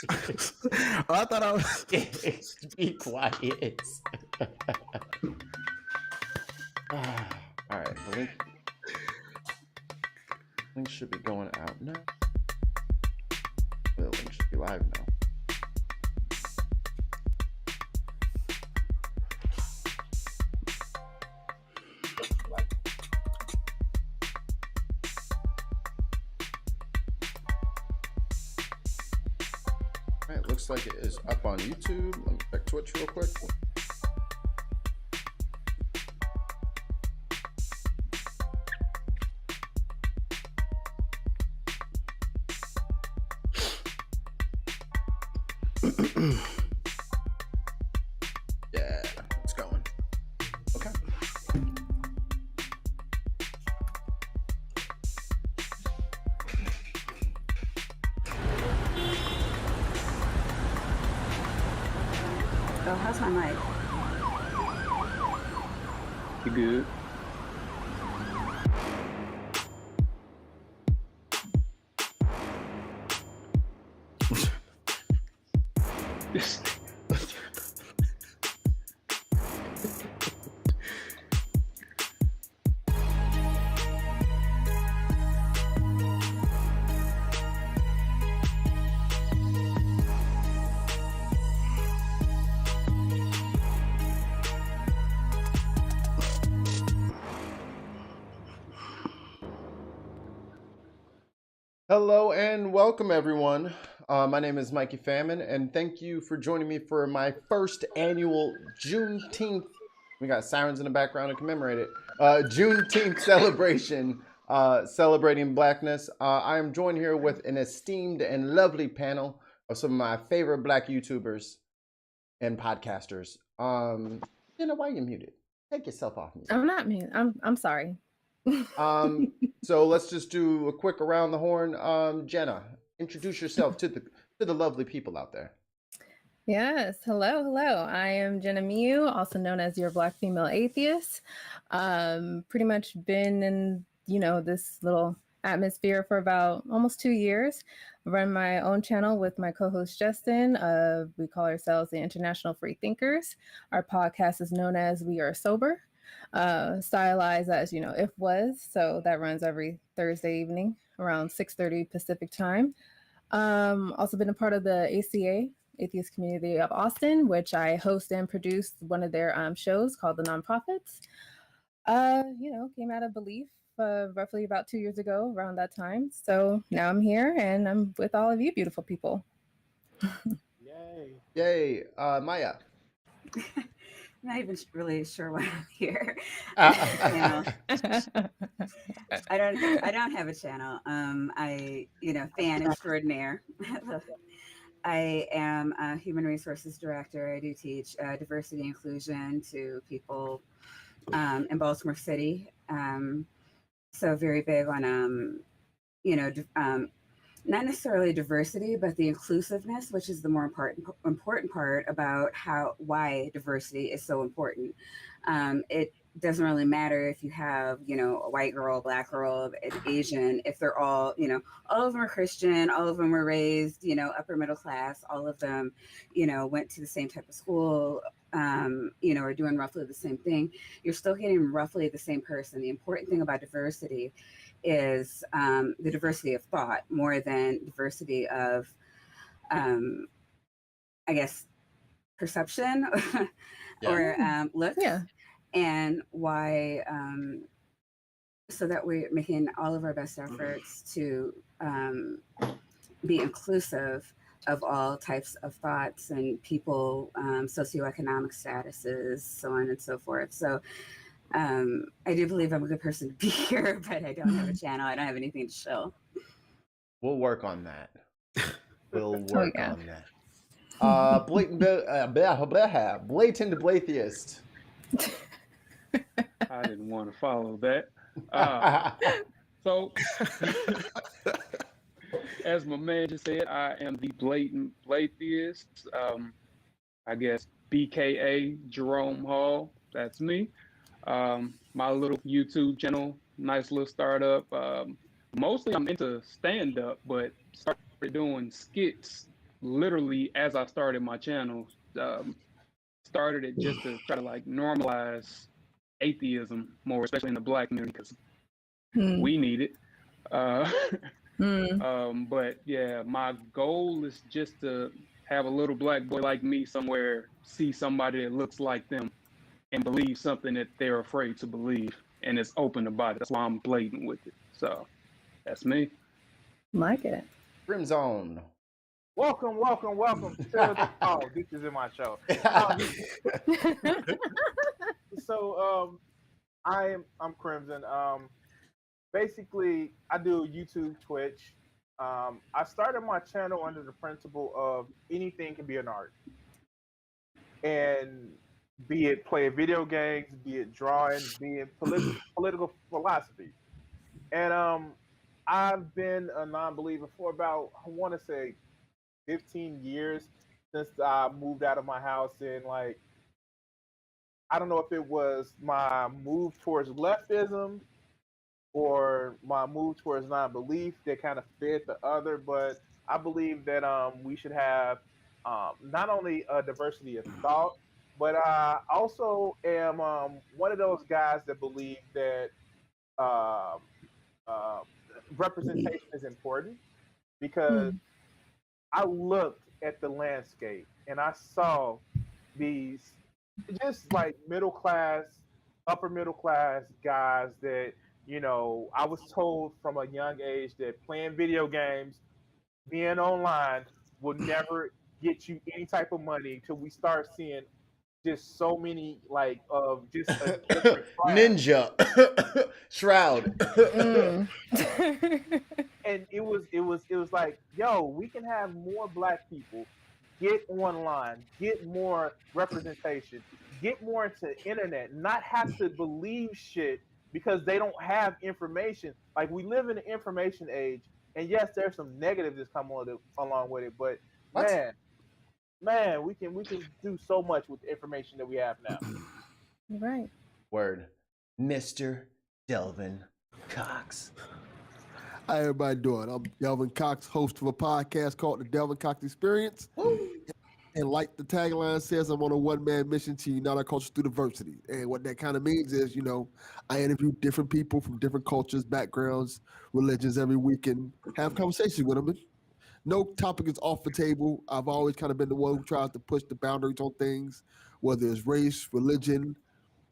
Oh, I thought I was. Be quiet. All right, the link should be going out now. The link should be live now. All right, looks like it is up on YouTube. Let me check Twitch real quick. Yeah, it's going. Okay. Oh, how's my mic? You good? Hello and welcome, everyone. My name is Mikey Famine, and thank you for joining me for my first annual Juneteenth. We got sirens in the background to commemorate it. Juneteenth celebration, celebrating Blackness. I am joined here with an esteemed and lovely panel of some of my favorite Black YouTubers and podcasters. Jenna, why are you muted? Take yourself off mute. I'm not mute. I'm sorry. So let's just do a quick around the horn. Jenna, introduce yourself to the lovely people out there. Yes. Hello. I am Jena Miiyu, also known as your Black female atheist. Pretty much been in, this little atmosphere for about almost 2 years. I run my own channel with my co-host Justin. We call ourselves the International Free Thinkers. Our podcast is known as We Are Sober. Stylized as if was, so that runs every Thursday evening around 6:30 Pacific time. Also been a part of the ACA, Atheist Community of Austin, which I host and produce one of their shows called The Nonprofits. Came out of belief roughly about 2 years ago around that time, so now I'm here and I'm with all of you beautiful people. Yay. Maya. I'm not even really sure why I'm here. Uh, I don't have a channel. Fan extraordinaire. I am a human resources director. I do teach diversity and inclusion to people in Baltimore City. So very big on not necessarily diversity, but the inclusiveness, which is the more important part about why diversity is so important. It doesn't really matter if you have, a white girl, a Black girl, an Asian, if they're all, all of them are Christian, all of them were raised, upper middle class, all of them, went to the same type of school, are doing roughly the same thing. You're still getting roughly the same person. The important thing about diversity is the diversity of thought more than diversity of, perception or looks. Yeah. And why, so that we're making all of our best efforts to be inclusive of all types of thoughts and people, socioeconomic statuses, so on and so forth. So I do believe I'm a good person to be here, but I don't have a channel. I don't have anything to show. We'll work on that. On that. Blatant Blatheist. I didn't want to follow that. So, as my man just said, I am the Blatant Blatheist. I guess BKA Jerome Hall. That's me. My little YouTube channel, nice little startup. Mostly I'm into stand-up, but started doing skits literally, as I started my channel, started it just to try to like normalize atheism more, especially in the Black community, because we need it. But yeah, my goal is just to have a little Black boy like me somewhere see somebody that looks like them and believe something that they're afraid to believe, and is open about it. That's why I'm blatant with it. So that's me. Like it. Crimson. Welcome to this is in my show. I'm Crimson. Basically, I do YouTube, Twitch. I started my channel under the principle of anything can be an art, and be it playing video games, be it drawing, be it political philosophy. And I've been a non-believer for about, I want to say, 15 years since I moved out of my house. And like, I don't know if it was my move towards leftism or my move towards non-belief that kind of fed the other, but I believe that we should have not only a diversity of thought, but I also am one of those guys that believe that representation is important, because I looked at the landscape and I saw these just like middle class, upper middle class guys that, you know, I was told from a young age that playing video games, being online, will never get you any type of money till we start seeing just so many like of just a different class. Ninja. Shroud. And it was like, yo, we can have more Black people get online, get more representation, get more into internet, not have to believe shit because they don't have information. Like, we live in an information age, and yes, there's some negatives that come along with it, but man, we can do so much with the information that we have now. Right. Word. Mr. Delvin Cox. How everybody doing? I'm Delvin Cox, host of a podcast called The Delvin Cox Experience. Woo! And like the tagline says, I'm on a one-man mission to unite our culture through diversity. And what that kind of means is, you know, I interview different people from different cultures, backgrounds, religions every week, and have conversations with them. And no topic is off the table. I've always kind of been the one who tries to push the boundaries on things, whether it's race, religion,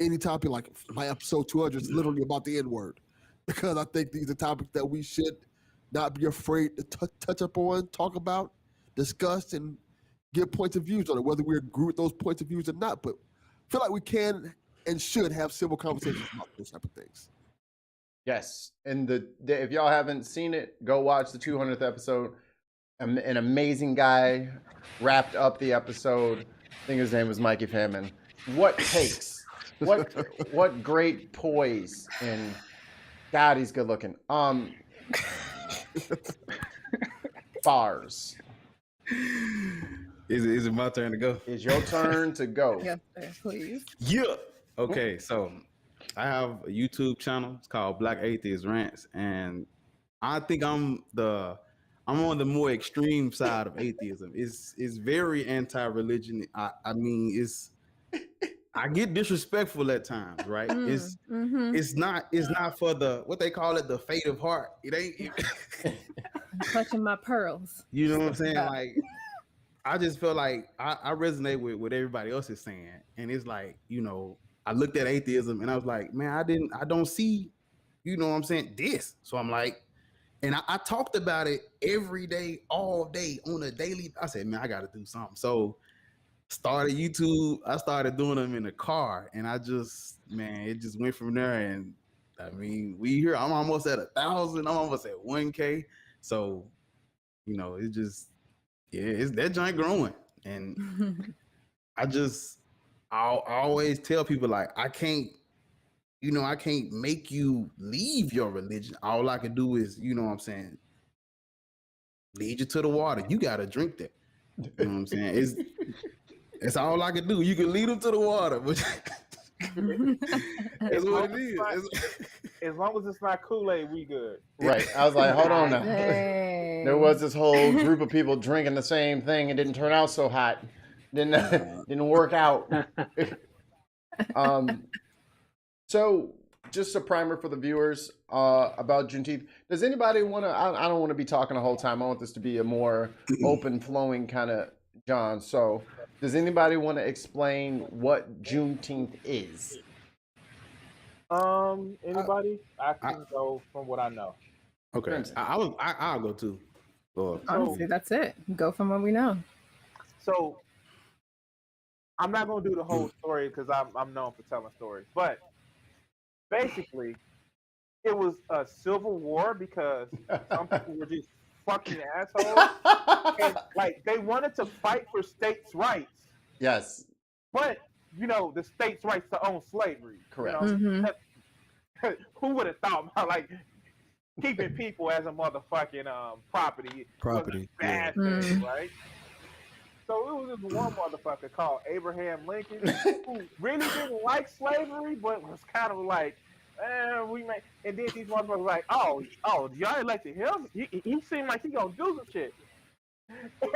any topic. Like my episode 200 is literally about the N-word, because I think these are topics that we should not be afraid to touch up on, talk about, discuss, and give points of views on it, whether we agree with those points of views or not. But I feel like we can and should have civil conversations about those type of things. Yes. And if y'all haven't seen it, go watch the 200th episode. An amazing guy wrapped up the episode. I think his name was Mikey Famine. What takes? What great poise, and God, he's good looking. Bars. Is it my turn to go? It's your turn to go. Yes, sir, please. Yeah. Okay, so I have a YouTube channel. It's called Black Atheist Rants, and I think I'm on the more extreme side of atheism. It's very anti-religion. I mean, I get disrespectful at times, right? It's not for the, what they call it, the fate of heart. It ain't. I'm clutching my pearls. You know what I'm saying? Like, I just feel like I resonate with what everybody else is saying, and it's like, you know, I looked at atheism and I was like, man, I don't see, you know what I'm saying, this. So I'm like, and I talked about it every day, all day, on a daily. I said, man, I got to do something. So started YouTube. I started doing them in the car, and it just went from there. And I mean, I'm almost at 1,000. I'm almost at 1K. So, you know, it's just, it's that joint growing. And I'll always tell people, like, I can't make you leave your religion. All I can do is, you know what I'm saying, lead you to the water. You got to drink that. You know what I'm saying? It's all I can do. You can lead them to the water, but it's what it is. As long as it's not Kool-Aid, we good. Right. I was like, hold on now. Dang. There was this whole group of people drinking the same thing. It didn't turn out so hot. Didn't work out. So just a primer for the viewers about Juneteenth. Does anybody want to? I don't want to be talking the whole time. I want this to be a more open, flowing kind of John. So does anybody want to explain what Juneteenth is? Anybody? I can go from what I know. Okay, I'll go too. Honestly, that's it. Go from what we know. So I'm not gonna do the whole story because I'm known for telling stories, but basically, it was a civil war because some people were just fucking assholes, and like they wanted to fight for states' rights. Yes. But the states' rights to own slavery. Correct. Who would have thought about like keeping people as a motherfucking property? Property, Was a bad thing, right? So it was this one motherfucker called Abraham Lincoln who really didn't like slavery, but was kind of like, we may. And then these motherfuckers were like, oh, y'all elected him? He seemed like he gonna do some shit.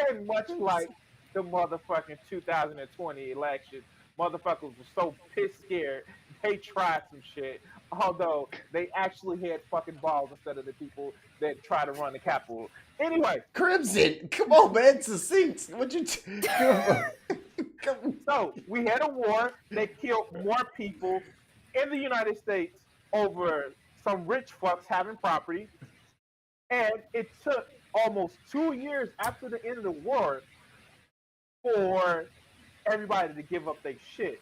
And much like the motherfucking 2020 election, motherfuckers were so piss scared they tried some shit. Although they actually had fucking balls instead of the people that try to run the Capitol. Anyway, Crimson, come on, man, succinct. What you? So we had a war. They killed more people in the United States over some rich fucks having property, and it took almost 2 years after the end of the war for everybody to give up their shit.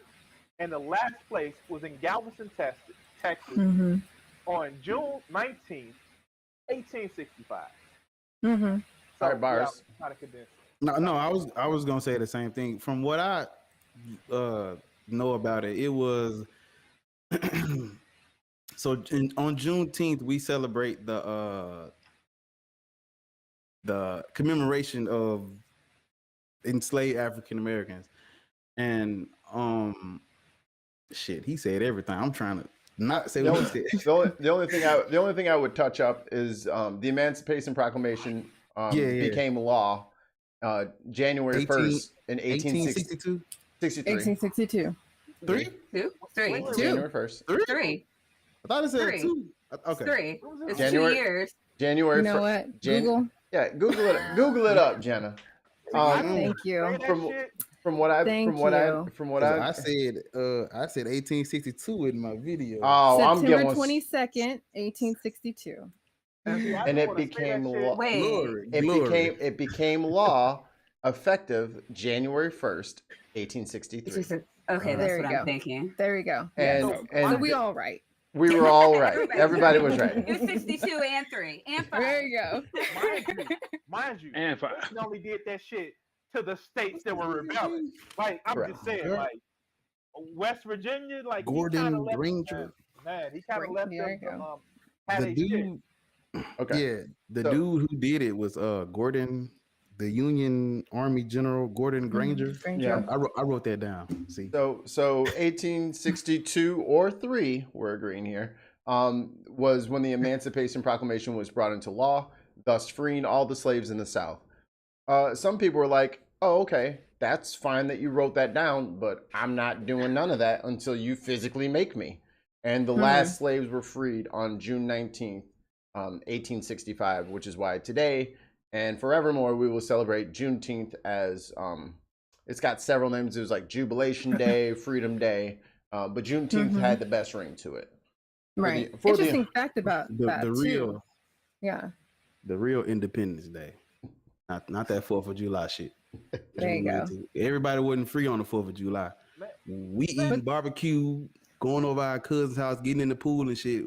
And the last place was in Galveston, Texas, on June 19th, 1865. Sorry, bars. Kind of condensed. No, I was gonna say the same thing. From what I know about it, it was so on Juneteenth we celebrate the commemoration of enslaved African Americans, and shit, he said everything. I'm trying to not say what he said. The only thing I would touch up is the Emancipation Proclamation became law January 1st in 1862. 1862. Three. January 1st. Three. I thought it said Three. 2. Okay. Three. It's January- 2 years. January. You know what? Google. Yeah, Google it up, Jenna. Thank you. From what I I said 1862 in my video. Oh, I'm September getting 22nd, 1862. and it became law. Wait. Glory. It became law effective January 1st, 1863. Okay, that's There you what go. I'm thinking. There we go. And So we all right. we were all right. Everybody was right. It was 62 and 3 and 5. There you go. Mind you, And five. Lincoln only did that shit to the states that were rebelling. Like I'm Correct. just saying, like West Virginia, like Gordon Granger. Man, he kind of left There them. you Had The they shit. dude, Okay. yeah, the So- dude who did it was Gordon, the Union Army General Gordon Granger. Yeah. I wrote that down. See, So 1862 or 3, we're agreeing here, was when the Emancipation Proclamation was brought into law, thus freeing all the slaves in the South. Some people were like, oh, okay, that's fine that you wrote that down, but I'm not doing none of that until you physically make me. And the last slaves were freed on June 19th, 1865, which is why today and forevermore we will celebrate Juneteenth as it's got several names. It was like Jubilation Day, Freedom Day, but Juneteenth had the best ring to it. Right. for the- Interesting fact about that the too. real Yeah. Independence Day, not that 4th of July shit. There you go. Everybody wasn't free on the 4th of July. We eating barbecue, going over our cousin's house, getting in the pool and shit.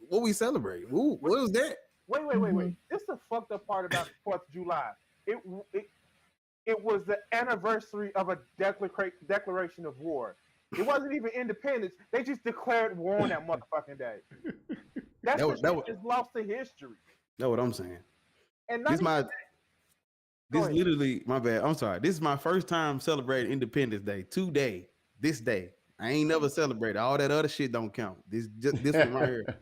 What we celebrate? What was that? Wait. This is the fucked up part about the 4th of July. It was the anniversary of a declaration of war. It wasn't even independence. They just declared war on that motherfucking day. That is lost to history. That's what I'm saying. And This ahead. literally, my bad. I'm sorry. This is my first time celebrating Independence Day. This day. I ain't never celebrated. All that other shit don't count. This one right here.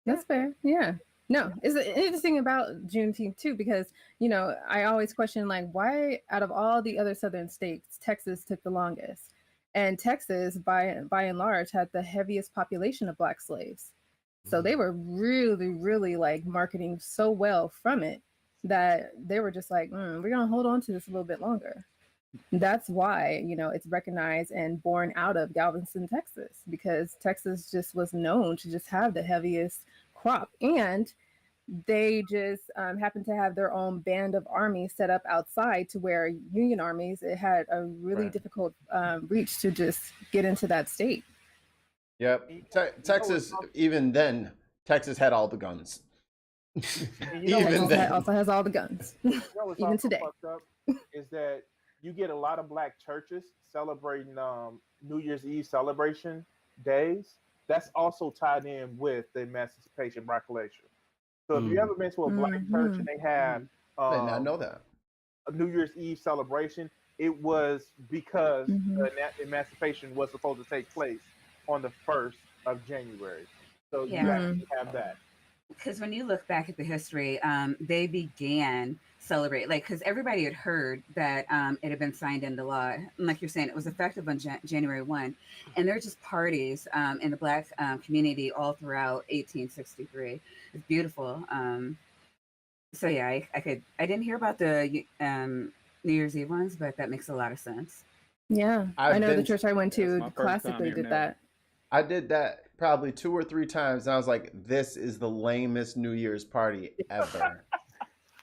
That's fair. Yeah. No, it's interesting about Juneteenth too, because I always question like why out of all the other southern states, Texas took the longest, and Texas by and large had the heaviest population of Black slaves, so they were really, really like marketing so well from it that they were just like, we're gonna hold on to this a little bit longer. That's why it's recognized and born out of Galveston, Texas, because Texas just was known to just have the heaviest crop, and they just happened to have their own band of armies set up outside to where Union armies, it had a really difficult reach to just get into that state. Yep. Texas, even then, Texas had all the guns. Even then. Also has all the guns. Even today. Up is that you get a lot of Black churches celebrating New Year's Eve celebration days. That's also tied in with the Emancipation Proclamation. So if you ever been to a Black church and they have I did not know that. A New Year's Eve celebration, it was because the emancipation was supposed to take place on the 1st of January. So you actually have that. Because when you look back at the history, they began celebrate because everybody had heard that it had been signed into law, and like you're saying, it was effective on January 1, and there are just parties in the Black community all throughout 1863. It's beautiful. So yeah, I didn't hear about the New Year's Eve ones, but that makes a lot of sense. Yeah, I know the church I went to classically did that. I did that probably 2 or 3 times, and I was like, this is the lamest New Year's party ever.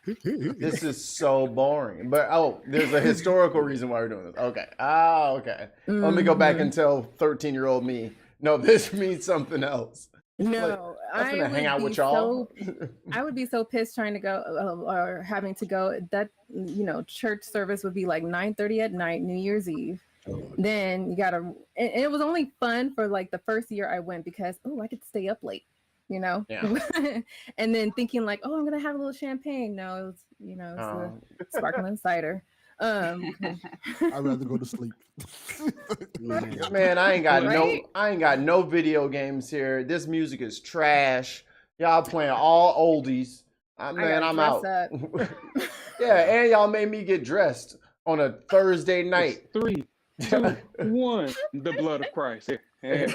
This is so boring. But there's a historical reason why we're doing this. Okay. Okay. Let me go back and tell 13-year-old me, no, this means something else. No, I'm gonna hang out with y'all. I would be so pissed trying to go or having to go. That church service would be like 9:30 at night, New Year's Eve. Then you gotta, and it was only fun for like the first year I went because I could stay up late, Yeah. And then thinking like, I'm gonna have a little champagne. No, it's the sparkling cider. I'd rather go to sleep. Man, I ain't got no video games here. This music is trash. Y'all playing all oldies. Man, I'm out. Yeah, and y'all made me get dressed on a Thursday night. 3, 2, 1. The blood of Christ. Yeah.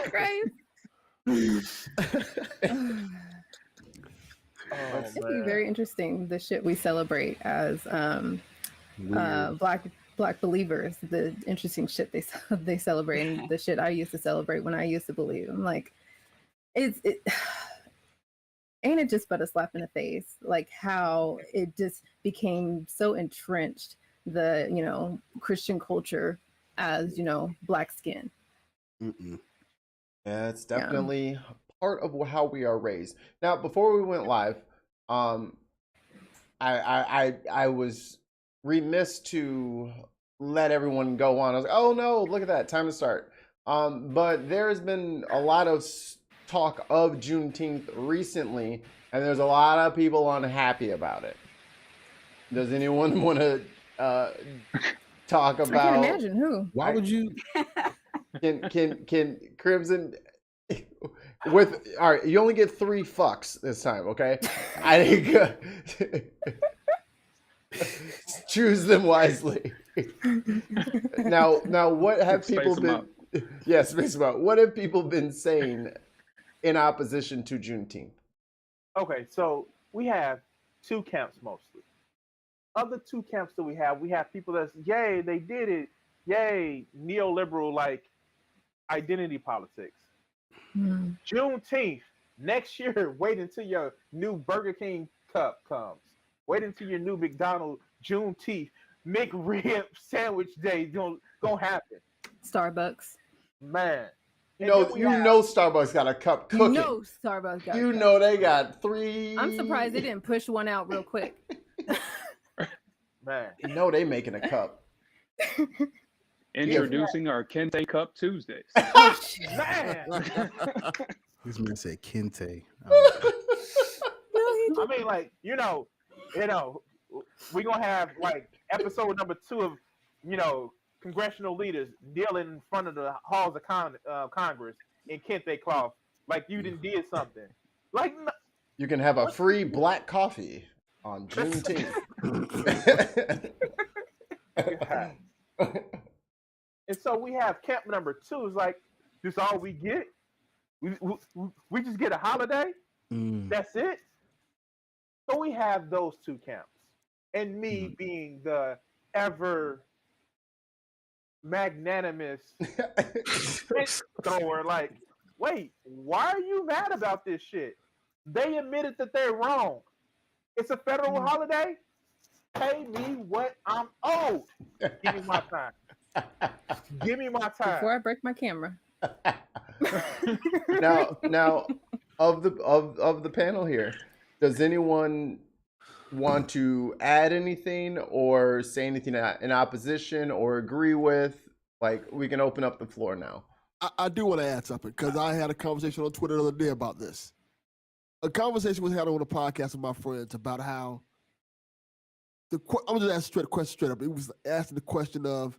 Christ. It's very interesting, the shit we celebrate as black believers, the interesting shit they celebrate, and the shit I used to celebrate when I used to believe. I'm like, it ain't it just but a slap in the face, like how it just became so entrenched, the Christian culture as Black skin. Yeah, it's definitely part of how we are raised. Now, before we went live, I was remiss to let everyone go on. I was like, oh no, look at that, time to start. But there has been a lot of talk of Juneteenth recently, and there's a lot of people unhappy about it. Does anyone want to talk about? I can't imagine who. Why would you? Can Crimson with all right? You only get 3 fucks this time, okay? I think choose them wisely. Now, what have people been? Yes, space them out. What have people been saying in opposition to Juneteenth? Okay, so we have 2 camps mostly. Of the 2 camps that we have people that's yay, they did it, yay, neoliberal like identity politics. Juneteenth next year. Wait until your new Burger King cup comes. Wait until your new McDonald's Juneteenth McRib sandwich day gonna happen. Starbucks, man. Starbucks got a cup cooking. No, Starbucks got. They got 3. I'm surprised they didn't push one out real quick. Man, they making a cup. Introducing our Kente Cup Tuesdays. Man. This man said Kente. I mean, like, we're gonna have like episode number 2 of congressional leaders kneeling in front of the halls of Congress in kente cloth, like you did something. Like, You can have a free black coffee on Juneteenth. God. And so we have camp number 2. It's like, this all we get? We just get a holiday? That's it? So we have those 2 camps. And me being the ever magnanimous thrower, like, wait, why are you mad about this shit? They admitted that they're wrong. It's a federal holiday? Pay me what I'm owed. Give me my time. Give me my time. Before I break my camera. Now, of the panel here, does anyone want to add anything or say anything in opposition or agree with? Like, we can open up the floor now. I do want to add something because I had a conversation on Twitter the other day about this. A conversation was had on a podcast with my friends about how I'm just asking straight up. It was asking the question of,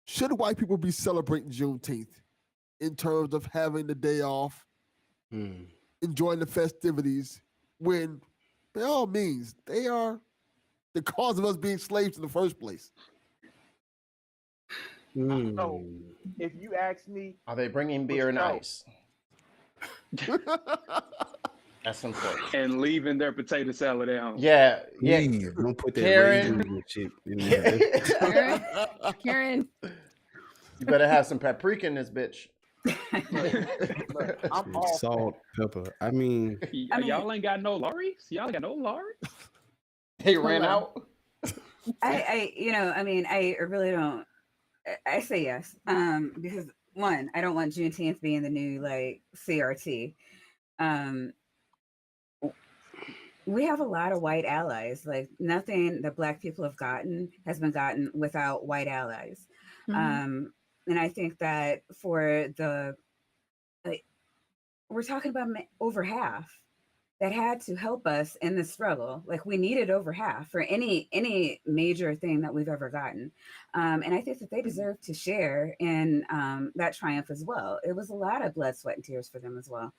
should white people be celebrating Juneteenth in terms of having the day off, enjoying the festivities, when by all means they are the cause of us being slaves in the first place? So, if you ask me, are they bringing beer and ice? That's important. And leaving their potato salad at home. Yeah. Please, don't put that Karen. raisin shit in there. Karen. You better have some paprika in this bitch. I'm all Salt, pepper. I mean, y'all ain't got no lorries? Y'all ain't got no lorries? They ran out. I really don't. I say yes, because one, I don't want Juneteenth being the new like CRT. We have a lot of white allies. Like, nothing that Black people have gotten has been gotten without white allies. And I think that for we're talking about over half that had to help us in the struggle. Like, we needed over half for any major thing that we've ever gotten. And I think that they deserve to share in that triumph as well. It was a lot of blood, sweat, and tears for them as well.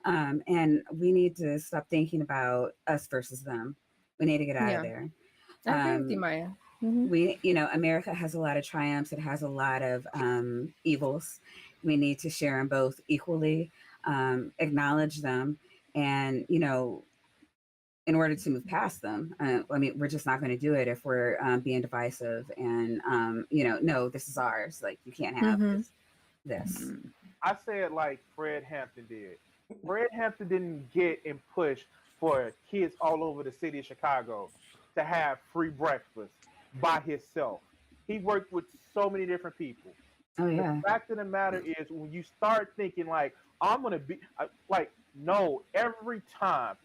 And we need to stop thinking about us versus them. We need to get out of there. I agree with you, Maya. We, America has a lot of triumphs. It has a lot of evils. We need to share them both equally, acknowledge them, and, in order to move past them. We're just not going to do it if we're being divisive and, no, this is ours. Like, you can't have this. I say it like Fred Hampton did. Fred Hampton didn't get and push for kids all over the city of Chicago to have free breakfast by himself. He worked with so many different people. Oh, yeah. The fact of the matter is, when you start thinking like, I'm going to be no, every time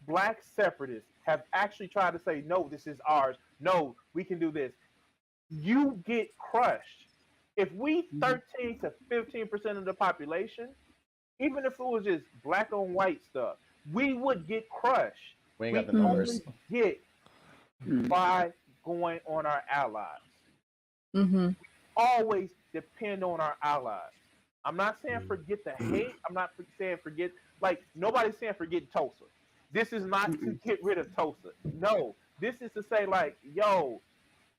Black separatists have actually tried to say, no, this is ours. No, we can do this. You get crushed. If we 13 to 15% of the population, even if it was just Black on white stuff, we would get crushed. We ain't got the numbers. Only get by going on our allies. We always depend on our allies. I'm not saying forget the hate. I'm not saying forget, like, nobody's saying forget Tulsa. This is not to get rid of Tulsa. No, this is to say, like, yo,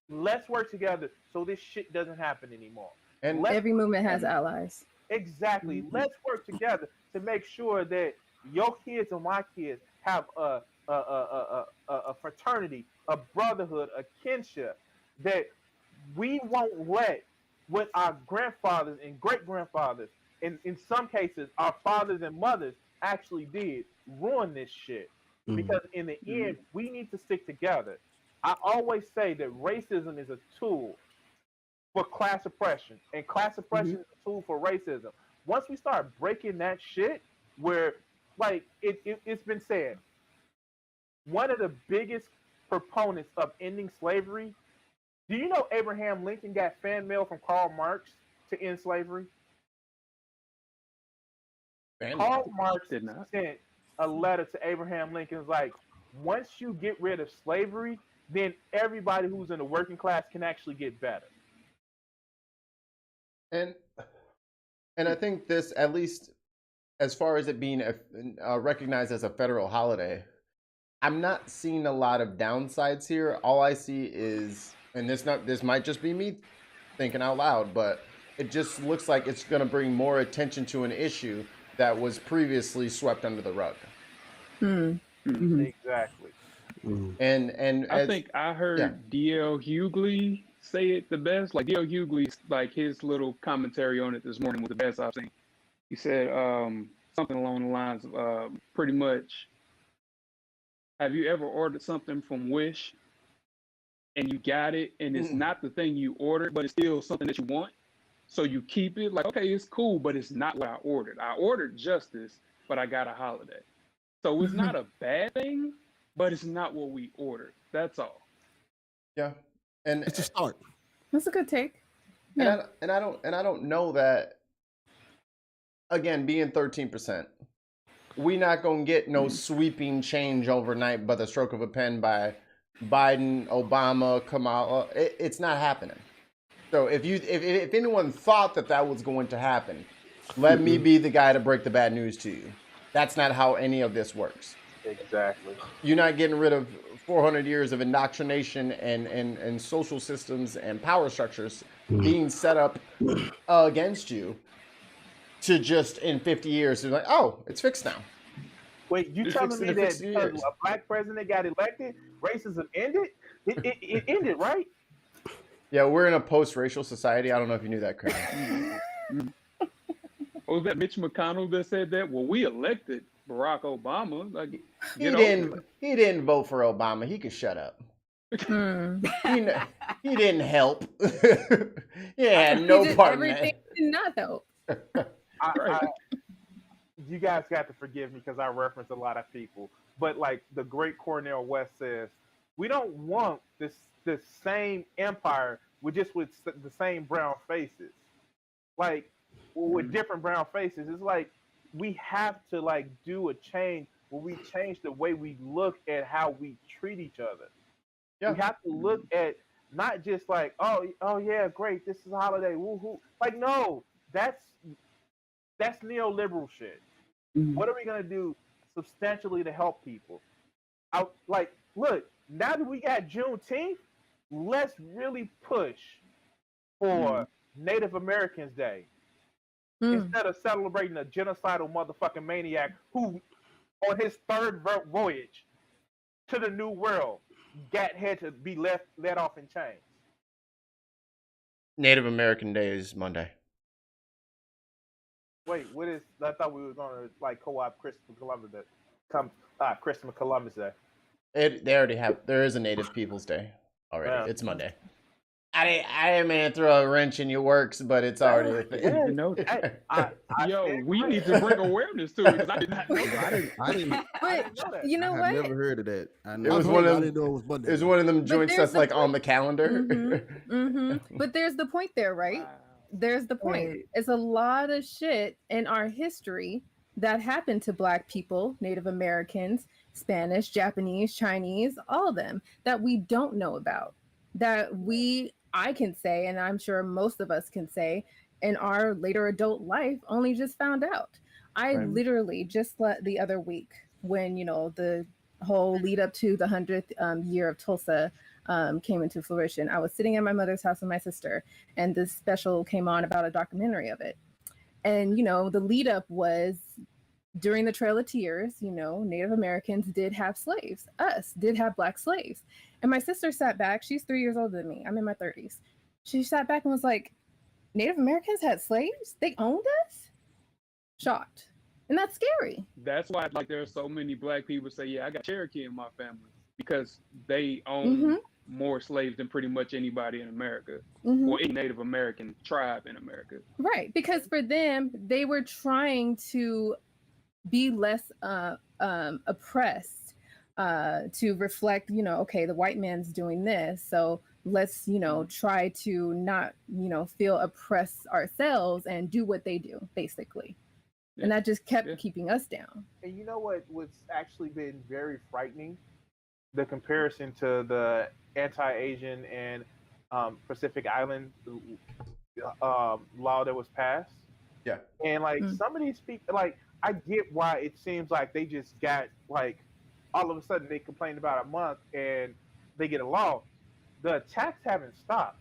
let's work together so this shit doesn't happen anymore. And every movement has allies. Exactly. Let's work together to make sure that your kids and my kids have a fraternity, a brotherhood, a kinship, that we won't let what our grandfathers and great-grandfathers, and in some cases our fathers and mothers actually did, ruin this shit. Because in the end, we need to stick together. I always say that racism is a tool for class oppression, and class oppression is a tool for racism. Once we start breaking that shit, where, like, it's been said, one of the biggest proponents of ending slavery, do you know Abraham Lincoln got fan mail from Karl Marx to end slavery? Karl Marx sent a letter to Abraham Lincoln, like, once you get rid of slavery, then everybody who's in the working class can actually get better. And I think this, at least as far as it being recognized as a federal holiday, I'm not seeing a lot of downsides here. All I see is, and this might just be me thinking out loud, but it just looks like it's going to bring more attention to an issue that was previously swept under the rug. Exactly. And I think I heard D.L. Hughley say it the best. Like D.L. Hughley's, like his little commentary on it this morning was the best I've seen. He said something along the lines of pretty much, have you ever ordered something from Wish and you got it and it's not the thing you ordered, but it's still something that you want? So you keep it like, okay, it's cool, but it's not what I ordered. I ordered justice, but I got a holiday. So it's not a bad thing, but it's not what we ordered. That's all. Yeah. And It's a start. That's a good take. And I don't know that, again, being 13%, we not gonna get no sweeping change overnight by the stroke of a pen by Biden, Obama, Kamala. It's not happening. So if anyone thought that was going to happen, let me be the guy to break the bad news to you. That's not how any of this works. Exactly. You're not getting rid of 400 years of indoctrination and social systems and power structures being set up against you to just in 50 years, you're like, oh, it's fixed now. Wait, you It's telling fixed in me a that fixed because years. a black president got elected, racism ended? It ended, right? Yeah, we're in a post-racial society. I don't know if you knew that, Craig. Was that Mitch McConnell that said that? Well, we elected Barack Obama. Like, He didn't vote for Obama. He could shut up. He didn't help. He had no part in everything that. did not help. You guys got to forgive me because I reference a lot of people. But like the great Cornel West says, we don't want this same empire with the same brown faces. Like with different brown faces. It's like we have to like do a change where we change the way we look at how we treat each other. Yeah. We have to look at not just like, oh yeah, great, this is a holiday, woohoo. Like, no, that's neoliberal shit. What are we gonna do substantially to help people? Look, now that we got Juneteenth, let's really push for Native Americans Day instead of celebrating a genocidal motherfucking maniac who, on his third voyage to the New World, had to be let off in chains. Native American Day is Monday. Wait, what is? I thought we were gonna like co-op Christopher Columbus Day. Christopher Columbus Day. They already have. There is a Native Peoples Day already. Yeah. It's Monday. I didn't mean to throw a wrench in your works, but it's already a thing. I didn't know that. We need to bring awareness to it because I did not know that. I didn't. But you know what? I've never heard of that. I didn't know it was Monday. It was one of them joints that's like on the calendar. But there's the point there, right? There's the point. It's a lot of shit in our history that happened to Black people, Native Americans, Spanish, Japanese, Chinese, all of them that we don't know about. That I can say, and I'm sure most of us can say, in our later adult life, only just found out. I literally just the other week when, the whole lead up to the 100th year of Tulsa came into fruition. I was sitting at my mother's house with my sister, and this special came on about a documentary of it. And, the lead up was during the Trail of Tears, Native Americans did have slaves. Us did have Black slaves. And my sister sat back. She's 3 years older than me. I'm in my 30s. She sat back and was like, Native Americans had slaves? They owned us? Shocked. And that's scary. That's why there are so many Black people say, yeah, I got Cherokee in my family because they own more slaves than pretty much anybody in America or any Native American tribe in America. Right. Because for them, they were trying to be less oppressed to reflect, okay, the white man's doing this. So let's, try to not, feel oppressed ourselves and do what they do, basically. Yeah. And that just kept keeping us down. And you know what's actually been very frightening? The comparison to the anti-Asian and Pacific Island law that was passed. Yeah. And some of these people, I get why it seems like they just got like all of a sudden they complain about a month and they get a law. The attacks haven't stopped,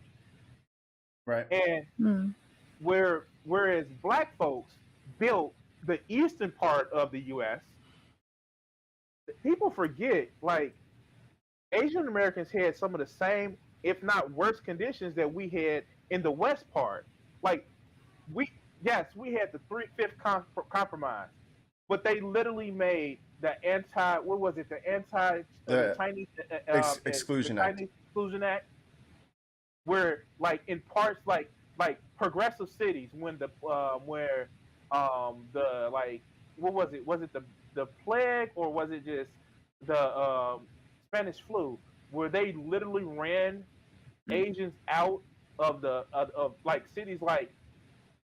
Right. and Mm. whereas black folks built the eastern part of the U.S., people forget like Asian Americans had some of the same, if not worse, conditions that we had in the west part. Like we, yes, we had the 3/5 compromise, but they literally made the anti, what was it, the The Chinese, the Exclusion Act. Chinese Exclusion Act, where like in parts like progressive cities when the where the like what was it the plague or was it just the Spanish flu where they literally ran Asians out of the of like cities like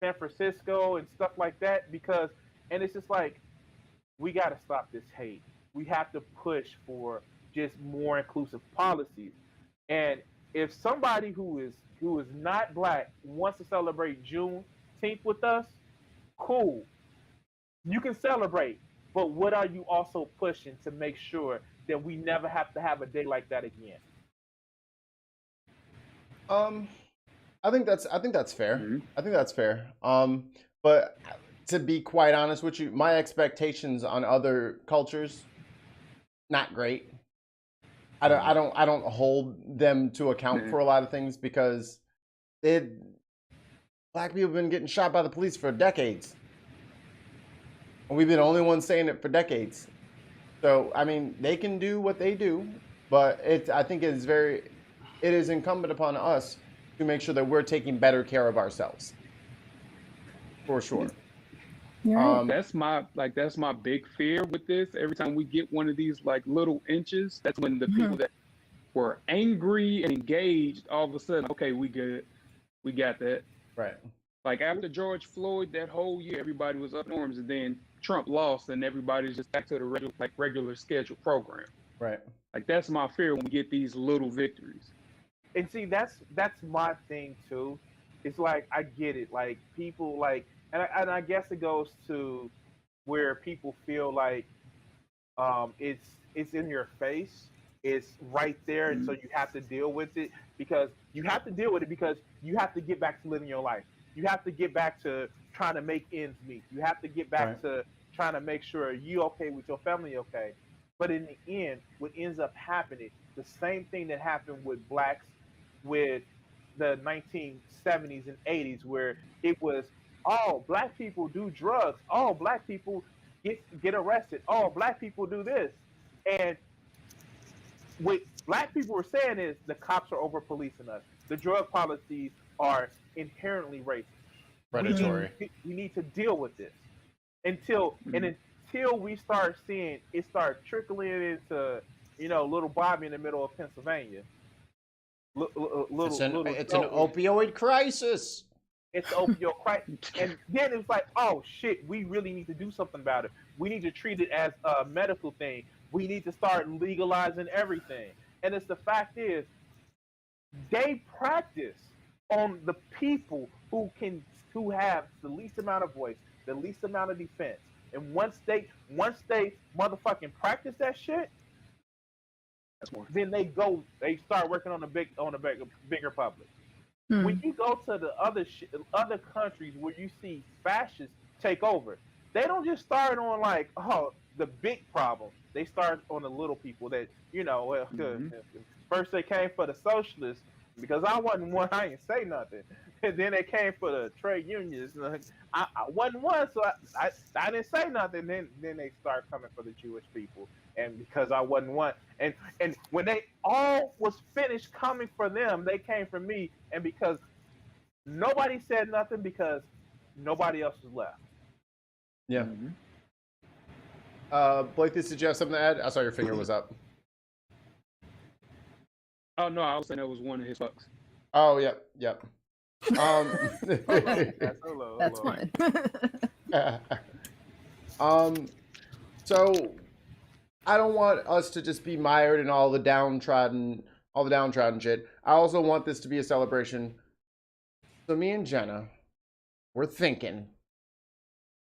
San Francisco and stuff like that because and it's just like we got to stop this hate. We have to push for just more inclusive policies. And if somebody who is not black wants to celebrate Juneteenth with us, cool. You can celebrate, but what are you also pushing to make sure that we never have to have a day like that again? Um, I think that's fair. Mhm. I think that's fair. But to be quite honest with you, my expectations on other cultures not great. I don't hold them to account Mhm. for a lot of things because it black people have been getting shot by the police for decades. And we've been the only ones saying it for decades. So I mean, they can do what they do, but I think it is incumbent upon us to make sure that we're taking better care of ourselves. For sure. You're right. That's my big fear with this. Every time we get one of these like little inches, that's when the people that were angry and engaged all of a sudden, okay, we good, we got that. Right. Like after George Floyd, that whole year, everybody was up in arms, and then Trump lost, and everybody's just back to the regular scheduled program. Right. Like that's my fear when we get these little victories. And see, that's my thing too. It's like I get it. Like people like, and I guess it goes to where people feel like it's in your face, it's right there, and so you have to deal with it because you have to deal with it because you have to get back to living your life. You have to get back to trying to make ends meet. You have to get back Right. to trying to make sure you okay with your family okay. But in the end, what ends up happening, the same thing that happened with blacks with the 1970s and 80s, where it was, oh, black people do drugs, oh, black people get arrested, oh, black people do this, and what black people were saying is the cops are over policing us. The drug policies are inherently racist. Predatory. We need to deal with this until until we start seeing it start trickling into little Bobby in the middle of Pennsylvania. It's an opioid crisis. It's opioid crisis, and then it's like, oh shit, we really need to do something about it. We need to treat it as a medical thing. We need to start legalizing everything. And it's the fact is, they practice on the people who have the least amount of voice, the least amount of defense. And once they motherfucking practice that shit, then they start working on a bigger public. When you go to the other countries where you see fascists take over, they don't just start on like, oh, the big problem. They start on the little people that first they came for the socialists because I wasn't one. I didn't say nothing. And then they came for the trade unions. I wasn't one, so I didn't say nothing. Then they start coming for the Jewish people, and because I wasn't one, and when they all was finished coming for them, they came for me, and because nobody said nothing because nobody else was left. Yeah. Blake, did you have something to add? I saw your finger was up. Oh no, I was saying that was one of his fucks. Oh, yep. That's fine. So I don't want us to just be mired in all the downtrodden shit. I also want this to be a celebration. So me and Jena, we're thinking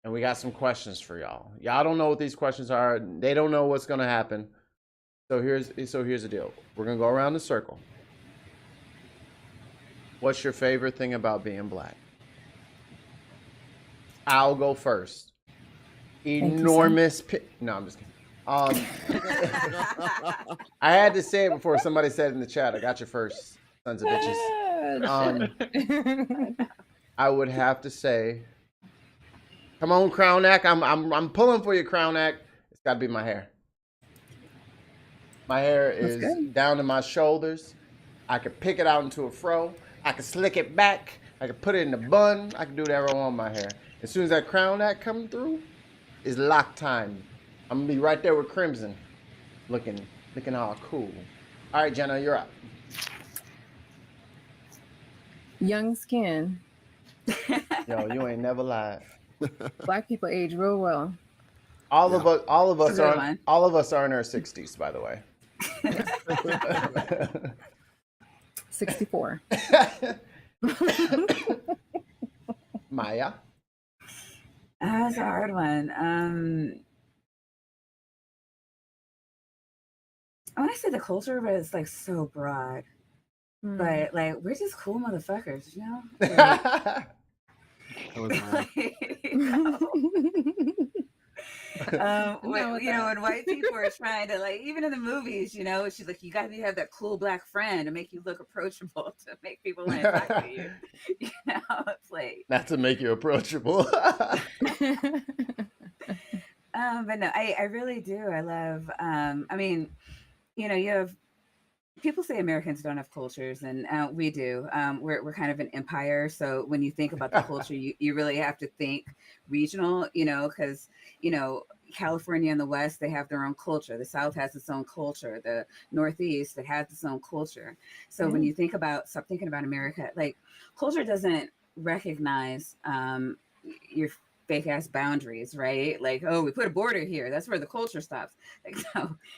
and we got some questions for y'all. Y'all don't know what these questions are. They don't know what's gonna happen. So here's the deal. We're gonna go around the circle. What's your favorite thing about being black? I'll go first. Enormous. No, I'm just kidding. I had to say it before somebody said it in the chat. I got you first, sons of bitches. I would have to say, come on, Crown Neck. I'm pulling for you, Crown Neck. It's got to be my hair. My hair is down to my shoulders. I could pick it out into a fro. I could slick it back. I could put it in a bun. I could do whatever I want with my hair. As soon as that Crown Neck comes through, it's lock time. I'm gonna be right there with Crimson, looking all cool. All right, Jenna, you're up. Young skin. Yo, you ain't never lied. Black people age real well. All of us are in our 60s, by the way. 64. Maya. That's a hard one. I want to say the culture, but it's like so broad. But like, we're just cool motherfuckers, you know? When white people are trying to, like, even in the movies, you know, she's like, you got to have that cool black friend to make you look approachable, to make people want to talk to you. You know, it's like, not to make you approachable. But no, I really do. I love, I mean, you know, you have, people say Americans don't have cultures, and we do. We're kind of an empire. So when you think about the culture, you really have to think regional, you know, because, you know, California and the West, they have their own culture. The South has its own culture. The Northeast, it has its own culture. So when you stop thinking about America, like, culture doesn't recognize your fake ass boundaries, right? Like, oh, we put a border here. That's where the culture stops. Like,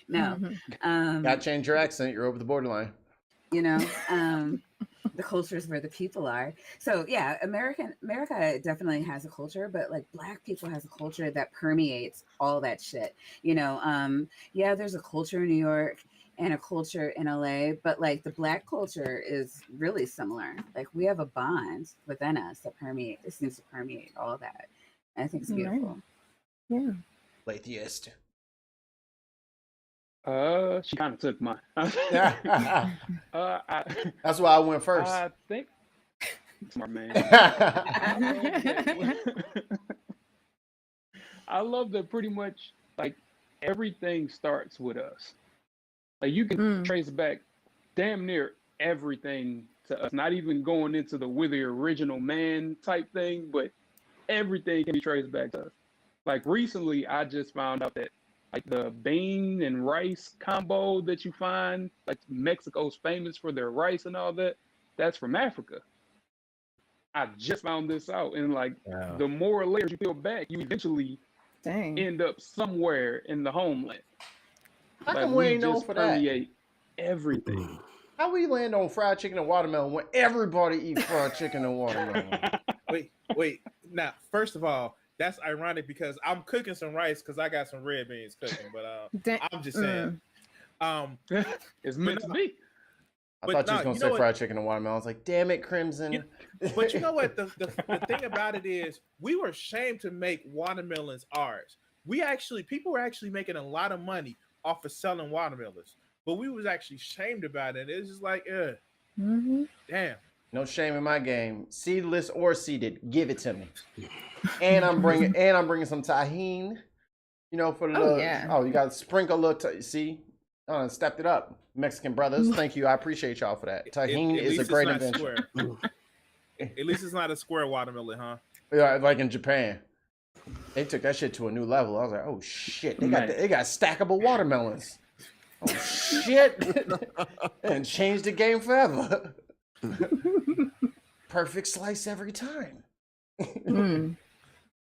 no. Gotta change your accent. You're over the borderline. You know, the culture is where the people are. So yeah, America definitely has a culture, but like Black people has a culture that permeates all that shit. You know, yeah, there's a culture in New York and a culture in LA, but like the Black culture is really similar. Like, we have a bond within us that seems to permeate all that. I think it's beautiful. Yeah. Blatheist. She kind of took mine. That's why I went first. I think. Smart man. I love that pretty much, like, everything starts with us. Like, you can trace back damn near everything to us. Not even going into we're the original man type thing, but everything can be traced back to us. Like, recently, I just found out that, like, the bean and rice combo that you find, like, Mexico's famous for their rice and all that, that's from Africa. I just found this out. And, like, the more layers you peel back, you eventually end up somewhere in the homeland. How come we ain't known for that? Permeate everything. How we land on fried chicken and watermelon when everybody eats fried chicken and watermelon? Wait. Now, first of all, that's ironic because I'm cooking some rice because I got some red beans cooking. But I'm just saying, it's meant to be. I thought you was gonna say fried chicken and watermelon. I was like, damn it, Crimson. But you know what? The thing about it is, we were ashamed to make watermelons ours. People were actually making a lot of money off of selling watermelons, but we was actually shamed about it. It's just like, damn. No shame in my game. Seedless or seeded, give it to me. And I'm bringing some tahini. You know, for the you got to sprinkle a little. See, stepped it up, Mexican brothers. Thank you, I appreciate y'all for that. Tahini is a great invention. At least it's not a square watermelon, huh? Yeah, like in Japan, they took that shit to a new level. I was like, oh shit, they got stackable watermelons. Oh shit, and changed the game forever. Perfect slice every time. You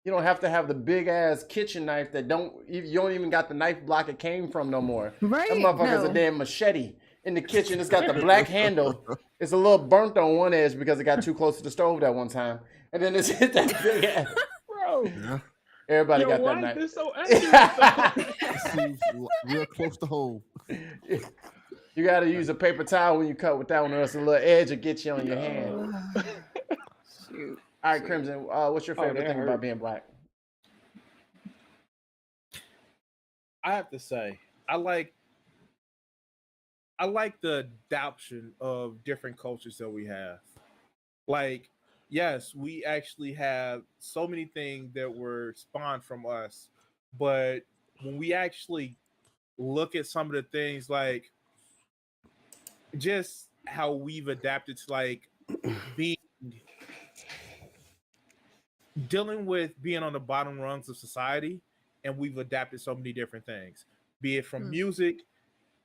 don't have to have the big ass kitchen knife that you don't even got the knife block it came from no more. Right? That motherfucker's a damn machete in the kitchen. It's got the black handle. It's a little burnt on one edge because it got too close to the stove that one time, and then it's hit that big ass. Bro, Everybody Your got that wife night. is so accurate. It seems real close to home. You got to use a paper towel when you cut with that one, or else a little edge will get you on your hand. Shoot. All right, Crimson, what's your favorite that thing about hurt. being black? I have to say, I like the adoption of different cultures that we have. Like, yes, we actually have so many things that were spawned from us, but when we actually look at some of the things, like just how we've adapted to like being dealing with being on the bottom rungs of society, and we've adapted so many different things, be it from music,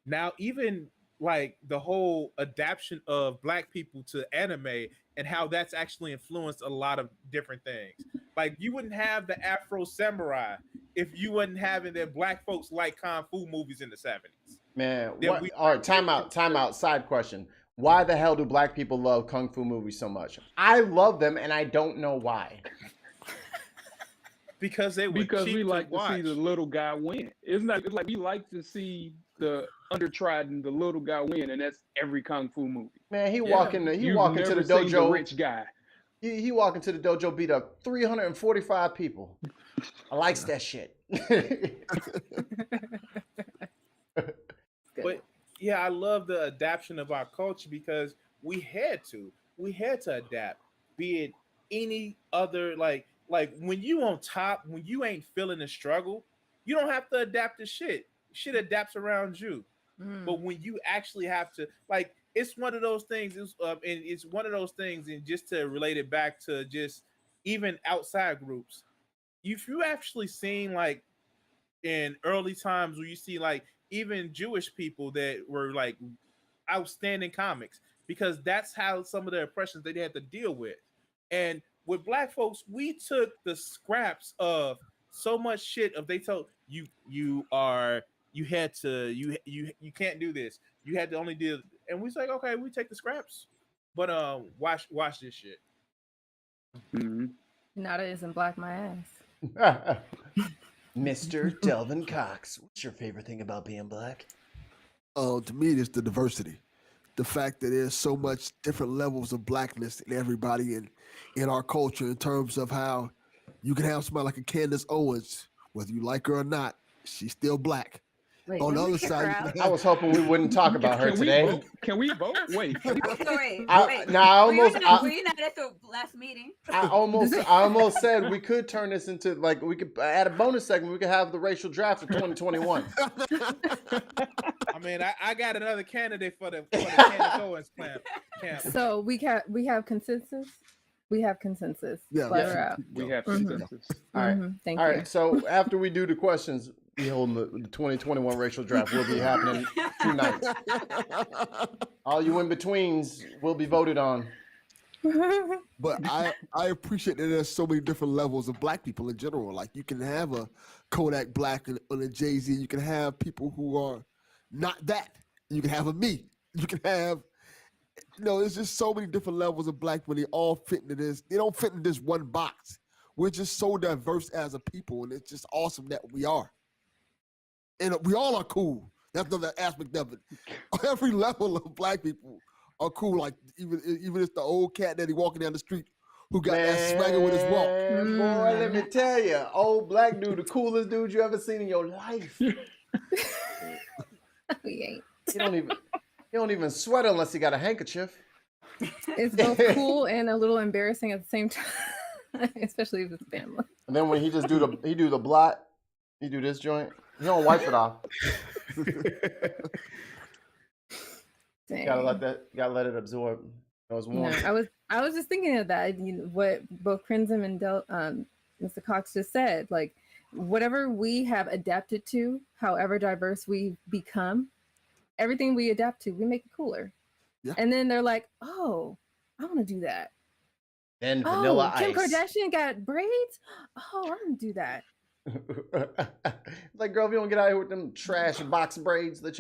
now even like the whole adaptation of black people to anime and how that's actually influenced a lot of different things. Like you wouldn't have the Afro Samurai if you wasn't having that black folks like kung fu movies in the 70s. Man, That what? we All right, time out. Side question. Why the hell do black people love kung fu movies so much? I love them, and I don't know why. because they were Because cheap we like to watch. see the little guy win. It's like we like to see the undertrodden, the little guy win, and that's every kung fu movie. Man, he Yeah. walking to You've the never seen the dojo. rich guy. He walking to the dojo, beat up 345 people. I likes that shit. But yeah, I love the adaptation of our culture because we had to adapt, be it any other like when you on top, when you ain't feeling the struggle, you don't have to adapt to shit adapts around you. But when you actually have to, like, it's one of those things, and just to relate it back to just even outside groups, if you actually seen like in early times where you see like even Jewish people that were like outstanding comics, because that's how some of the oppressions they had to deal with. And with black folks, we took the scraps of so much shit of they told you you can't do this. You had to only do, and we say, okay, we take the scraps, but watch this shit. Mm-hmm. Nada isn't black my ass. Mr. Delvin Cox, what's your favorite thing about being black? To me, it's the diversity. The fact that there's so much different levels of blackness in everybody in our culture, in terms of how you can have somebody like a Candace Owens, whether you like her or not, she's still black. Wait, On the didn't we other kick her side, you out? can I have, was hoping we wouldn't talk about her Can we today. vote? Can we vote? Wait. So wait, I were you not at the last meeting? I almost said we could turn this into, like, we could add a bonus segment. We could have the racial draft for 2021. I mean, I got another candidate for the Candace Owens camp. So we have consensus. We have consensus. Yeah. Let her out. We have Mhm. consensus. All right. Thank All you. right. So after we do the questions, we hold the 2021 racial draft will be happening 2 nights. All you in betweens will be voted on. but I appreciate that there's so many different levels of black people in general. Like you can have a Kodak Black and a Jay-Z. You can have people who are not that. You can have a me. You can have, there's just so many different levels of black when they all fit into this. They don't fit in this one box. We're just so diverse as a people, and it's just awesome that we are. And we all are cool. That's another aspect of it. Every level of black people are cool. Like even it's the old cat that he walking down the street who got that swagger with his walk. Boy, let me tell you, old black dude, the coolest dude you ever seen in your life. We ain't. He don't even sweat unless he got a handkerchief. It's both cool and a little embarrassing at the same time, especially if it's family. And then when he just do the blot, he do this joint. He don't wipe it off. Dang. Gotta let it absorb. It was warm. No, I was just thinking of that. What both Crimson and Mr. Cox just said. Like whatever we have adapted to, however diverse we become, everything we adapt to, we make it cooler. Yeah. And then they're like, "Oh, I want to do that." Then Vanilla Kim Ice. Kardashian got braids. Oh, I'm gonna do that. Like, girl, if you don't get out here with them trash box braids that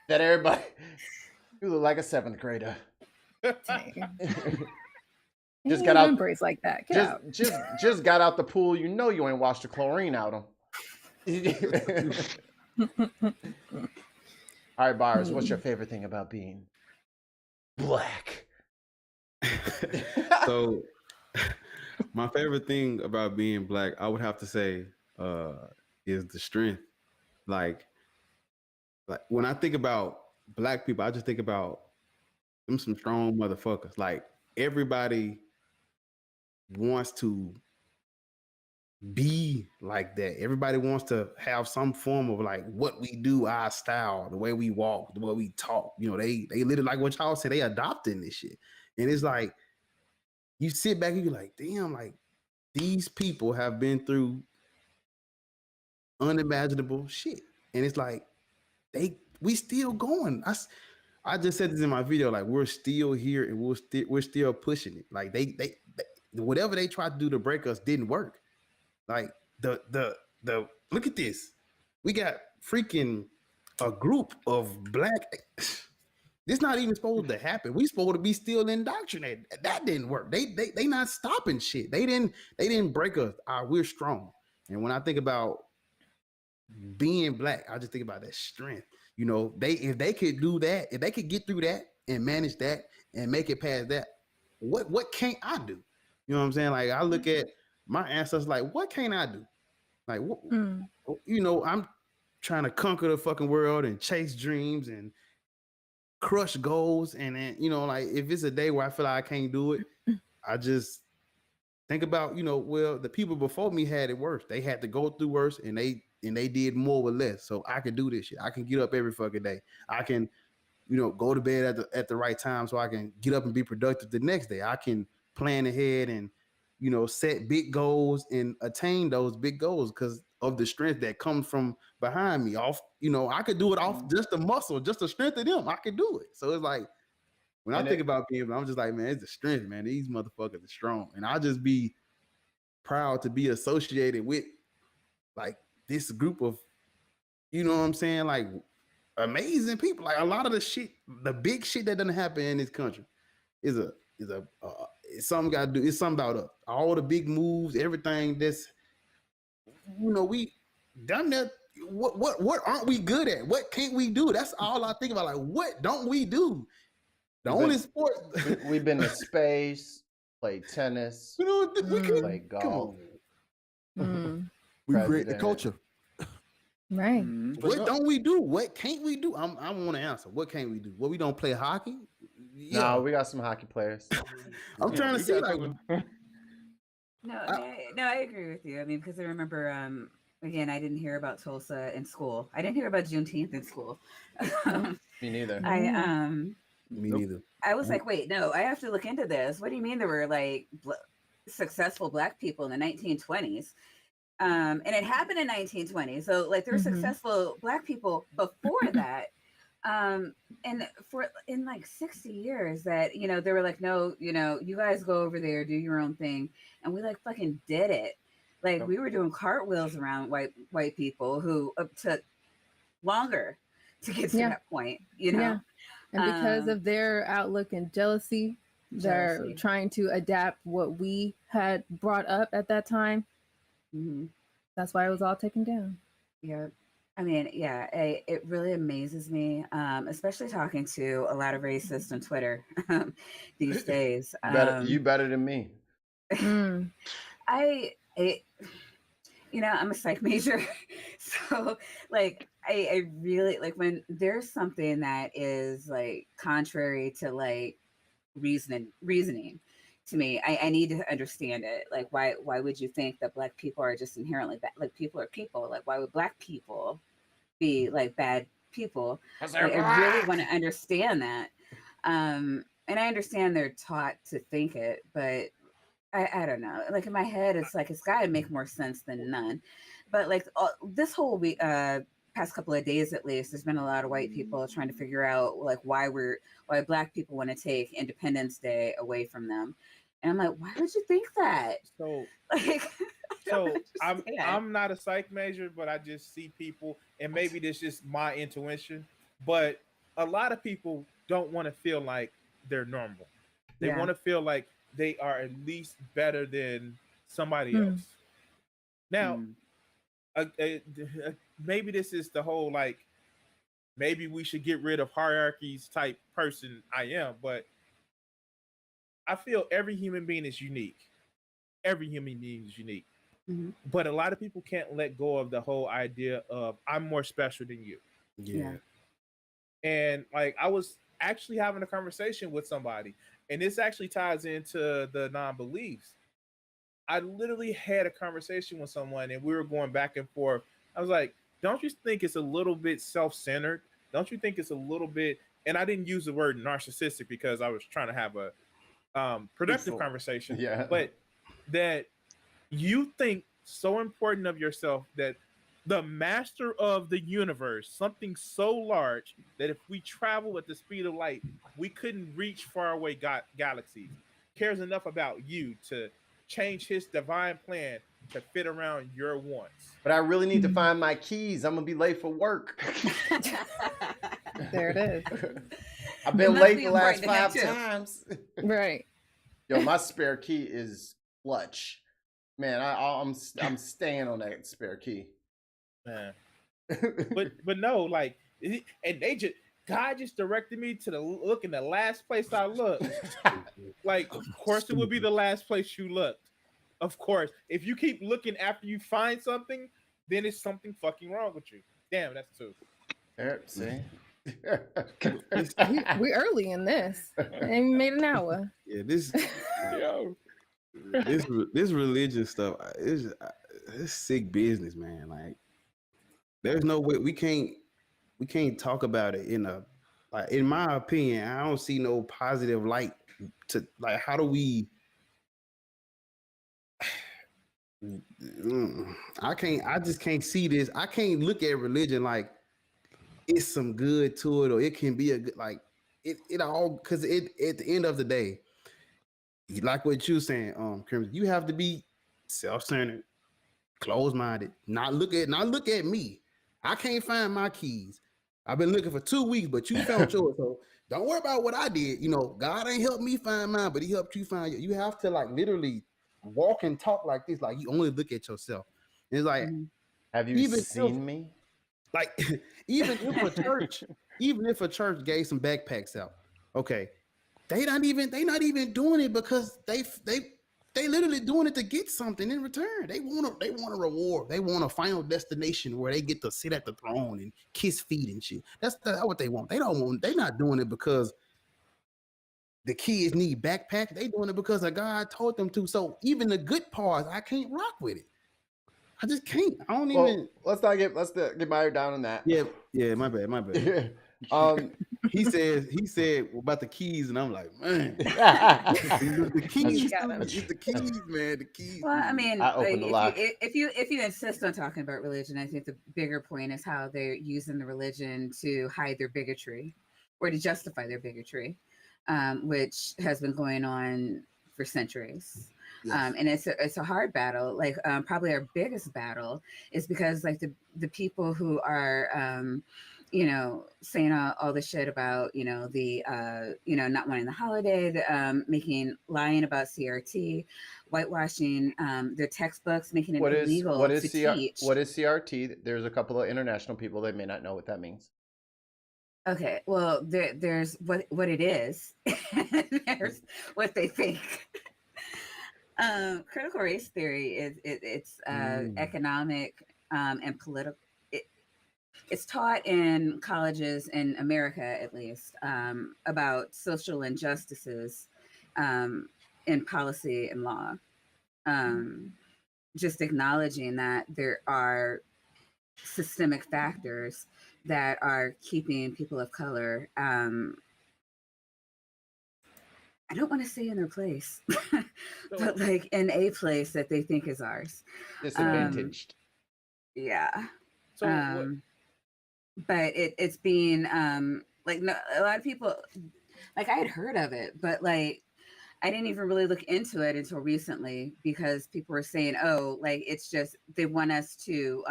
everybody, you look like a 7th grader. Dang. Just Ain't got no out. embrace like that. Get out. Just got out the pool. You know you ain't washed the chlorine out of them. All right, Bars, what's your favorite thing about being black? So my favorite thing about being black, I would have to say, is the strength. Like when I think about black people, I just think about them some strong motherfuckers. Like everybody wants to be like that. Everybody wants to have some form of like what we do, our style, the way we walk, the way we talk. You know, they literally, like what y'all say, they adopting this shit. And it's like you sit back and you're like, damn, like these people have been through unimaginable shit. And it's like we still going. I just said this in my video, like we're still here and we're still pushing it. Like they whatever they tried to do to break us didn't work. Like the look at this. We got freaking a group of black. This not even supposed to happen. We supposed to be still indoctrinated. That didn't work. They not stopping shit. They didn't break us. We're strong. And when I think about being black, I just think about that strength. You know, if they could do that, if they could get through that and manage that and make it past that, what can't I do? You know what I'm saying? Like I look at my ancestors like, what can't I do? Like, you know, I'm trying to conquer the fucking world and chase dreams and crush goals. And then, you know, like if it's a day where I feel like I can't do it, I just think about, you know, well, the people before me had it worse. They had to go through worse and they did more with less. So I can do this shit. I can get up every fucking day. I can, you know, go to bed at the right time so I can get up and be productive the next day. I can plan ahead and, you know, set big goals and attain those big goals because of the strength that comes from behind me. Off, you know, I could do it off just the muscle, just the strength of them. I could do it. So it's like when I think about people, I'm just like, man, it's the strength, man. These motherfuckers are strong, and I just be proud to be associated with like this group of, you know what I'm saying, like amazing people. Like a lot of the shit, the big shit that doesn't happen in this country is it's something got to do. It's something about us. All the big moves, everything that's, you know, we done that. What aren't we good at? What can't we do? That's all I think about. Like, what don't we do? The only sport we've been to space, played tennis, you know, we can play golf. We create the culture. Right. What don't we do? What can't we do? I want to answer. What can't we do? Well, we don't play hockey. Yeah. No, we got some hockey players. I'm trying to see like. I agree with you. I mean, because I remember, again, I didn't hear about Tulsa in school. I didn't hear about Juneteenth in school. Me neither. Me neither. I was like, wait, no, I have to look into this. What do you mean there were like successful Black people in the 1920s? And it happened in 1920. So like there were successful Black people before that. And in like 60 years that, you know, they were like, no, you know, you guys go over there, do your own thing. And we like fucking did it. Like we were doing cartwheels around white people who took longer to get to that point, you know? Yeah. And because of their outlook and jealousy, they're trying to adapt what we had brought up at that time. That's why it was all taken down. Yeah. I mean, yeah, it really amazes me, especially talking to a lot of racists on Twitter these days. You better than me. You know, I'm a psych major, so like I really like when there's something that is like contrary to like reasoning to me. I need to understand it. Like why would you think that Black people are just inherently bad? Like people are people. Like why would Black people be like bad people? Like, I really want to understand that. And I understand they're taught to think it, but I don't know. Like in my head, it's like it's got to make more sense than none. But like this whole week, past couple of days at least, there's been a lot of white people trying to figure out like why Black people want to take Independence Day away from them. And I'm like, why would you think that? So like, I'm not a psych major, but I just see people, and maybe this is my intuition, but a lot of people don't want to feel like they're normal. They want to feel like they are at least better than somebody else. Now, maybe this is the whole like, maybe we should get rid of hierarchies type person I am, but I feel every human being is unique. Every human being is unique. Mhm. But a lot of people can't let go of the whole idea of I'm more special than you. Yeah. And like I was actually having a conversation with somebody, and this actually ties into the non-beliefs. I literally had a conversation with someone and we were going back and forth. I was like, don't you think it's a little bit self-centered? Don't you think it's a little bit, and I didn't use the word narcissistic because I was trying to have a productive Peaceful. conversation, Yeah. but that you think so important of yourself that the master of the universe, something so large that if we travel at the speed of light, we couldn't reach faraway galaxies, cares enough about you to change his divine plan to fit around your wants. But I really need to find my keys. I'm gonna be late for work. There it is. I've been must late be the last important to 5 him, too. times. Right. Yo, my spare key is clutch. Man, I'm staying on that spare key. Man. But no, like, and God just directed me to look in the last place I looked. Like, of course, it would be the last place you looked. Of course, if you keep looking after you find something, then it's something fucking wrong with you. Damn, that's two. See? We early in this. And we made an hour. Yeah, this Yo. this religion stuff is it's sick business, man. Like, there's no way we can't talk about it in a, like, in my opinion, I don't see no positive light to, like, how do we I just can't see this. I can't look at religion like it's some good to it, or it can be a good, like, it all, because it at the end of the day, like what you saying, Crimson, you have to be self-centered, closed-minded, not look at me. I can't find my keys. I've been looking for 2 weeks, but you found yours. So don't worry about what I did. You know, God ain't helped me find mine, but he helped you find yours. You have to, like, literally walk and talk like this, like you only look at yourself. And it's like, Have you seen me? like, even if a church gave some backpacks out, okay, they not even doing it because they literally doing it to get something in return. They want a reward. They want a final destination where they get to sit at the throne and kiss feet and shit. That's what they want. They're not doing it because the kids need backpacks. They doing it because God told them to. So even the good parts, I can't rock with it. I just can't. I don't even. Let's get Meyer down on that. Yeah. My bad. He said about the keys, and I'm like, man, the keys, man, the keys. Well, I mean, I opened the lock. if you insist on talking about religion, I think the bigger point is how they're using the religion to hide their bigotry or to justify their bigotry, which has been going on for centuries. Yes. And it's a hard battle. Like, probably our biggest battle is because, like, the people who are saying all the shit about the not wanting the holiday, lying about CRT, whitewashing their textbooks, making it illegal to teach. What is CRT? There's a couple of international people that may not know what that means. Okay, well, there's what it is. There's what they think. Critical race theory it's economic and political. It's taught in colleges in America, at least, about social injustices in policy and law. Just acknowledging that there are systemic factors that are keeping people of color, I don't want to say in their place, but like in a place that they think is ours. Disadvantaged. Yeah. So but it's being like, no, a lot of people, like, I had heard of it, but like I didn't even really look into it until recently, because people were saying, oh, like, it's just they want us to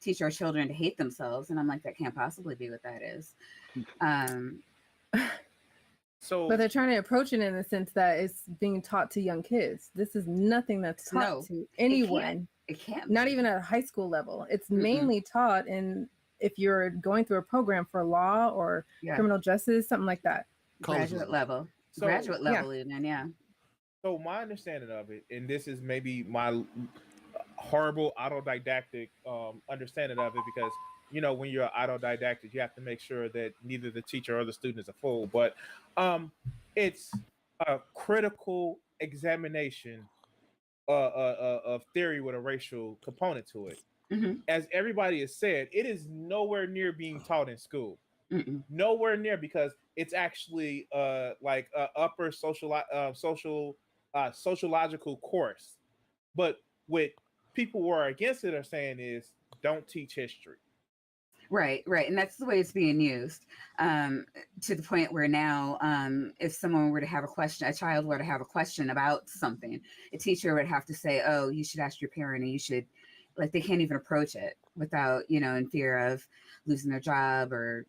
teach our children to hate themselves, and I'm like, that can't possibly be what that is. So But they're trying to approach it in the sense that it's being taught to young kids. This is nothing that's taught No, to anyone, it can't not be. even at a high school level. It's Mm-mm. mainly taught in if you're going through a program for law or Yeah. criminal justice, something like that. College Graduate level. So- Graduate level even, yeah. So my understanding of it, and this is maybe my horrible autodidactic understanding of it, because when you're autodidactic, you have to make sure that neither the teacher or the student is a fool. But it's a critical examination of theory with a racial component to it. Mm-hmm. As everybody has said, it is nowhere near being taught in school. Mm-mm. Nowhere near, because it's actually like a upper sociological course. But what people who are against it are saying is, don't teach history. Right, and that's the way it's being used, to the point where now, if someone were to have a question, a child were to have a question about something, a teacher would have to say, "Oh, you should ask your parent," and you should, like, they can't even approach it without, in fear of losing their job or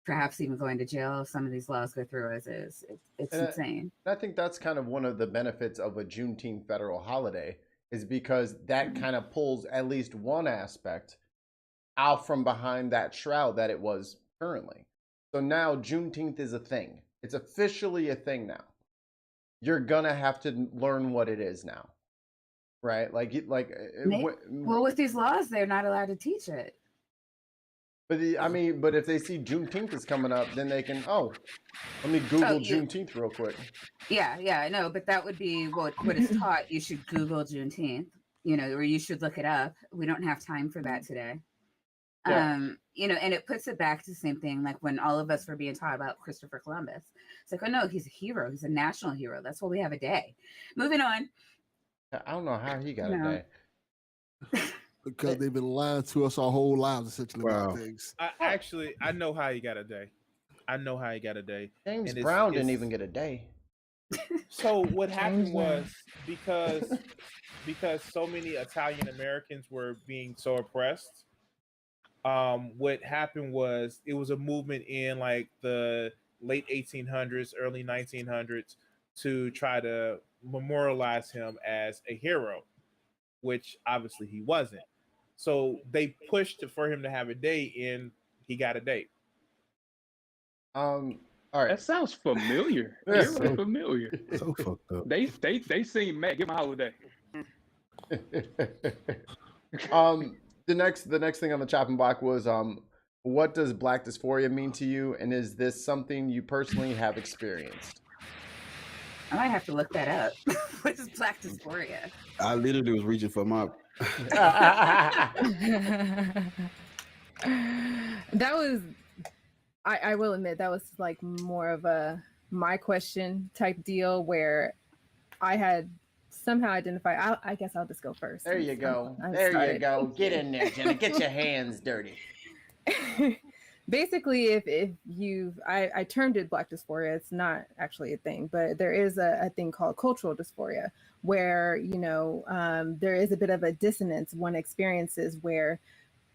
perhaps even going to jail. Some of these laws go through as is. It's insane. I think that's kind of one of the benefits of a Juneteenth federal holiday, is because that kind of pulls at least one aspect out from behind that shroud that it was currently. So now Juneteenth is a thing. It's officially a thing now. You're gonna have to learn what it is now, right? Well, with these laws, they're not allowed to teach it. But but if they see Juneteenth is coming up, then they can. Oh, let me Google Juneteenth real quick. Yeah, I know, but that would be what is taught. You should Google Juneteenth, or you should look it up. We don't have time for that today. Yeah. And it puts it back to the same thing, like when all of us were being taught about Christopher Columbus. It's like, oh no, he's a hero. He's a national hero. That's why we have a day. Moving on. I don't know how he got a day. Because they've been lying to us our whole lives, essentially, about things. I know how he got a day. James Brown didn't even get a day. So what happened was, because so many Italian Americans were being so oppressed, what happened was it was a movement in like the late 1800s, early 1900s to try to memorialize him as a hero, which obviously he wasn't. So they pushed for him to have a day, and he got a date. All right. That sounds familiar. Eerily familiar. So fucked up. They seen Matt. Give him a holiday. The next thing on the chopping block was what does Black dysphoria mean to you, and is this something you personally have experienced? I might have to look that up. What is Black dysphoria? I literally was reaching for my. That was, I will admit, that was like more of a my question type deal where I had somehow identified. I guess I'll just go first. There you go. I'm there started. You go. Get in there, Jenna. Get your hands dirty. Basically, if I termed it Black dysphoria. It's not actually a thing, but there is a thing called cultural dysphoria, where there is a bit of a dissonance one experiences where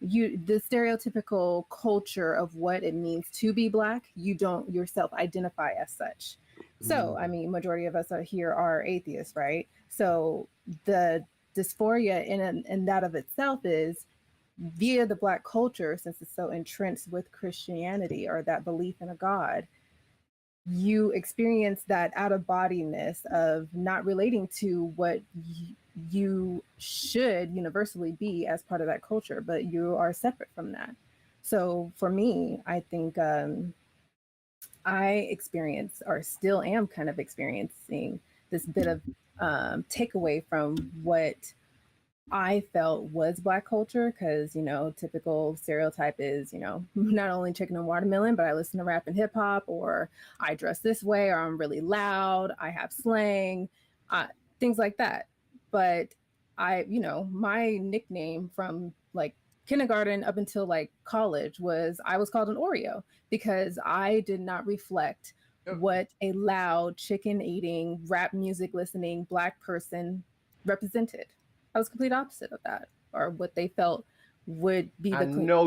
the stereotypical culture of what it means to be Black, you don't yourself identify as such. So, I mean, majority of us here are atheists, right? So the dysphoria in that of itself is via the Black culture, since it's so entrenched with Christianity or that belief in a God, you experience that out-of-bodiness of not relating to what you should universally be as part of that culture, but you are separate from that. So for me, I think I experience, or still am kind of experiencing, this bit of takeaway from what I felt was Black culture, because typical stereotype is not only chicken and watermelon, but I listen to rap and hip hop, or I dress this way, or I'm really loud, I have slang, things like that. But my nickname from like kindergarten up until like college I was called an Oreo, because I did not reflect what a loud, chicken eating, rap music listening Black person represented. I was complete opposite of that, or what they felt would be the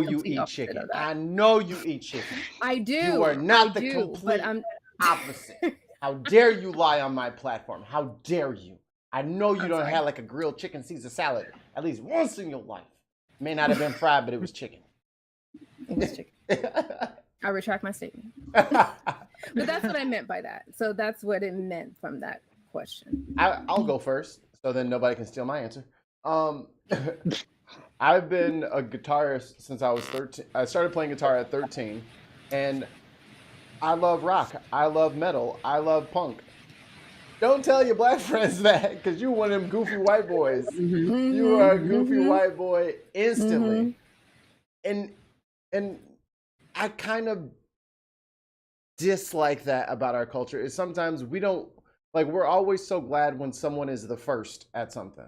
you eat chicken. I know you eat chicken. I do. You are not the complete but I'm opposite. How dare you lie on my platform? How dare you? I know you don't have like a grilled chicken Caesar salad at least once in your life. May not have been fried, but it was chicken. It was chicken. I retract my statement. But that's what I meant by that. So that's what it meant from that question. I'll go first, so then nobody can steal my answer. I've been a guitarist since I was 13. I started playing guitar at 13, and I love rock. I love metal. I love punk. Don't tell your black friends that, because you're one of them goofy white boys. Mhm. You are a goofy white boy instantly. And I kind of dislike that about our culture. Is sometimes we don't, like, we're always so glad when someone is the first at something.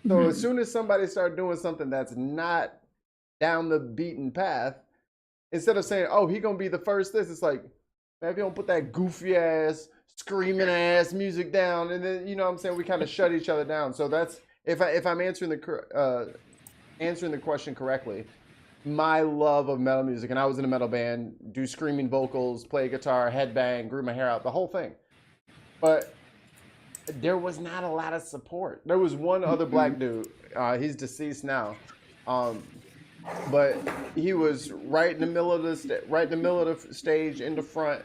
So as soon as somebody starts doing something that's not down the beaten path, instead of saying, "Oh, he gonna be the first," it's like, man, if you don't put that goofy ass, screaming ass music down, and then you know what I'm saying, we kind of shut each other down. So that's if I'm answering the question correctly. My love of metal music, and I was in a metal band, do screaming vocals, play guitar, headbang, grew my hair out, the whole thing. But there was not a lot of support. There was one other black dude. He's deceased now, but he was right in the middle of the stage, in the front,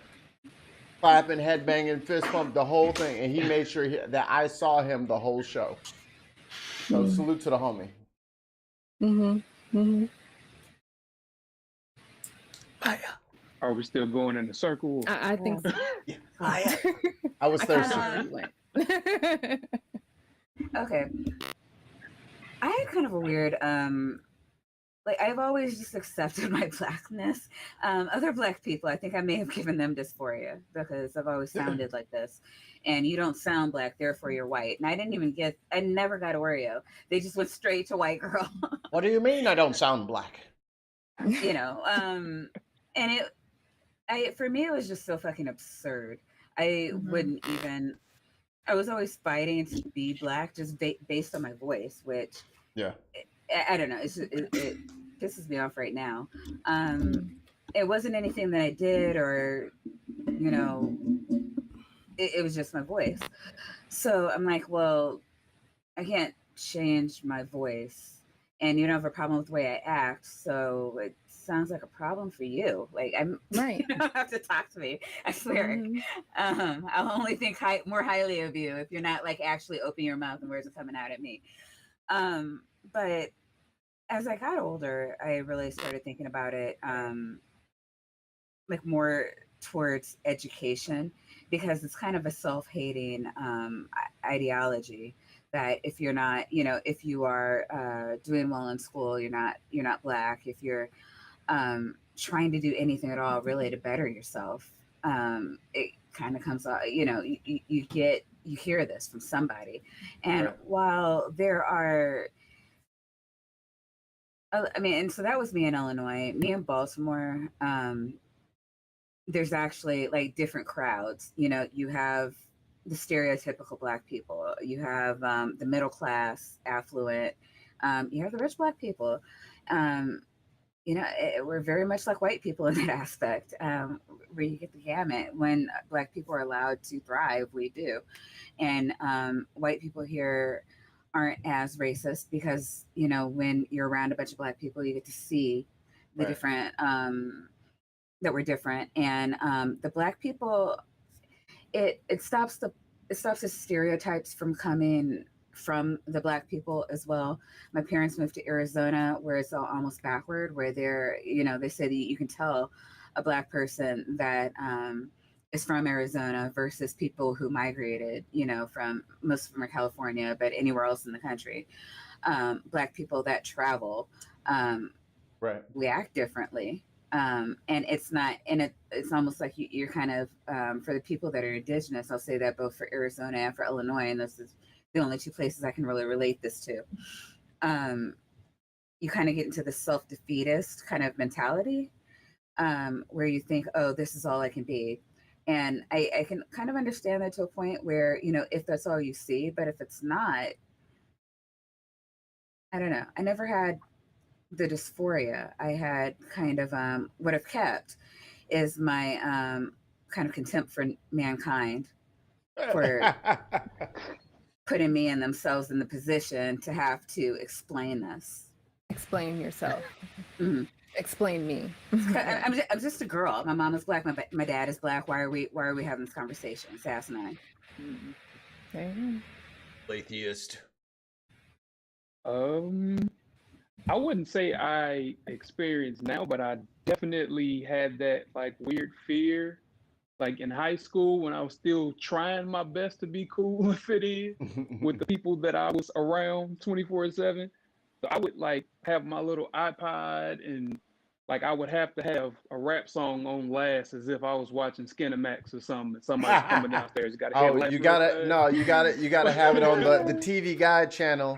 clapping, headbanging, fist pump, the whole thing, and he made sure that I saw him the whole show. So salute to the homie. Are we still going in a circle? I think so. I was thirsty. Okay. I had kind of a weird, like, I've always just accepted my blackness. Other black people, I think I may have given them dysphoria because I've always sounded like this. And you don't sound black, therefore you're white. And I never got Oreo. They just went straight to white girl. What do you mean I don't sound black? You know, and for me, it was just so fucking absurd. I wouldn't even, I was always fighting to be black just based on my voice, which I don't know. It pisses me off right now. It wasn't anything that I did or, you know, it was just my voice. So I'm like, well, I can't change my voice and you don't have a problem with the way I act. So it sounds like a problem for you. Like Right. You don't have to talk to me. I swear. I'll only think more highly of you if you're not like actually opening your mouth and words are coming out at me. But as I got older, I really started thinking about it, like more towards education, because it's kind of a self-hating ideology that if you're not, you know, if you are doing well in school, you're not black. If you're trying to do anything at all really to better yourself, it kind of comes out, you know, you hear this from somebody. And while there are, I mean, and so that was me in Illinois, me in Baltimore. There's actually like different crowds. You know, you have the stereotypical black people. You have the middle class, affluent. You have the rich black people. You know, we're very much like white people in that aspect, where you get the gamut. When black people are allowed to thrive, we do. And white people here aren't as racist because, you know, when you're around a bunch of black people, you get to see the different, that we're different. And the black people, it stops the stereotypes from coming from the black people as well. My parents moved to Arizona where it's almost backward, where they're, you know, they say that you can tell a black person that is from Arizona versus people who migrated, you know, from, most of them are California, but anywhere else in the country. Black people that travel, we act differently. And it's not, and it's almost like you're kind of, for the people that are indigenous, I'll say that both for Arizona and for Illinois, and this is the only two places I can really relate this to. You kind of get into the self-defeatist kind of mentality, where you think, oh, this is all I can be. And I can kind of understand that to a point where, you know, if that's all you see, but if it's not, I don't know. I never had the dysphoria. I had kind of, what I've kept is my kind of contempt for mankind for putting me and themselves in the position to have to explain this. Explain yourself. Mhm. Explain me. I'm just a girl. My mom is black. My dad is black. Why are we having this conversation? It's asinine. There you Atheist. I wouldn't say I experience now, but I definitely had that like weird fear, like in high school when I was still trying my best to be cool and fit in with the people that I was around 24/7. So I would like have my little iPod and like I would have to have a rap song on last as if I was watching Skinamax or something. And somebody's coming downstairs. You gotta Oh, hear you gotta have it on the TV Guide channel,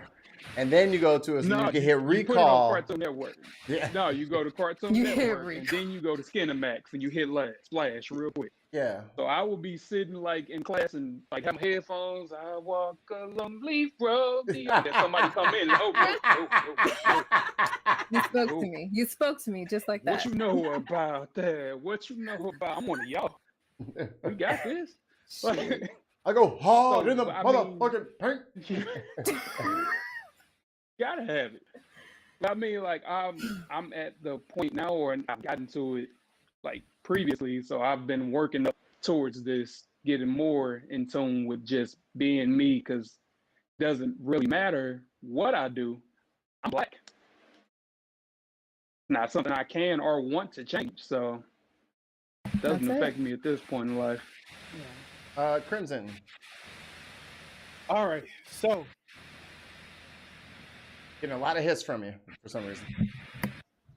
and then you go to it so you can hit You put it on recall. Cartoon Network. Yeah. No, you go to Cartoon You hit Network and then you go to Skinamax and you hit Splash real quick. Yeah. So I would be sitting like in class and like have my headphones. I walk a lonely road. And then somebody come in and You spoke to me. You spoke to me just like that. what you know about that? What you know about? I'm one of y'all. We got this. I go hard So, in the I mean- motherfucking paint. Gotta have it. I mean, like I'm at the point now, or I've gotten to it like previously, so I've been working up towards this, getting more in tune with just being me, because it doesn't really matter what I do. I'm black. Not something I can or want to change, so it doesn't That's it. affect me at this point in life. Crimson. All right. So Getting a lot of hiss from you for some reason.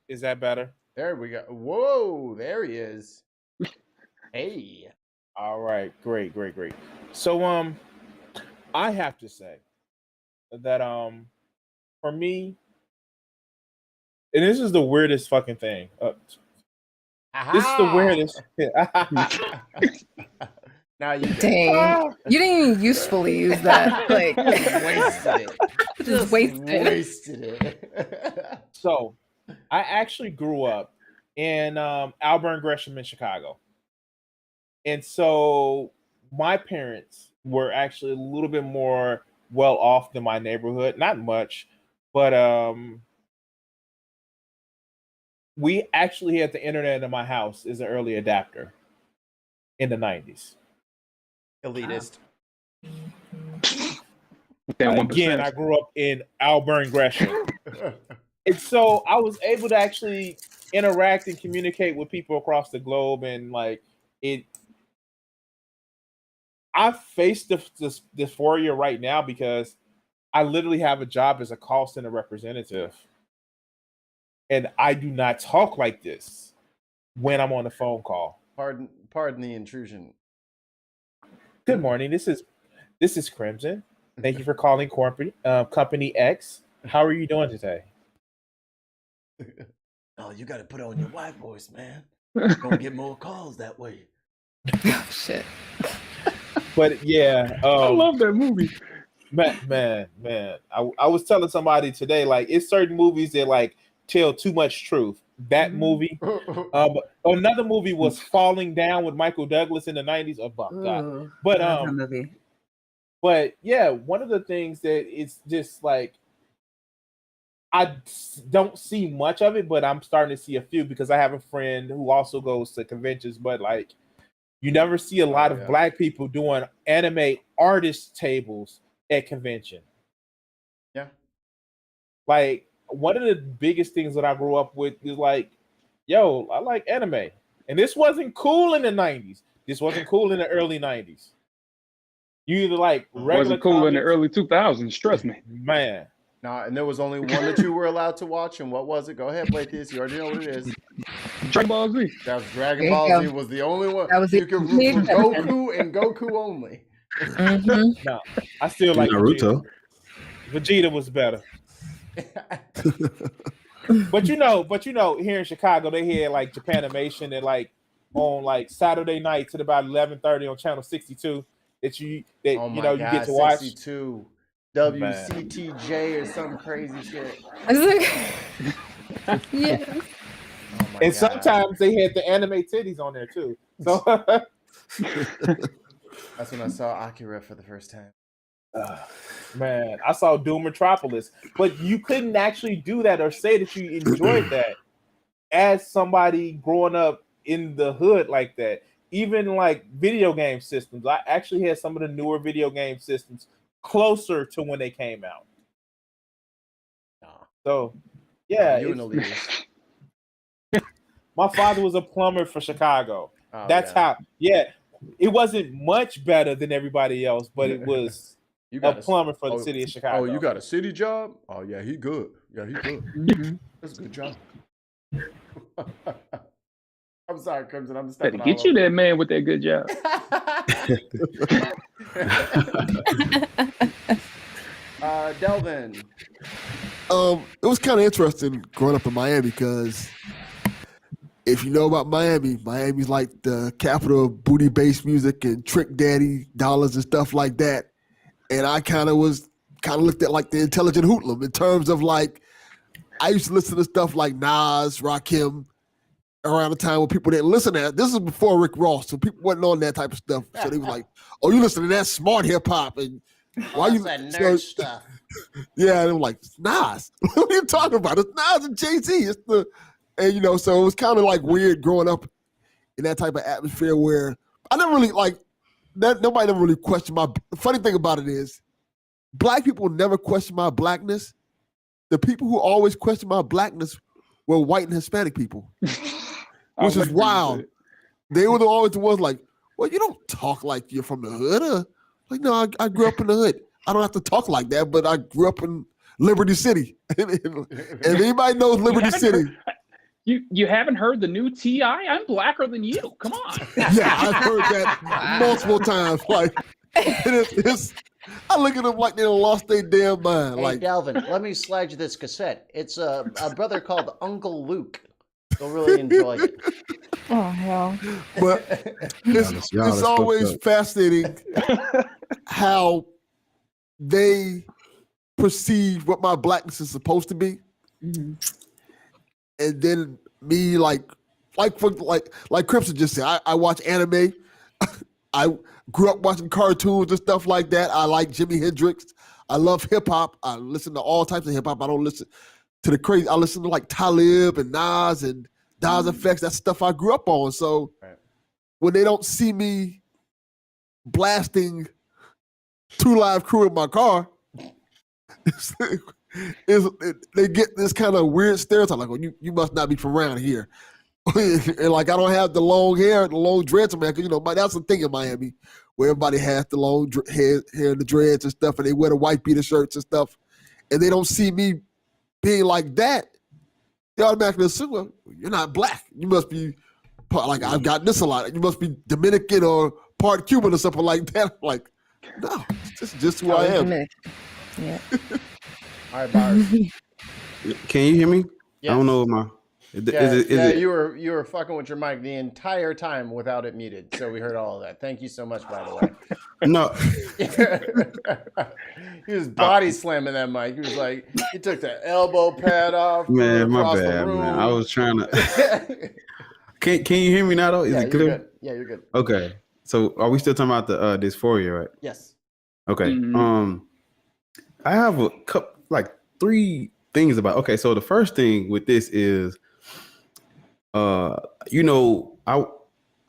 is that better? There we go. Whoa, there he is. Hey. All right. Great. So I have to say that for me, and this is the weirdest fucking thing. This is the weirdest. Now you Dang. You didn't even usefully use that. Like wasted it. just Wasted it. So I actually grew up in Auburn Gresham in Chicago. And so my parents were actually a little bit more well off than my neighborhood. Not much, but we actually had the internet in my house as an early adapter in the 90s. Elitist. That Again, 1%. I grew up in Auburn Gresham. And so I was able to actually interact and communicate with people across the globe, and like it. I face this dysphoria right now because I literally have a job as a call center representative, and I do not talk like this when I'm on a phone call. Pardon the intrusion. Good morning. This is Crimson. Thank you for calling Company X. How are you doing today? Oh, you got to put on your white voice, man. You're gonna get more calls that way. Oh, shit. But yeah, I love that movie. man. I was telling somebody today, like, it's certain movies that like tell too much truth. That movie. Another movie was Falling Down with Michael Douglas in the 90s. Oh my God. Ooh, But I love that movie. But yeah, one of the things that it's just like I don't see much of it, but I'm starting to see a few because I have a friend who also goes to conventions, but like you never see a lot of black people doing anime artist tables at convention. Yeah. Like one of the biggest things that I grew up with is like, yo, I like anime. And this wasn't cool in the 90s. This wasn't cool in the early 90s. You either like regular Wasn't cool comics, in the early 2000s, trust me. man. Nah, and there was only one that you were allowed to watch, and what was it? Go ahead, Blatant. You already know what it is. Dragon Ball Z. That was Dragon There you Ball go. Z was the only one. That was you it. could root for Goku and Goku only. Mhm. No, I still like Naruto. Vegeta was better. But you know, here in Chicago, they had like Japanimation and like on like Saturday nights at about 11:30 on channel 62 that Oh you my know God, you get to watch. 62. WCTJ or some crazy shit. I was like, yeah. Oh my And God. sometimes they had the anime titties on there too. So That's when I saw Akira for the first time. Man, I saw Doom Metropolis, but you couldn't actually do that or say that you enjoyed that as somebody growing up in the hood like that. Even like video game systems, I actually had some of the newer video game systems closer to when they came out. So, yeah, you and the leaders. My father was a plumber for Chicago. Oh, That's how. Yeah, it wasn't much better than everybody else, but it was a plumber for the city of Chicago. Oh, you got a city job? Oh yeah, he good. Yeah, he good. That's a good job. I'm sorry, Crimson. I'm stepping all Get you over. that man with that good job. Delvin. It was kind of interesting growing up in Miami because if you know about Miami, Miami's like the capital of booty bass music and trick daddy dollars and stuff like that. And I kind of looked at like the intelligent hoodlum in terms of like, I used to listen to stuff like Nas, Rakim, around the time when people didn't listen to that. This is before Rick Ross, so people wasn't on that type of stuff. So they was like, "Oh, you listen to that smart hip hop and why you that nerd stuff?" Yeah, they were like, "Nas, what are you talking about? It's Nas and Jay-Z." And so it was kind of like weird growing up in that type of atmosphere where I never really like that. Nobody ever really questioned my. The funny thing about it is, black people never question my blackness. The people who always question my blackness were white and Hispanic people. Which is wild. They were always the ones like, well, you don't talk like you're from the hood. Like, no, I grew up in the hood. I don't have to talk like that, but I grew up in Liberty City. And anybody knows Liberty City. You haven't heard the new T.I.? I'm blacker than you. Come on. Yeah, I've heard that multiple times. Like, I look at them like they done lost their damn mind. Hey, like, Delvin, let me slide you this cassette. It's a brother called Uncle Luke. You'll really enjoy it. Oh, hell. But it's always fascinating how they perceive what my blackness is supposed to be. Mm-hmm. And then me, like Crimson just said, I watch anime. I grew up watching cartoons and stuff like that. I like Jimi Hendrix. I love hip hop. I listen to all types of hip hop. I don't listen to the crazy. I listen to like Talib and Nas and Nas Effects. That's stuff I grew up on. So when they don't see me blasting 2 Live Crew in my car, they get this kind of weird stereotype. Like, oh, you must not be from around here. And like, I don't have the long hair, the long dreads, man. Because that's the thing in Miami, where everybody has the long hair, the dreads and stuff, and they wear the white beater shirts and stuff, and they don't see me being like that. They automatically assume, well, you're not black. You must be part, like, I've got this a lot. You must be Dominican or part Cuban or something like that. Like, no, this is just who I am. Yeah. All right, Bars. Can you hear me? Yes. I don't know if my. You were fucking with your mic the entire time without it muted, so we heard all of that. Thank you so much, by the way. No, he was body slamming that mic. He was like, he took the elbow pad off. Man, my bad, man. I was trying to. Can you hear me now though? Is it clear? Good. Yeah, you're good. Okay, so are we still talking about the dysphoria, right? Yes. Okay. Mm-hmm. I have a couple, like 3 things about. Okay, so the first thing with this is. I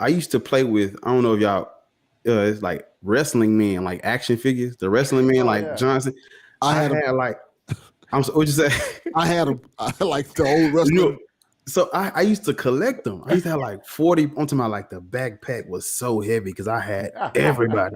used to play with, I don't know if y'all, it's like wrestling men, like action figures, the wrestling man, Johnson. I had what'd you say? I had them. I like the old wrestling. So I used to collect them. I used to have like 40. I'm talking about like the backpack was so heavy because I had everybody,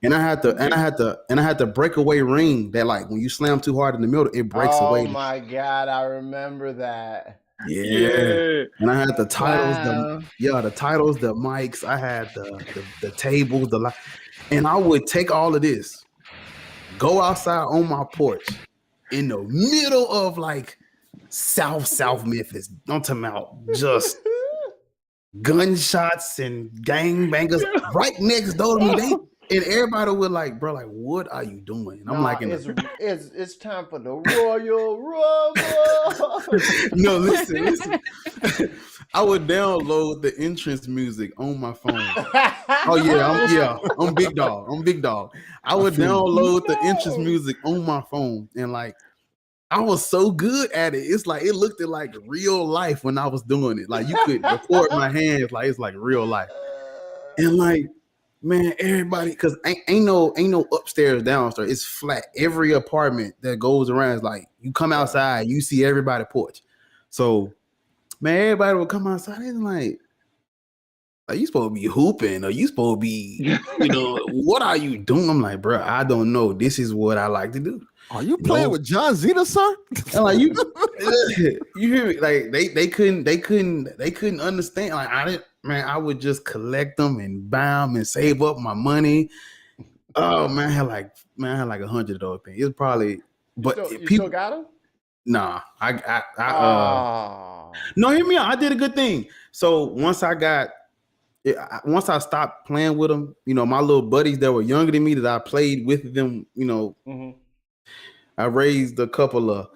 and I had the breakaway ring that like when you slam too hard in the middle, it breaks away. Oh my God, I remember that. Yeah. And I had the titles, the titles, the mics. I had the tables, and I would take all of this, go outside on my porch in the middle of like South Memphis. I'm talking about just gunshots and gangbangers right next door to me. And everybody was like, bro, like, what are you doing? And I'm it's time for the Royal Rumble. No, listen. I would download the entrance music on my phone. Oh I'm big dog. I would download the entrance music on my phone, and like I was so good at it. It's like it looked like real life when I was doing it. Like you could record my hands, like it's like real life. And like, man, everybody, because ain't no upstairs, downstairs. It's flat. Every apartment that goes around is like you come outside, you see everybody porch. So, man, everybody would come outside and like, are you supposed to be hooping? Are you supposed to be, what are you doing? I'm like, bro, I don't know. This is what I like to do. Are you playing with John Cena, sir? And like you hear me? Like they couldn't understand. Like I would just collect them and buy them and save up my money. Oh man, I had like 100 of those things. It's probably, but you still got them? Nah, no, hear me out. I did a good thing. So once I stopped playing with them, my little buddies that were younger than me that I played with them, I raised a couple of,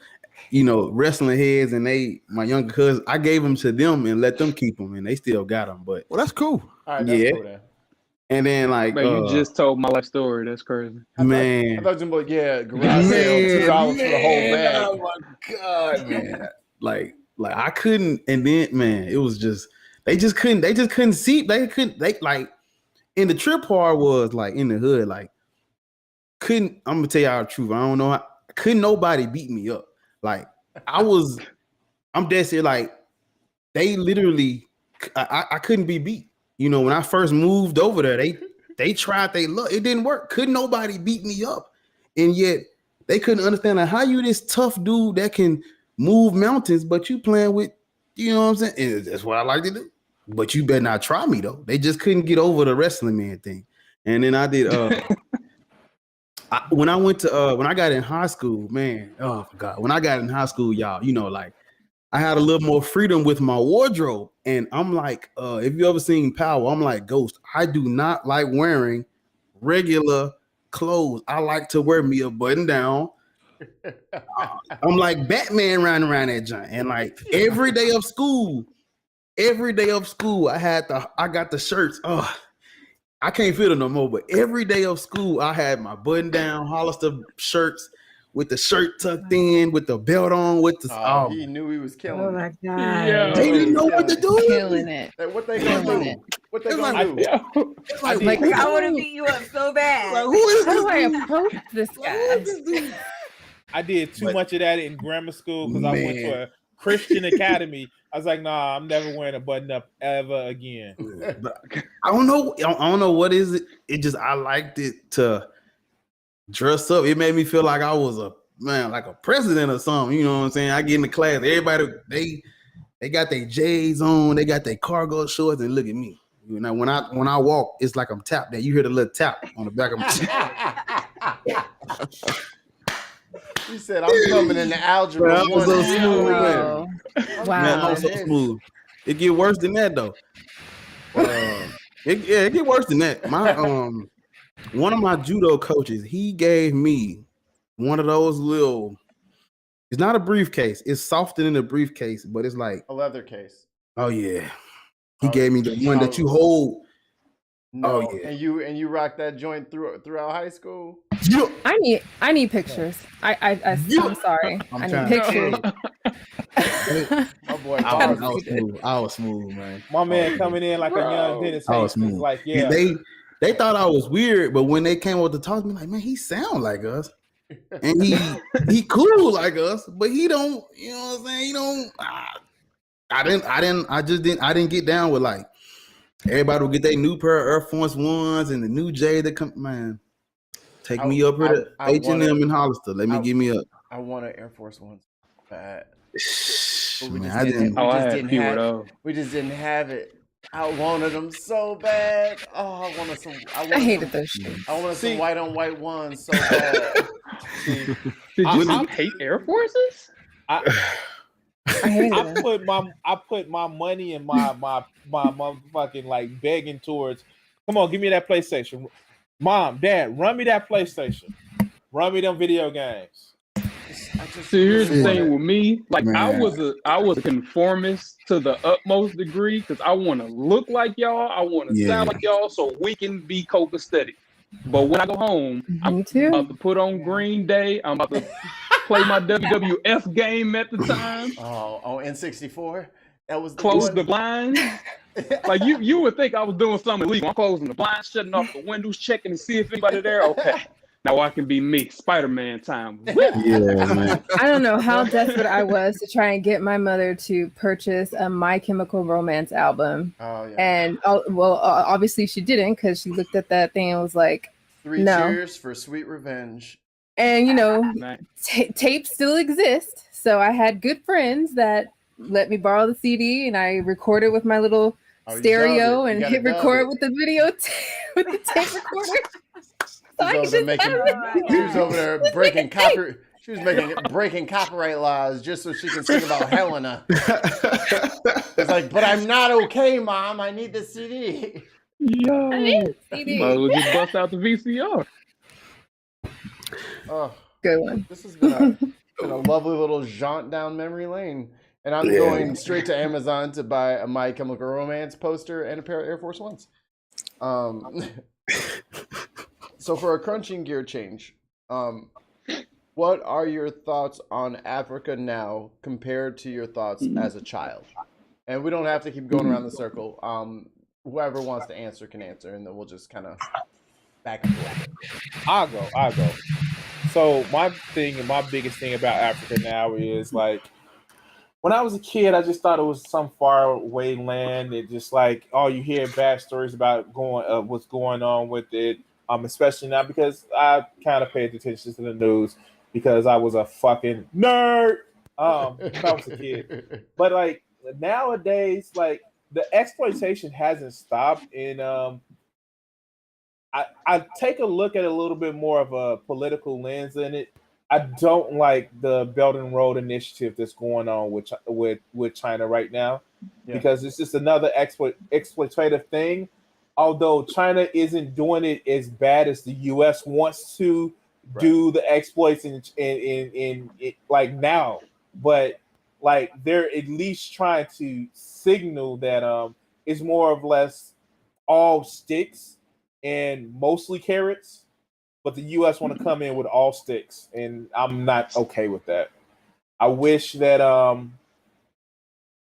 wrestling heads, and my younger cousins, I gave them to them and let them keep them, and they still got them. But well, that's cool. All right, that's cool then. And then like, man, you just told my life story. That's crazy, man. I thought you were like, garage sale, $2 for the whole bag. Oh my god, man! like I couldn't, and then man, it was just they just couldn't see. They like, and the trip part was like in the hood, like I'm gonna tell y'all the truth. I don't know. Couldn't nobody beat me up. Like I'm dead serious. Like they literally, I couldn't be beat. When I first moved over there, they tried their luck. It didn't work. Couldn't nobody beat me up. And yet they couldn't understand like how you this tough dude that can move mountains, but you playing with, what I'm saying? And that's what I like to do. But you better not try me though. They just couldn't get over the wrestling man thing. And then I did when I got in high school, man, oh my God. When I got in high school, y'all, like I had a little more freedom with my wardrobe. And I'm like, if you ever seen Power, I'm like Ghost. I do not like wearing regular clothes. I like to wear me a button down. I'm like Batman running around that joint. And like every day of school, I got the shirts. Oh, I can't feel it no more, but every day of school, I had my button down Hollister shirts with the shirt tucked in, with the belt on, with the. He knew he was killing. Oh my it. god! They didn't know what to do. Killing it. Like, what they gonna do? What they gonna do? It's like, I want to beat you up so bad. like, who is How this do I dude? approach this Who guy? is this dude? I did too much of that in grammar school because I went to a Christian academy. I was like, nah, I'm never wearing a button up ever again. But I don't know what is it. It just I liked it to dress up. It made me feel like I was like a president or something. You know what I'm saying? I get in the class, everybody they got their J's on, they got their cargo shorts, and look at me. When I walk, it's like I'm tapped. That you hear the little tap on the back of my. He said, "I'm coming in the algebra." I was so smooth, Wow. man. Wow. Man, I'm so smooth. It get worse than that though. It get worse than that. My one of my judo coaches, he gave me one of those little. It's not a briefcase. It's softer than a briefcase, but it's like a leather case. Oh yeah, he gave me the one that you hold. No, oh yeah, and you rock that joint throughout high school. I need pictures. I'm sorry. I need pictures. My boy, I was smooth, man. My man coming in like a young Dennis I was Hayes, smooth. like, yeah. They thought I was weird, but when they came up to talk to me, like, man, he sound like us, and he cool like us, but he don't. You know what I'm saying? He don't. I didn't get down with like everybody will get their new pair of Air Force Ones and the new J that come. Man, take me up here to H&M in Hollister. Let me give me up. I want an Air Force One bad. But we just didn't have it. I wanted them so bad. Oh, I hated those shoes. I wanted some white on white ones so bad. Did you hate Air Forces? I put my money and my motherfucking like begging towards. Come on, give me that PlayStation. Mom, Dad, run me that PlayStation. Run me them video games. See, here's the Yeah. thing with me. Like I Man. was a conformist to the utmost degree because I want to look like y'all. I want to sound like y'all, so we can be copacetic. But when I go home, I'm Me too. about to put on Green Day. I'm about to play my WWF game at the time. Oh, on N64? That was the Close one? the blinds. Like you would think I was doing something illegal. I'm closing the blinds, shutting off the windows, checking to see if anybody there. Okay, now I can be me, Spider-Man time. Yeah, man. I don't know how desperate I was to try and get my mother to purchase a My Chemical Romance album. Oh, yeah. And obviously she didn't, because she looked at that thing and was like, 3 no. cheers for Sweet Revenge. And, you know, Nice. tapes still exist. So I had good friends that let me borrow the CD, and I recorded with my little stereo and hit record with the video with the tape recorder. She was over there breaking copyright. She was breaking copyright laws just so she can sing about Helena. It's like, but I'm not okay, Mom. I need the CD. Yo, CD. you might as well just bust out the VCR. Oh, good one. This has been a lovely little jaunt down memory lane. And I'm going straight to Amazon to buy a My Chemical Romance poster and a pair of Air Force Ones. So for a crunching gear change, what are your thoughts on Africa now compared to your thoughts as a child? And we don't have to keep going around the circle. Whoever wants to answer can answer, and then we'll just kind of back and forth. I'll go. So my biggest thing about Africa now is like, when I was a kid, I just thought it was some far away land. It just like, oh, you hear bad stories about what's going on with it. Especially now because I kind of paid attention to the news because I was a fucking nerd. When I was a kid, but like nowadays, like the exploitation hasn't stopped, and I take a look at a little bit more of a political lens in it. I don't like the Belt and Road Initiative that's going on with China right now, because it's just another exploitative thing. Although China isn't doing it as bad as the U.S. wants to do the exploits in like now, but like they're at least trying to signal that it's more or less all sticks and mostly carrots. But the U.S. want to come in with all sticks, and I'm not okay with that. I wish that I'm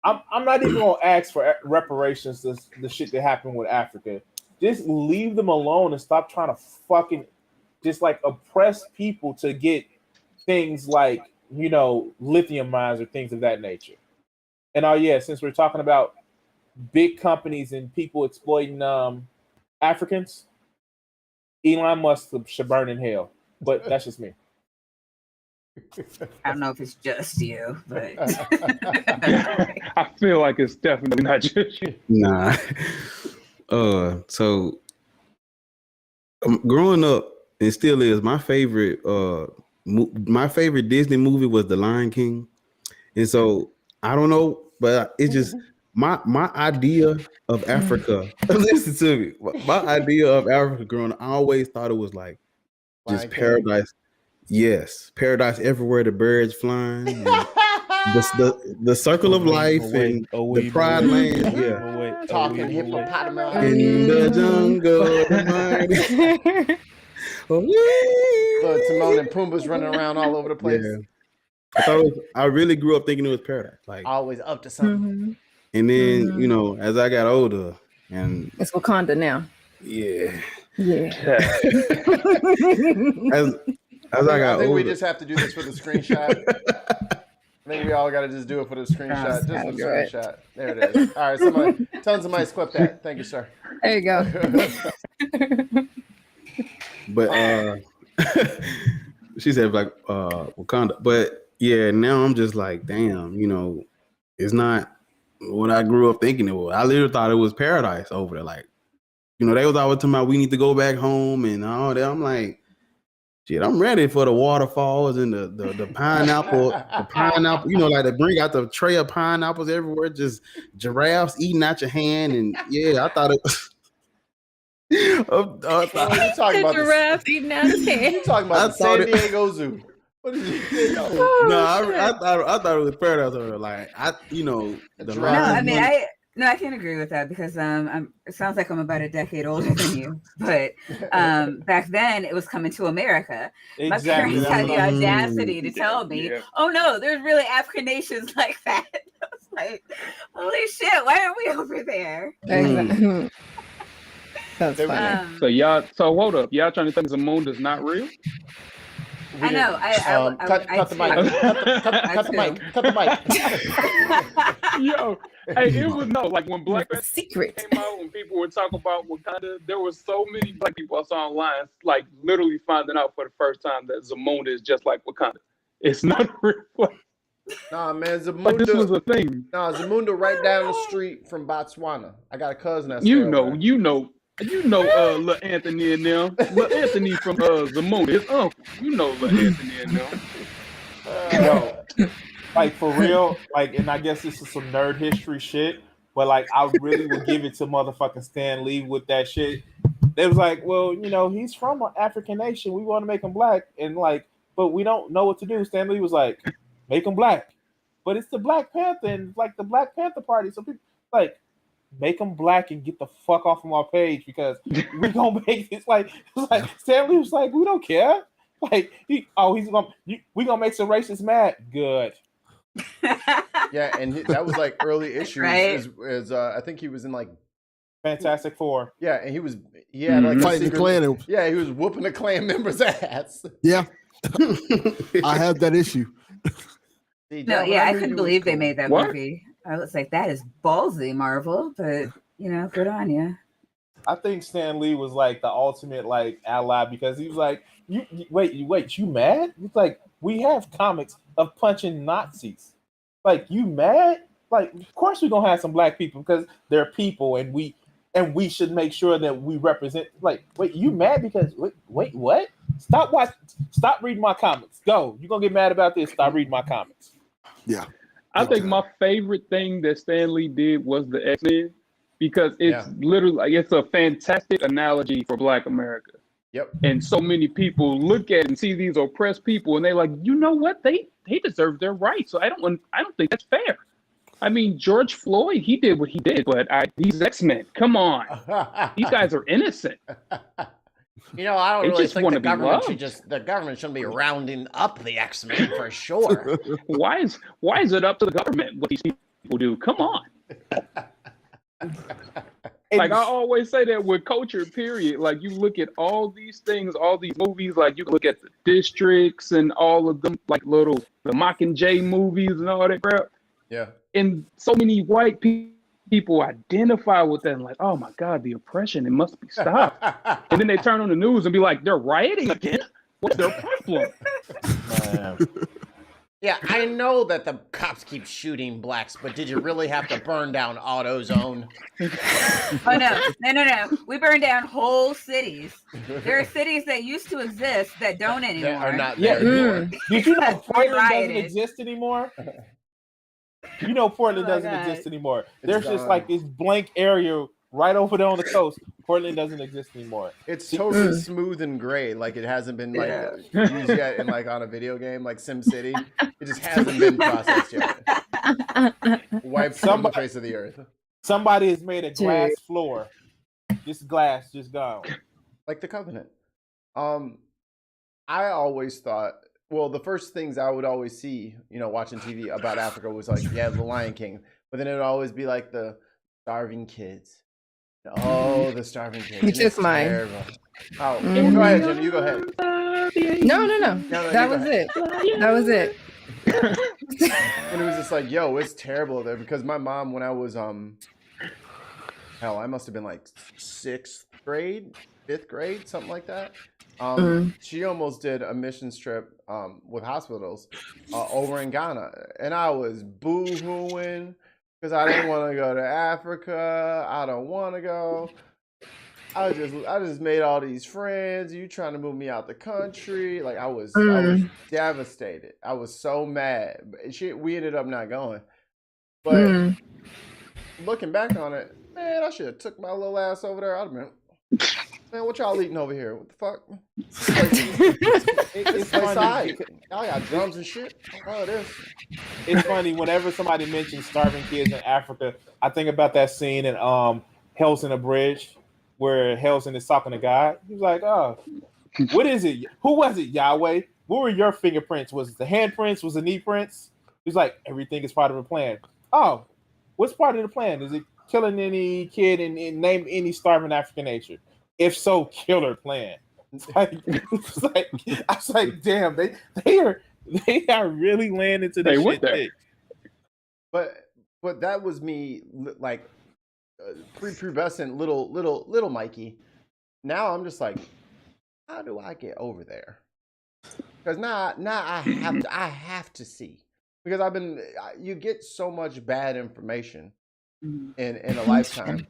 not even gonna ask for reparations. The shit that happened with Africa, just leave them alone and stop trying to fucking just like oppress people to get things like, you know, lithium mines or things of that nature. And since we're talking about big companies and people exploiting Africans, Elon Musk should burn in hell, but that's just me. I don't know if it's just you, but I feel like it's definitely not just you. Nah. So growing up, it still is my favorite. My favorite Disney movie was The Lion King, and so I don't know, but it's just my idea of Africa. Listen to me. My idea of Africa growing up, I always thought it was like just paradise. Yes, paradise everywhere. The birds flying, and the circle of life, and the pride land. Yeah, talking hippopotamus in the jungle. But Timon and Pumbaa's running around all over the place. Yeah. I really grew up thinking it was paradise. Like always up to something. And then, you know, as I got older, and it's Wakanda now. Yeah. As I got older, we just have to do this for the screenshot. I think we all got to just do it for the screenshot. Just for the screenshot. There it is. All right, tell somebody to clip that. Thank you, sir. There you go. But she said like Wakanda. But yeah, now I'm just like, damn, you know, it's not what I grew up thinking it was. I literally thought it was paradise over there. Like, you know, they was always talking about we need to go back home and all that. I'm like, shit, I'm ready for the waterfalls and the pineapple, you know, like they bring out the tray of pineapples everywhere, just giraffes eating out your hand. And yeah, I thought it was you're talking about giraffe eating out his hand. You're talking about the San Diego Zoo. What did you say? Oh, No, shit. I thought it was Paradise Hotel. Like the No, No, last I mean, one- I can agree with that because it sounds like I'm about a decade older than you. But back then, it was Coming to America. My Exactly. parents had the That's what I- audacity to tell me, Yeah. "Oh no, there's really African nations like that." I was like, "Holy shit, why aren't we over there?" Exactly. That's They were- funny. So hold up. Y'all trying to think Zamunda is not real? We I know. didn't- cut the mic. Cut the mic. Cut the mic. Yo, hey, it was like when Black Panther Secret. came out, when people were talking about Wakanda, there were so many black people I saw online, like literally finding out for the first time that Zamunda is just like Wakanda. It's not real. Nah, man, But this was Zamunda. a thing. Nah, Zamunda right down the street from Botswana. I got a cousin that's You know, Lil Anthony and them. Lil Anthony from Zamunda, his uncle. You know Lil Anthony and them. Yo, like for real, like, and I guess this is some nerd history shit, but like I really would give it to motherfucking Stan Lee with that shit. They was like, well, he's from an African nation. We want to make him black, and like, but we don't know what to do. Stan Lee was like, make him black, but it's the Black Panther and like the Black Panther Party. So people like make him black and get the fuck off of my page because we gonna make this like Stan Lee was like, we don't care. Like we gonna make some racists mad. Good. Yeah, and that was like early issues. Right. I think he was in like Fantastic Four. yeah, and he had like a Fighting the secret- Klan. Yeah, he was whooping the Klan members' ass. Yeah, I have that issue. See, No, Delvin, yeah, I knew couldn't you was believe they cool. made that What? movie. I was like, that is ballsy, Marvel, but good on you. I think Stan Lee was like the ultimate like ally because he was like, wait, you mad? It's like we have comics of punching Nazis. Like you mad? Like of course we're gonna have some black people because they're people and we should make sure that we represent. Like wait, you mad because wait what? Stop reading my comics. Go. You're gonna get mad about this. Stop reading my comics. Yeah, I think my favorite thing that Stan Lee did was the X-Men because it's literally like it's a fantastic analogy for Black America. Yep. And so many people look at it and see these oppressed people and they're like, you know what? They deserve their rights. So I don't think that's fair. I mean, George Floyd, he did what he did, but these X-Men, come on. These guys are innocent. I don't They really just think wanna the be government loved. the government shouldn't be rounding up the X-Men for sure. Why is it up to the government what these people do? Come on. Like I always say that with culture, period. Like you look at all these things, all these movies, like you look at the districts and all of them, like the Mockingjay movies and all that crap. Yeah. And so many white people identify with that and like, oh my God, the oppression, it must be stopped. And then they turn on the news and be like, they're rioting again? What's their problem? Man. Yeah, I know that the cops keep shooting blacks, but did you really have to burn down AutoZone? Oh no. We burned down whole cities. There are cities that used to exist that don't anymore. That are not Yeah. there anymore. Did you know Portland doesn't Rioted. exist anymore? You know Portland Oh, doesn't God. exist anymore. It's There's just gone. like this blank area right over there on the coast. Portland doesn't exist anymore. It's totally smooth and gray, like it hasn't been like used yet in like on a video game like SimCity. It just hasn't been processed yet. Wiped from the face of the earth. Somebody has made a glass floor. This glass just gone. Like the Covenant. I always thought, well, the first things I would always see, watching TV about Africa was like, yeah, the Lion King. But then it would always be like the starving kids. Oh, the starving kids. Which is mine. Terrible. Oh, go ahead, Jenna. You go ahead. No. you That was go it. That was it. And it was just like, yo, it's terrible there because my mom, when I was hell, I must have been like 6th grade, 5th grade, something like that. She almost did a mission trip with hospitals over in Ghana, and I was boo-hooing because I didn't want to go to Africa. I don't want to go. I just made all these friends. You trying to move me out the country? Like I was devastated. I was so mad. We ended up not going. But looking back on it, man, I should have took my little ass over there. I'd have been, man, what y'all eating over here? What the fuck? It's Play funny. side. Y'all got drums and shit. Oh, this. It's funny whenever somebody mentions starving kids in Africa, I think about that scene in Hell's in a Bridge where Hell's is talking to God. He's like, "Oh, what is it? Who was it, Yahweh? What were your fingerprints? Was it the handprints? Was it the knee prints?" He's like, "Everything is part of a plan." Oh, what's part of the plan? Is it killing any kid and name any starving African nation? If so, killer plan. I was like, damn, they are really laying into this shit thick. But that was me like prepubescent little Mikey. Now I'm just like, how do I get over there? Because now I have to see, because you get so much bad information in a lifetime.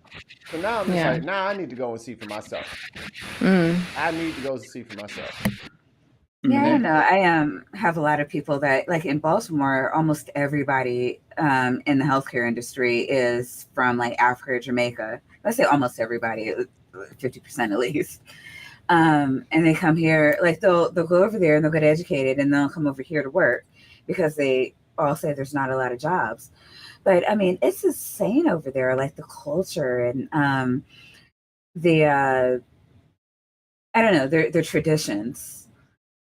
So now I'm just like, I need to go and see for myself. I need to go and see for myself. Yeah, I don't know. I have a lot of people that, like in Baltimore, almost everybody in the healthcare industry is from like Africa or Jamaica. Let's say almost everybody, 50% at least. And they come here, like they'll go over there and they'll get educated and they'll come over here to work because they all say there's not a lot of jobs. But I mean, it's insane over there, like the culture and I don't know, their traditions.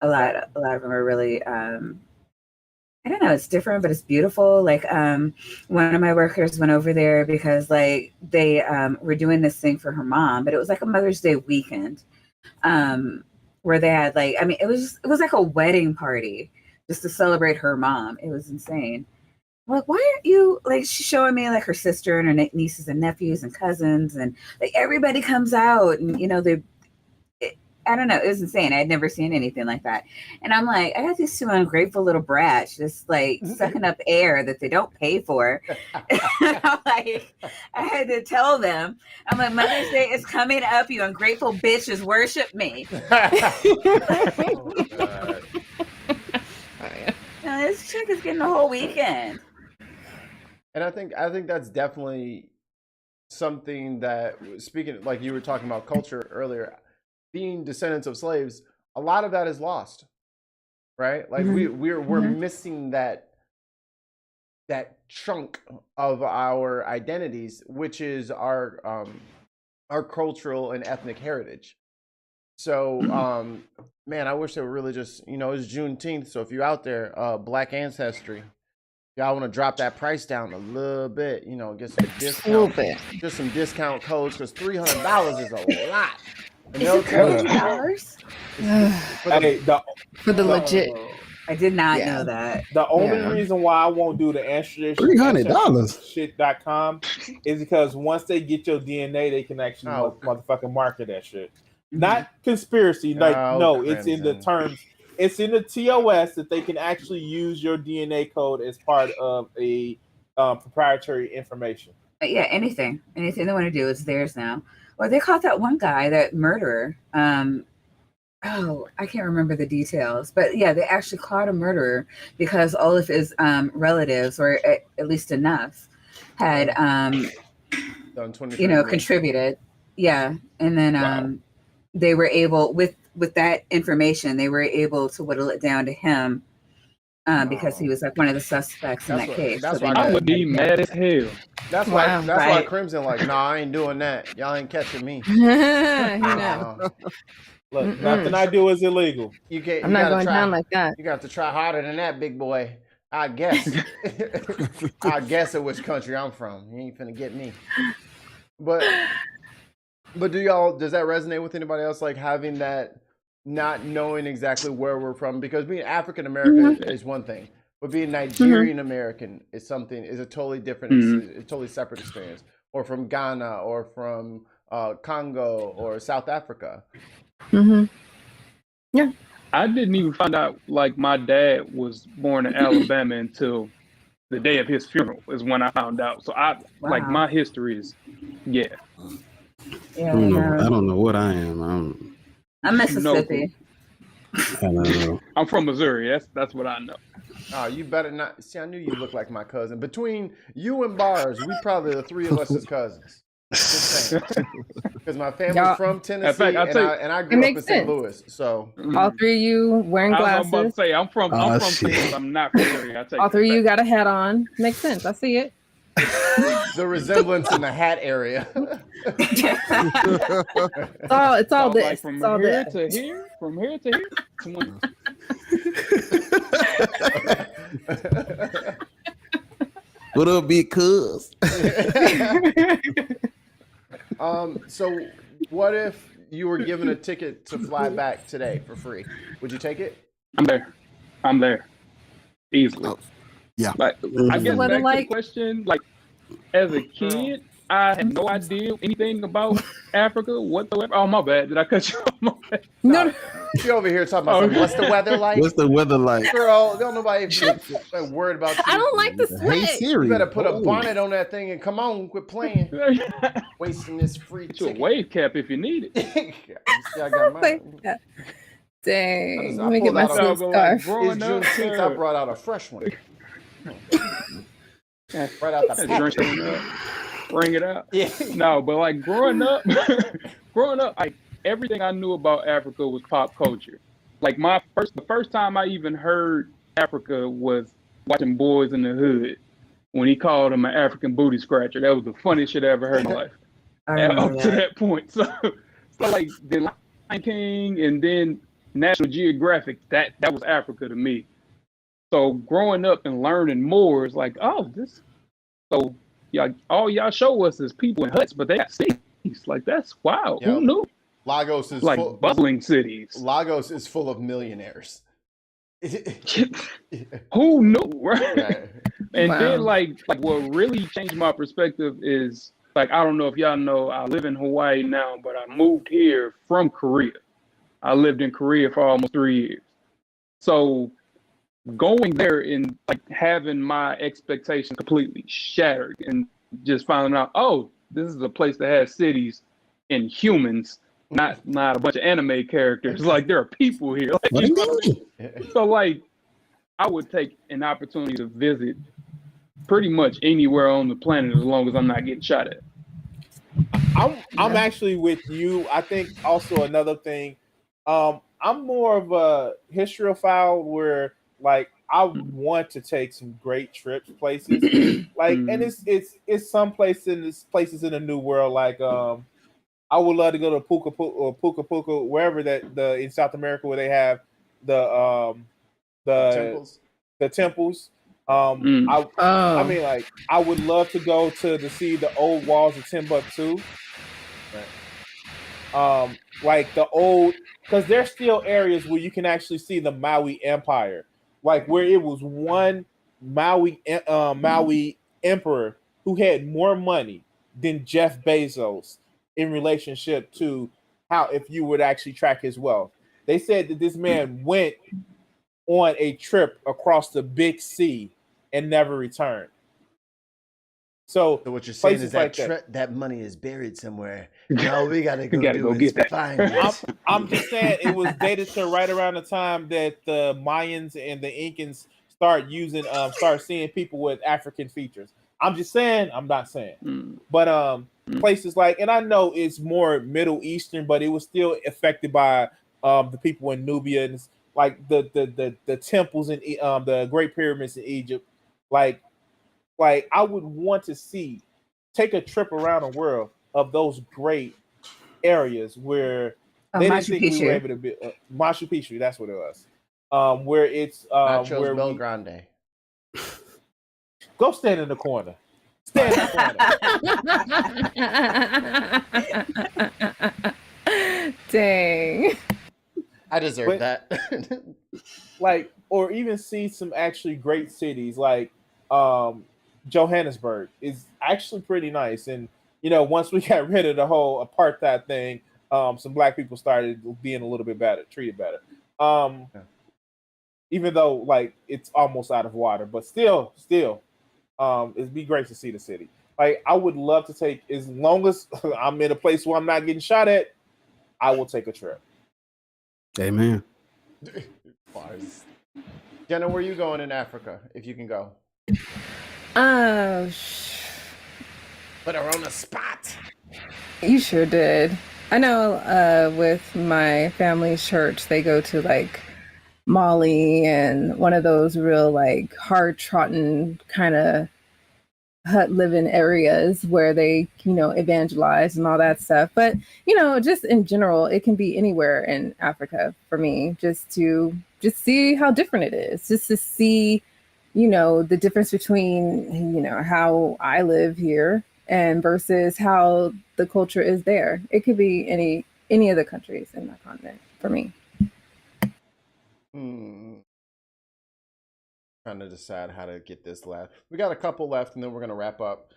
A lot of them are really I don't know, it's different, but it's beautiful. Like one of my workers went over there because like they were doing this thing for her mom, but it was like a Mother's Day weekend where they had like, I mean, it was like a wedding party just to celebrate her mom. It was insane. I'm like, why aren't you, like, she's showing me like her sister and her nieces and nephews and cousins, and like everybody comes out and, you know, I don't know, it was insane. I had never seen anything like that. And I'm like, I got these two ungrateful little brats just like sucking up air that they don't pay for. I'm like, I had to tell them, I'm like, Mother's Day is coming up, you ungrateful bitches, worship me. Oh, God. Now, this chick is getting the whole weekend. And I think that's definitely something that, speaking, like you were talking about culture earlier, being descendants of slaves, a lot of that is lost, right? Like we're missing that chunk of our identities, which is our cultural and ethnic heritage. So, man, I wish they were really just, you know, it's Juneteenth, so if you're out there, Black ancestry, y'all want to drop that price down a little bit, you know, get some discount, a little bit, just some discount codes, because $300 is a lot. And is it $300? For the legit. I did not know that. The only reason why I won't do the $300shit.com is because once they get your DNA, they can actually motherfucking market that shit. Not conspiracy, like no, it's in the terms. It's in the TOS that they can actually use your DNA code as part of a proprietary information. Yeah, anything they want to do is theirs now. Well, they caught that one guy, that murderer. I can't remember the details, but yeah, they actually caught a murderer because all of his relatives, or at least enough, had contributed. Yeah, and then they were able, with that information, they were able to whittle it down to him because he was like one of the suspects in that case. That's why I would be mad as hell. That's why Crimson like, nah, I ain't doing that. Y'all ain't catching me. Look, nothing I do is illegal. I'm not going down like that. You got to try harder than that, big boy. I guess. I guess at which country I'm from. You ain't finna get me. But does that resonate with anybody else? Like having that, not knowing exactly where we're from? Because being African American is one thing, but being Nigerian American is a totally different, it's a totally separate experience. Or from Ghana, or from Congo, or South Africa. Yeah. I didn't even find out like my dad was born in Alabama until the day of his funeral is when I found out. So like my history is Yeah, I don't know what I am. I'm Mississippi. I don't know. I'm from Missouri. That's what I know. Oh, you better not. See, I knew you looked like my cousin. Between you and Bars, we probably the three of us as cousins. Just saying. Because my family's Y'all- from Tennessee, fact, I'll tell you- and I grew up makes in St. sense. Louis. So All three of you wearing I was about glasses. to say I'm from shit. Texas. I'm not from Missouri. I take All that three of you back. got a hat on. Makes sense. I see it. the resemblance in the hat area. It's all So, this. like from It's all here this. to here, from here to here. Someone- What up, big cuz? So what if you were given a ticket to fly back today for free? Would you take it? I'm there. Easily. Oh, yeah. Like I guess weather back to the like? question, like as a kid, I had no idea anything about Africa whatsoever. Oh my bad. Did I cut you off? My bad. No, She over here talking about something. What's the weather like? What's the weather like? Girl, don't nobody worried about you. I don't like the Hey sweat. Siri. You better put a Oh. bonnet on that thing and come on, quit playing. Get Wasting this free you a ticket. wave cap if you need it. See, I got Like mine. that. Dang. I Let me get pulled out myself a- a scarf. It's Growing up, Juneteenth. I brought out a fresh one. Right out the Drink pack. it up, bring it out. Yeah. No, but like growing up, like everything I knew about Africa was pop culture. Like the first time I even heard Africa was watching Boys in the Hood when he called him an African booty scratcher. That was the funniest shit I ever heard in my life. I And remember up to that. that point, so like the Lion King and then National Geographic, that was Africa to me. So growing up and learning more is like, oh, this. So yeah, all y'all show us is people in huts, but they got cities. Like that's wow. Yep. Who knew? Lagos is Like full. bustling cities. Lagos is full of millionaires. Who knew, right? Right. And Wow. then like what really changed my perspective is like I don't know if y'all know I live in Hawaii now, but I moved here from Korea. I lived in Korea for almost 3 years. So going there and like having my expectations completely shattered and just finding out, oh, this is a place that has cities and humans, not a bunch of anime characters. Like there are people here. Like, you know what I mean? So like I would take an opportunity to visit pretty much anywhere on the planet as long as I'm not getting shot at. I'm actually with you. I think also another thing, I'm more of a historyphile where like I want to take some great trips places. Like and it's some places in the new world like I would love to go to Puka, wherever in South America where they have the Temples. the temples. I mean, like, I would love to go to see the old walls of Timbuktu. Like the old, because there's still areas where you can actually see the Maui Empire, like where it was one Maui emperor who had more money than Jeff Bezos in relationship to how if you would actually track his wealth. They said that this man went on a trip across the big sea and never returned. So what you're saying is like that money is buried somewhere. No, we gotta go. Get that. Find it. I'm just saying it was dated to right around the time that the Mayans and the Incans start seeing people with African features. I'm just saying, I'm not saying. But places like, and I know it's more Middle Eastern, but it was still affected by the people in Nubia and like the temples in the Great Pyramids in Egypt. Like I would want to take a trip around the world of those great areas where they didn't think we were able to be. Machu Picchu, that's what it was. Where it's Nachos Belgrande. Go stand in the corner. Stand in the corner. Dang. I deserve that. Like, or even see some actually great cities like Johannesburg is actually pretty nice. And, you know, once we got rid of the whole apartheid thing, some black people started being a little bit treated better. Even though like it's almost out of water, but still, it'd be great to see the city. Like I would love to take, as long as I'm in a place where I'm not getting shot at, I will take a trip. Amen. Jena, where are you going in Africa if you can go? Put her on the spot. You sure did. I know with my family's church, they go to like Mali and one of those real like hard trotting kind of hut living areas where they, evangelize and all that stuff. But, just in general, it can be anywhere in Africa for me, just to see how different it is, just to see, the difference between, how I live here and versus how the culture is there. It could be any of the countries in that continent for me. Trying to decide how to get this left. We got a couple left, and then we're gonna wrap up.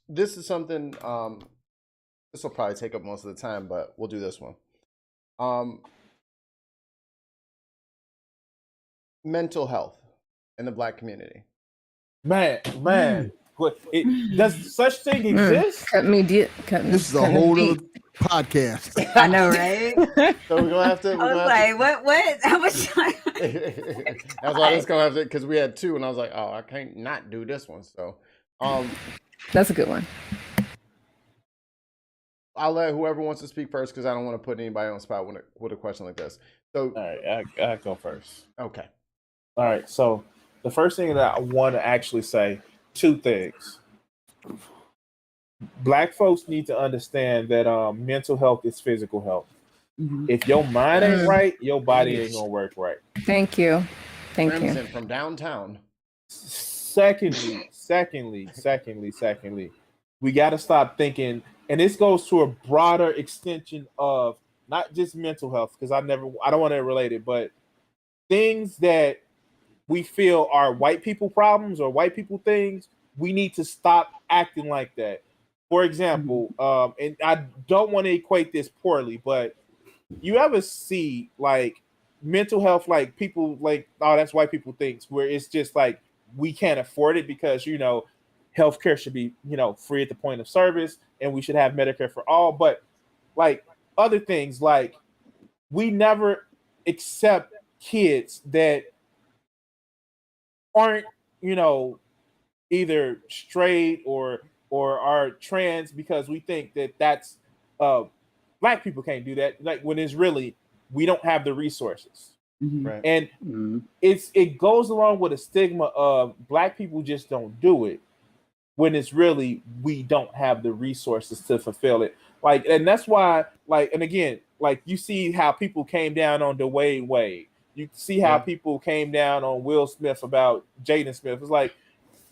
This is something. This will probably take up most of the time, but we'll do this one. Mental health in the Black community. Man, what? Does such thing exist? Cut me deep. This is a whole other podcast. I know, right? So we're gonna have to. I was like, what? I was like, that's why it's gonna have to, because we had two, and I was like, oh, I can't not do this one. So, that's a good one. I'll let whoever wants to speak first, because I don't want to put anybody on the spot with a question like this. So, all right, I go first. Okay. All right. So the first thing that I want to actually say, two things. Black folks need to understand that mental health is physical health. If your mind ain't right, your body ain't gonna work right. Thank you. Crimson from downtown. Secondly, we got to stop thinking, and this goes to a broader extension of not just mental health, because I don't want to relate it, but things that we feel are white people problems or white people things. We need to stop acting like that. For example, and I don't want to equate this poorly, but you ever see like mental health, like people like, oh, that's white people things, where it's just like we can't afford it because healthcare should be free at the point of service, and we should have Medicare for all. But like other things, like we never accept kids that aren't either straight or are trans, because we think that that's Black people can't do that, like when it's really we don't have the resources. Right. And it goes along with a stigma of Black people just don't do it, when it's really we don't have the resources to fulfill it. Like, and that's why, like, and again, like you see how people came down on Dwayne Wade. You see how people came down on Will Smith about Jaden Smith. It's like,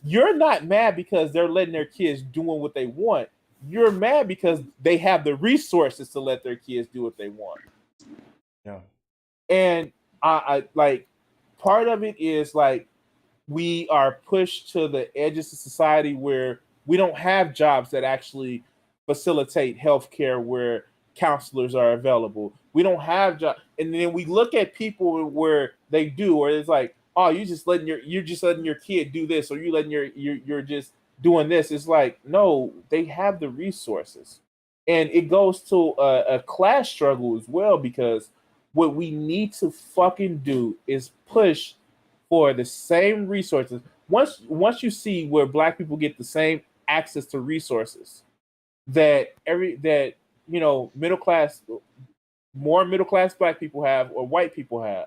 you're not mad because they're letting their kids doing what they want. You're mad because they have the resources to let their kids do what they want. Yeah. And I like, part of it is like we are pushed to the edges of society where we don't have jobs that actually facilitate healthcare where counselors are available. We don't have jobs, and then we look at people where they do, or it's like, oh, you're just letting your kid do this, or you're just doing this. It's like, no, they have the resources, and it goes to a class struggle as well, because what we need to fucking do is push for the same resources. Once you see where Black people get the same access to resources that more middle class Black people have or white people have,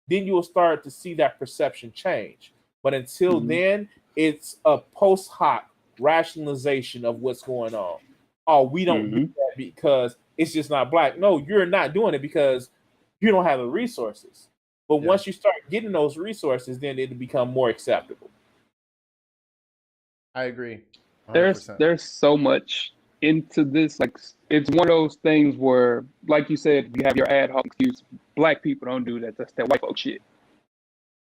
then you will start to see that perception change. But until then, it's a post hoc rationalization of what's going on. Oh, we don't do that because it's just not Black. No, you're not doing it because you don't have the resources. But once you start getting those resources, then it'll become more acceptable. I agree. 100%. There's so much into this. Like, it's one of those things where, like you said, you have your ad hoc excuse. Black people don't do that. That's that white folk shit.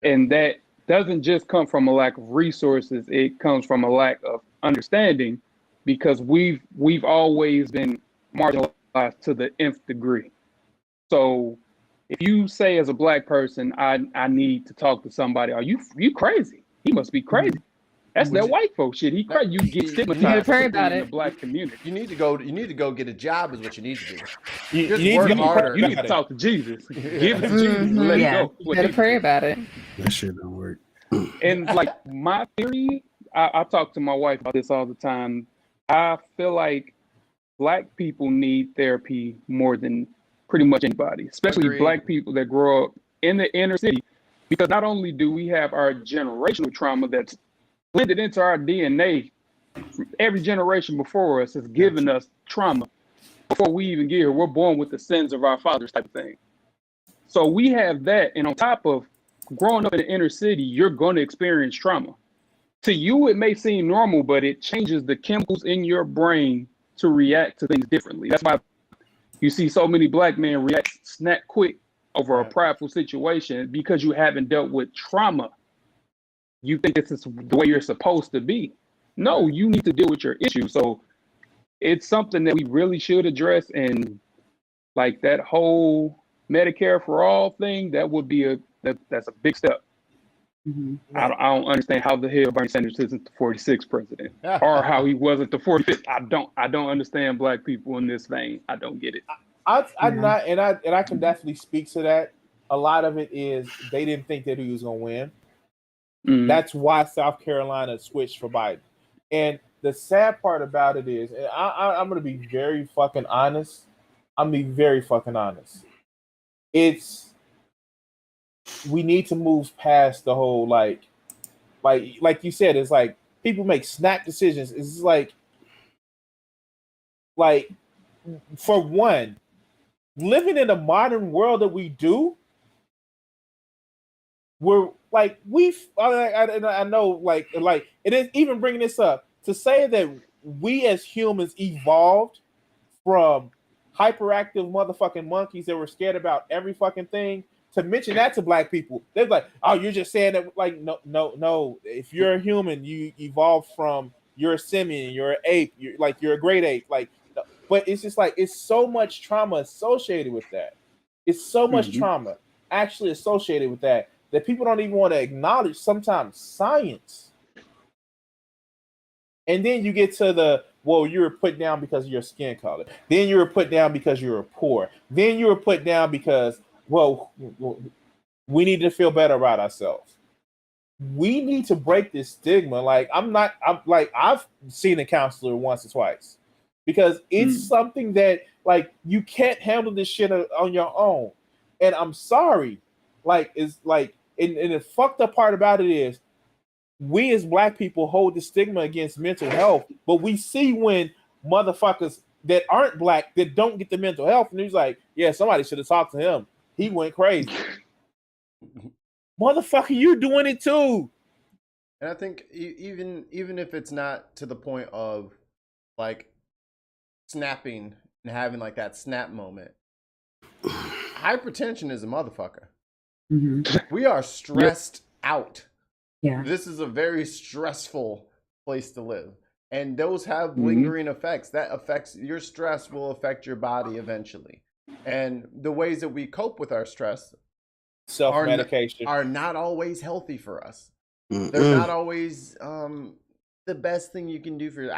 And that doesn't just come from a lack of resources. It comes from a lack of understanding, because we've always been marginalized to the nth degree. So if you say as a Black person, I need to talk to somebody, are you crazy? He must be crazy. That's that white folk shit. He crazy. You get stigmatized in the Black community. You need to go get a job is what you need to do. You need to harder. You need to talk to Jesus. Give it to Jesus and let it go. You gotta pray about it. That shit don't work. And like my theory I talk to my wife about this all the time. I feel like Black people need therapy more than pretty much anybody, especially Agreed. Black people that grow up in the inner city. Because not only do we have our generational trauma that's blended into our DNA, every generation before us has given us trauma. Before we even get here, we're born with the sins of our fathers type of thing. So we have that, and on top of growing up in the inner city, you're going to experience trauma. To you, it may seem normal, but it changes the chemicals in your brain to react to things differently. That's why you see so many Black men react snap quick over a prideful situation, because you haven't dealt with trauma. You think this is the way you're supposed to be. No, you need to deal with your issue. So it's something that we really should address, and like that whole Medicare for all thing, that would be that's a big step. Mm-hmm. I don't understand how the hell Bernie Sanders isn't the 46th president, or how he wasn't the 45th. I don't understand Black people in this vein. I don't get it. I'm not, and I can definitely speak to that. A lot of it is they didn't think that he was going to win. Mhm. That's why South Carolina switched for Biden. And the sad part about it is, and I'm going to be very fucking honest. We need to move past the whole like you said. It's like people make snap decisions. It's like for one, living in the modern world that we do, we're like I know like it is even bringing this up to say that we as humans evolved from hyperactive motherfucking monkeys that were scared about every fucking thing. To mention that to Black people, they're like, "Oh, you're just saying that." Like, no. If you're a human, you evolved from you're a simian, you're an ape, you're a great ape. Like, but it's just like it's so much trauma associated with that. It's so much trauma actually associated with that people don't even want to acknowledge sometimes science. And then you get to the, well, you were put down because of your skin color. Then you were put down because you were poor. Then you were put down because, well, we need to feel better about ourselves. We need to break this stigma. Like, I've seen a counselor once or twice because it's something that, like, you can't handle this shit on your own. And I'm sorry. Like, it's like, and the fucked up part about it is, we as Black people hold the stigma against mental health, but we see when motherfuckers that aren't Black that don't get the mental health, and he's like, yeah, somebody should have talked to him. He went crazy. Motherfucker, you're doing it too. And I think even if it's not to the point of like snapping and having like that snap moment, hypertension is a motherfucker. Mm-hmm. We are stressed out. Yeah. This is a very stressful place to live. And those have lingering effects. That affects your stress, will affect your body eventually. And the ways that we cope with our stress, self-medication, are not always healthy for us. They're not always the best thing you can do for you.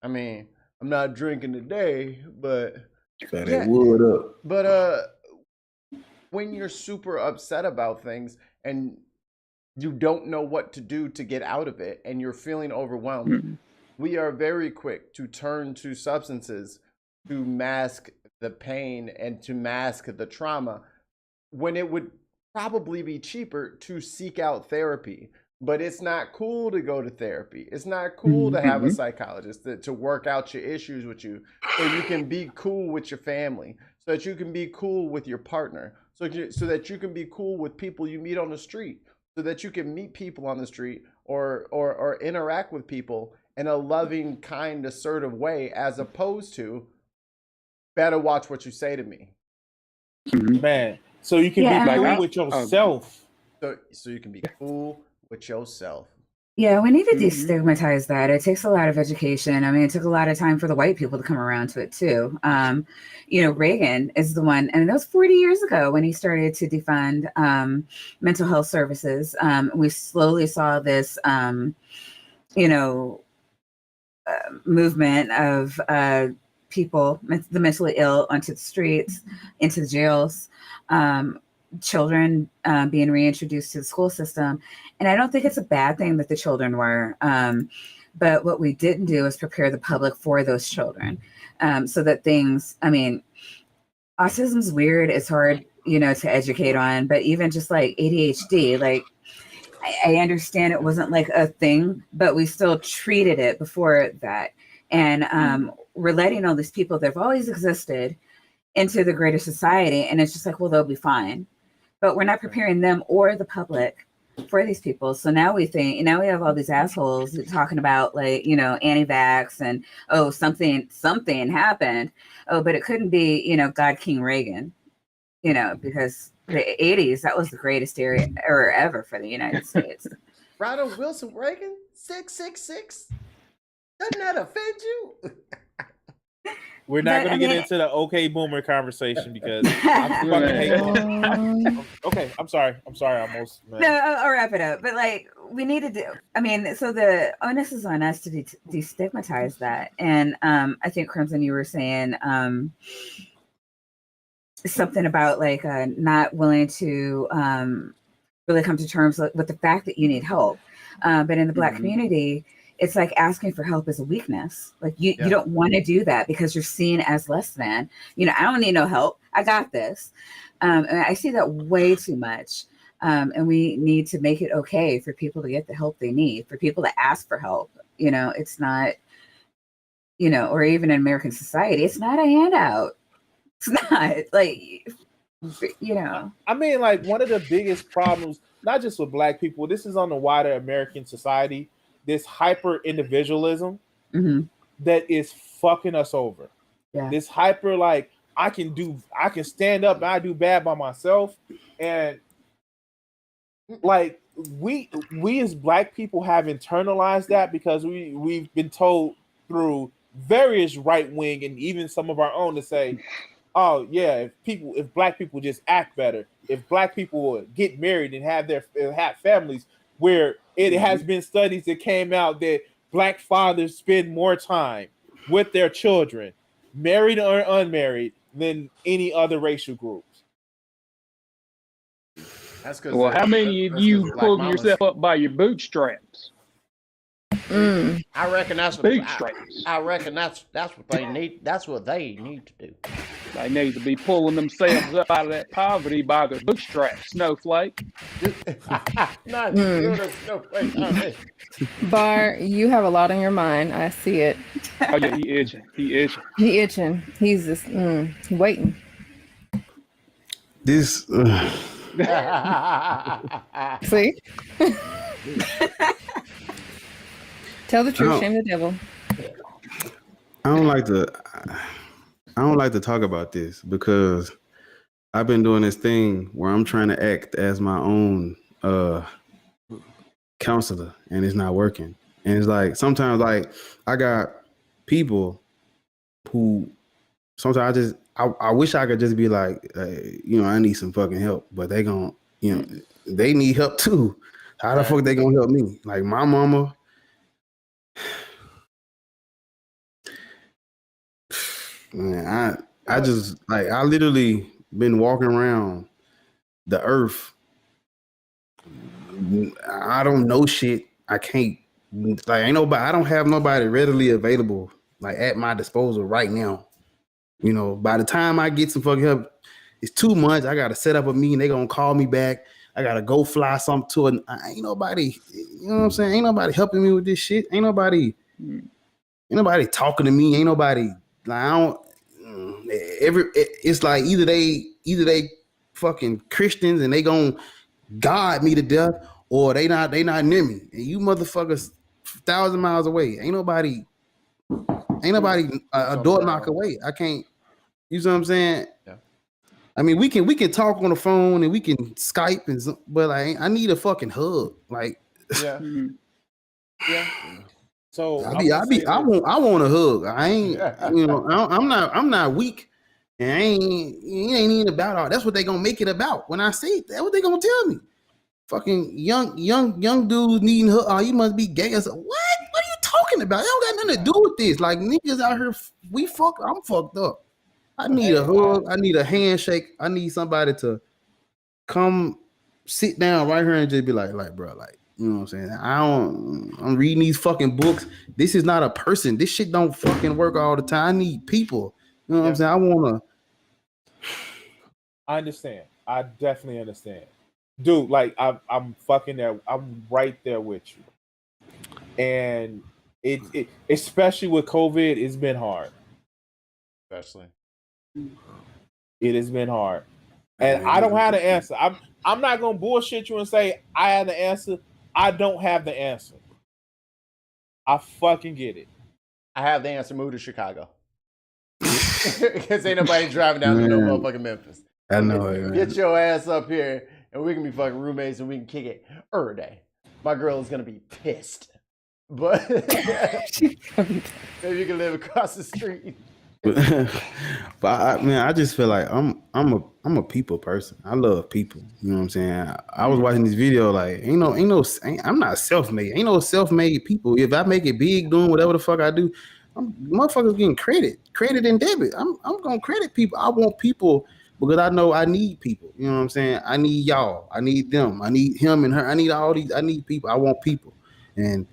I'm not drinking today, but when you're super upset about things and you don't know what to do to get out of it and you're feeling overwhelmed, we are very quick to turn to substances to mask the pain and to mask the trauma, when it would probably be cheaper to seek out therapy. But it's not cool to go to therapy. It's not cool to have a psychologist to work out your issues with you, so you can be cool with your family, so that you can be cool with your partner, so that you can be cool with people you meet on the street, so that you can meet people on the street or interact with people in a loving, kind, assertive way, as opposed to, better watch what you say to me. Man, so you can be cool with yourself. So you can be cool with yourself. Yeah, we need to destigmatize that. It takes a lot of education. I mean, it took a lot of time for the white people to come around to it too. Reagan is the one, and that was 40 years ago when he started to defund mental health services. We slowly saw this, movement of people, the mentally ill, onto the streets, into the jails. children being reintroduced to the school system. And I don't think it's a bad thing that the children were. But what we didn't do is prepare the public for those children, so that things, I mean, autism's weird. It's hard, to educate on, but even just like ADHD, like I understand it wasn't like a thing, but we still treated it before that. And we're letting all these people that have always existed into the greater society. And it's just like, well, they'll be fine. But we're not preparing them or the public for these people. So now we have all these assholes talking about like, anti-vax and, oh, something happened. Oh, but it couldn't be, God King Reagan, because the 80s, that was the greatest era ever for the United States. Ronald Wilson Reagan, 666. Doesn't that offend you? We're not going to get into the okay boomer conversation because I fucking hate it. Okay, I'm sorry. Almost. Man. No, I'll wrap it up. But like, we need to do. I mean, so the onus is on us to destigmatize that. And I think Crimson, you were saying something about like not willing to really come to terms with the fact that you need help. But in the Black community, it's like asking for help is a weakness. Like you don't want to do that because you're seen as less than. I don't need no help. I got this. And I see that way too much. And we need to make it okay for people to get the help they need, for people to ask for help. It's not, or even in American society, it's not a handout. It's not like, I mean, like one of the biggest problems, not just with Black people, this is on the wider American society. This hyper individualism that is fucking us over. Yeah. This hyper, like I can stand up and I do bad by myself. And like we as Black people have internalized that because we've been told through various right wing and even some of our own to say, oh yeah, if Black people just act better, if Black people would get married and have families, where it has been studies that came out that Black fathers spend more time with their children, married or unmarried, than any other racial groups. That's because. Well, how many of you pulled yourself up by your bootstraps? I reckon that's what Bootstraps. I reckon that's what they need. That's what they need to do. They need to be pulling themselves up out of that poverty by their bootstraps, snowflake. Not snowflake. Bar, you have a lot on your mind. I see it. Oh yeah, he itching. He itching. He's just waiting. This. See? Tell the truth, shame the devil. I don't like to talk about this because I've been doing this thing where I'm trying to act as my own counselor and it's not working. And it's like sometimes like I got people who sometimes I wish I could just be like, I need some fucking help, but they they need help too. How the fuck they gonna help me? Like my mama. Man, I just like I literally been walking around the earth. I don't know shit. I can't like ain't nobody. I don't have nobody readily available like at my disposal right now. By the time I get some fucking help, it's 2 months. I gotta set up a meeting. They gonna call me back. I gotta go fly something to it. Ain't nobody. You know what I'm saying? Ain't nobody helping me with this shit. Ain't nobody talking to me. Ain't nobody. Like I don't. It's like either they fucking Christians and they gonna God me to death, or they not near me. And you motherfuckers 1,000 miles away. Ain't nobody a door knock away. I can't. You know what I'm saying? Yeah. I mean, we can talk on the phone and we can Skype but like I need a fucking hug. Like Yeah. Yeah. So I want a hug. I ain't, I'm not weak, and it ain't even about all. That's what they gonna make it about. When I say it, that's what they gonna tell me. Fucking young dudes needing hug. Oh, you must be gay. I said, what? What are you talking about? It don't got nothing to do with this. Like niggas out here, I'm fucked up. I need a hug. I need a handshake. I need somebody to come sit down right here and just be like, bro, like, you know what I'm saying? I'm reading these fucking books. This is not a person. This shit don't fucking work all the time. I need people. You know what I'm saying? I wanna. I understand. I definitely understand, dude. Like I'm fucking there. I'm right there with you. And it especially with COVID, it's been hard. Especially, it has been hard. And I don't have the answer. I'm not gonna bullshit you and say I have the answer. I don't have the answer. I fucking get it. I have the answer. Move to Chicago. Because ain't nobody driving down to no motherfucking Memphis. I know it. Get your ass up here, and we can be fucking roommates, and we can kick it every day. My girl is gonna be pissed, but maybe you can live across the street. But I just feel like I'm a people person. I love people. You know what I'm saying? I was watching this video like I'm not self-made. Ain't no self-made people. If I make it big doing whatever the fuck I do, motherfuckers getting credit and debit. I'm gonna credit people. I want people because I know I need people. You know what I'm saying? I need y'all. I need them. I need him and her. I need all these. I need people. I want people. And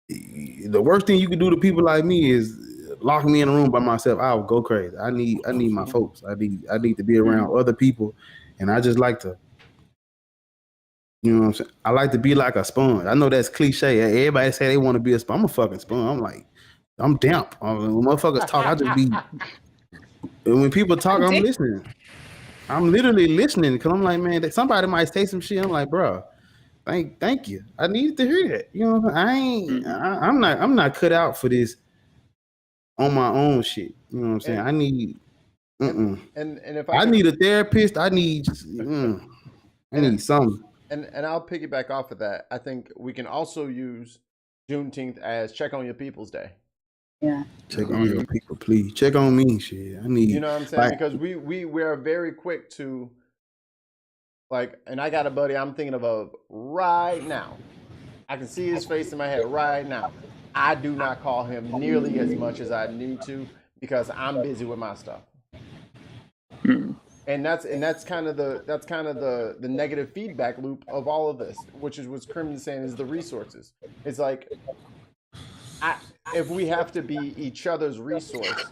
the worst thing you can do to people like me is lock me in a room by myself. I'll go crazy. I need my folks. I need to be around other people, and I just like to, you know what I'm saying? I like to be like a sponge. I know that's cliche. Everybody say they want to be a sponge. I'm a fucking sponge. I'm like, I'm damp. When motherfuckers talk, I just be. When people talk, I'm listening. I'm literally listening because I'm like, man, somebody might say some shit. I'm like, bro, thank you. I needed to hear that. You know, I'm not cut out for this. On my own shit, you know what I'm saying? I need, and if I need a therapist, I need something. And I'll piggyback off of that. I think we can also use Juneteenth as check on your people's day. Yeah. Check on your people, please. Check on me, shit. I need. You know what I'm saying? Because we are very quick to, like, and I got a buddy I'm thinking of right now. I can see his face in my head right now. I do not call him nearly as much as I need to because I'm busy with my stuff. And that's kind of the negative feedback loop of all of this, which is what Crim is saying is the resources. It's like if we have to be each other's resource,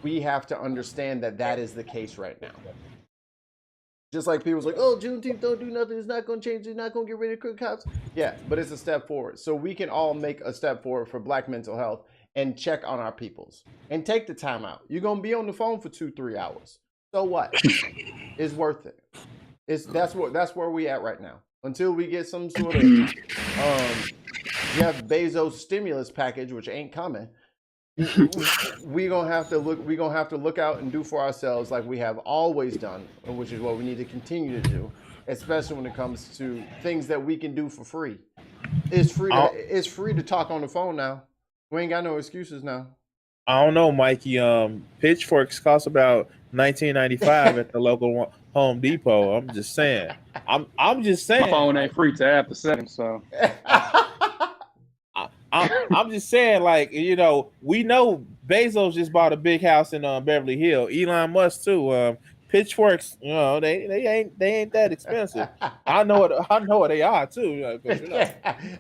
we have to understand that is the case right now. Just like people's like, oh, Juneteenth don't do nothing. It's not going to change. It's not going to get rid of crooked cops. Yeah, but it's a step forward. So we can all make a step forward for Black mental health and check on our peoples and take the time out. You're going to be on the phone for 2-3 hours. So what? It's worth it. That's where we at right now. Until we get some sort of Jeff Bezos stimulus package, which ain't coming. We're gonna have to look out and do for ourselves like we have always done, which is what we need to continue to do, especially when it comes to things that we can do for free. It's free to talk on the phone now. We ain't got no excuses now. I don't know, Mikey. Pitchforks cost about $19.95 at the local Home Depot. I'm just saying. I'm just saying. My phone ain't free to after 7, so. I'm just saying, like, you know, we know Bezos just bought a big house in Beverly Hills. Elon Musk too. Pitchforks, you know, they ain't that expensive. I know what they are too. You know.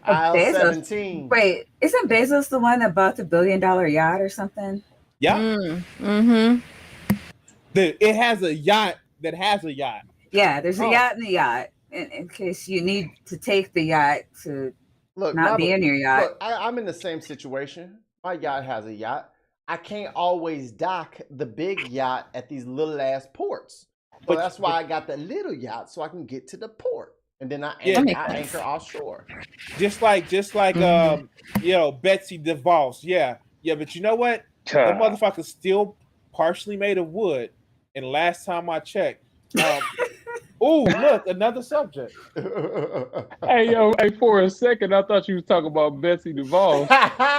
Aisle 17. Wait, isn't Bezos the one that bought the $1 billion yacht or something? Yeah. Mm-hmm. It has a yacht that has a yacht. Yeah, there's a yacht in the yacht in case you need to take the yacht to. Look, not be in your yacht. Look, I'm in the same situation. My yacht has a yacht. I can't always dock the big yacht at these little ass ports. So that's why I got the little yacht so I can get to the port. And then I anchor offshore. Just like you know, Betsy DeVos. Yeah, but you know what? The motherfucker's still partially made of wood. And last time I checked, oh, look, another subject. Hey, for a second, I thought you was talking about Betsy DeVos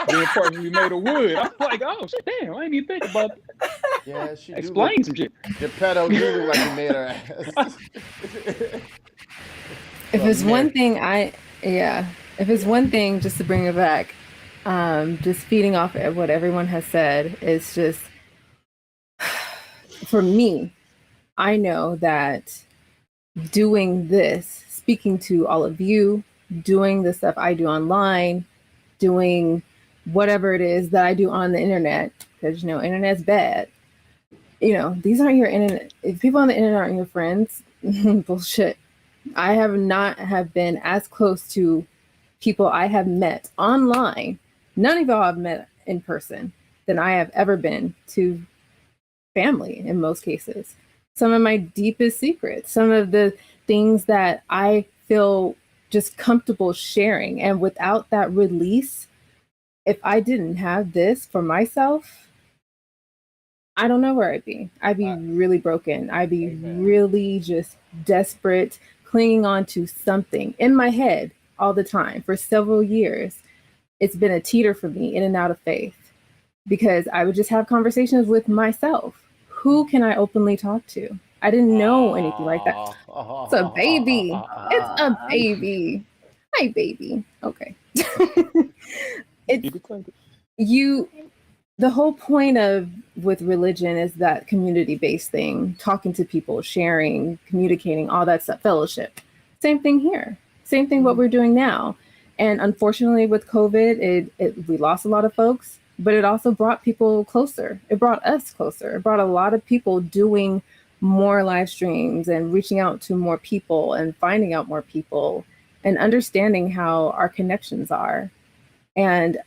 being partially made of wood. I'm like, oh, shit, damn, I didn't even think about that. Yeah, she explain some shit. The pedo do look like he made her ass. If it's one thing, if it's one thing, just to bring it back, just feeding off of what everyone has said, it's just, for me, I know that doing this, speaking to all of you, doing the stuff I do online, doing whatever it is that I do on the internet, because internet's bad. These aren't your internet. If people on the internet aren't your friends, bullshit. I have been as close to people I have met online. None of y'all have met in person than I have ever been to family in most cases. Some of my deepest secrets, some of the things that I feel just comfortable sharing. And without that release, if I didn't have this for myself, I don't know where I'd be. I'd be really broken. I'd be really just desperate, clinging on to something in my head all the time for several years. It's been a teeter for me, in and out of faith, because I would just have conversations with myself. Who can I openly talk to? I didn't know anything like that. It's a baby. It's a baby. Hi, baby. Okay. The whole point with religion is that community-based thing, talking to people, sharing, communicating, all that stuff, fellowship. Same thing here. Same thing what we're doing now. And unfortunately with COVID, we lost a lot of folks, but it also brought people closer. It brought us closer. It brought a lot of people doing more live streams and reaching out to more people and finding out more people and understanding how our connections are. And,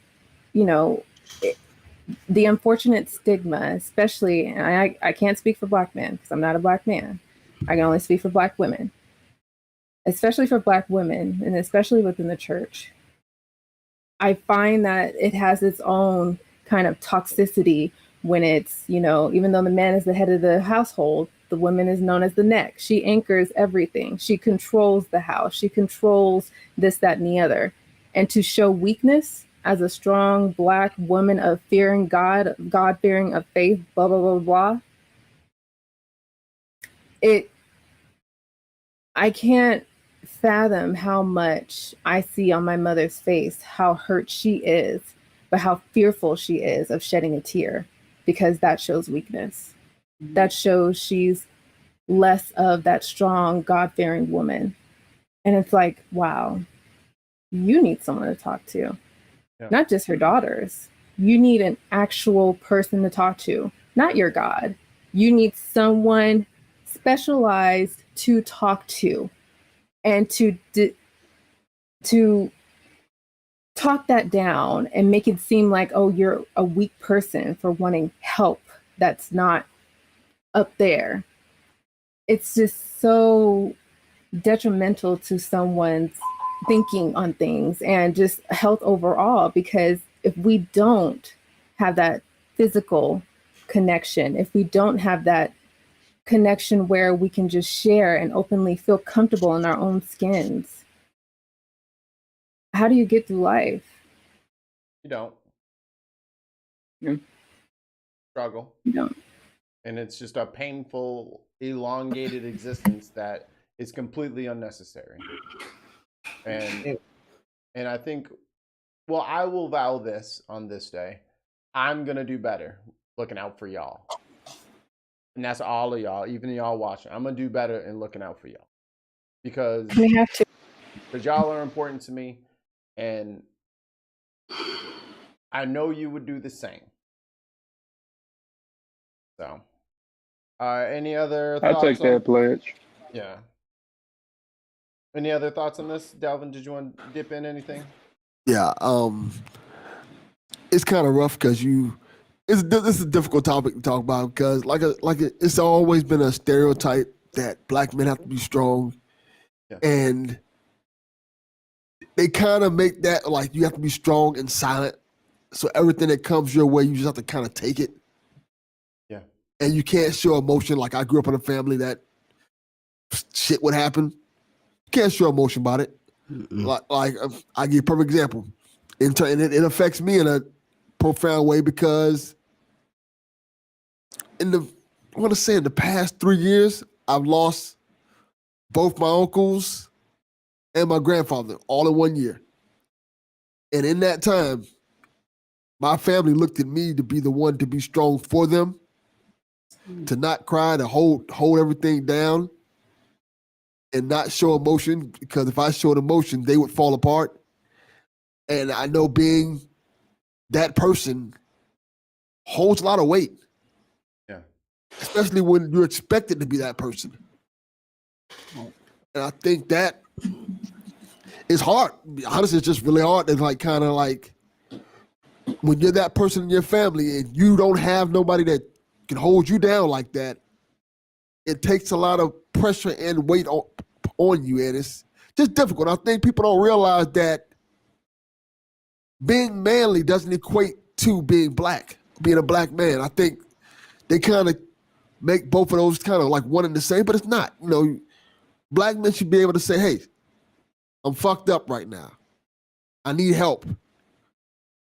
the unfortunate stigma, especially, and I can't speak for Black men because I'm not a Black man. I can only speak for Black women, especially for Black women, and especially within the church. I find that it has its own kind of toxicity when it's, even though the man is the head of the household, the woman is known as the neck. She anchors everything. She controls the house. She controls this, that, and the other. And to show weakness as a strong Black woman of fearing God, God-fearing, of faith, blah, blah, blah, blah. I can't fathom how much I see on my mother's face, how hurt she is, but how fearful she is of shedding a tear, because that shows weakness. That shows she's less of that strong, God-fearing woman. And it's like, wow, you need someone to talk to. Yeah. Not just her daughters. You need an actual person to talk to, not your God. You need someone specialized to talk to, and to talk that down and make it seem like, oh, you're a weak person for wanting help that's not up there. It's just so detrimental to someone's thinking on things and just health overall, because if we don't have that physical connection, if we don't have that connection where we can just share and openly feel comfortable in our own skins, how do you get through life? You don't. Struggle. You don't. And it's just a painful, elongated existence that is completely unnecessary. And I think, well, I will vow this on this day. I'm going to do better looking out for y'all. And that's all of y'all, even y'all watching. I'm going to do better in looking out for y'all. Because we have to. Because y'all are important to me. And I know you would do the same. So, any other thoughts? I'll take that pledge. Yeah. Any other thoughts on this, Delvin? Did you want to dip in anything? Yeah, it's kind of rough because this is a difficult topic to talk about because it's always been a stereotype that Black men have to be strong, and they kind of make that like you have to be strong and silent. So everything that comes your way, you just have to kind of take it. Yeah, and you can't show emotion. Like I grew up in a family that shit would happen. Can't show emotion about it. Like I give a perfect example. And it affects me in a profound way because in the past 3 years, I've lost both my uncles and my grandfather all in 1 year. And in that time, my family looked at me to be the one to be strong for them, to not cry, to hold everything down. and not show emotion, because if I showed emotion, they would fall apart. And I know being that person holds a lot of weight. Yeah. Especially when you're expected to be that person. And I think that is hard. Honestly, it's just really hard. It's like kind of like when you're that person in your family and you don't have nobody that can hold you down like that, it takes a lot of pressure and weight on you, and it's just difficult. I think people don't realize that being manly doesn't equate to being black, being a black man. I think they kind of make both of those kind of like one and the same, but it's not. You know, black men should be able to say, hey, I'm fucked up right now. I need help.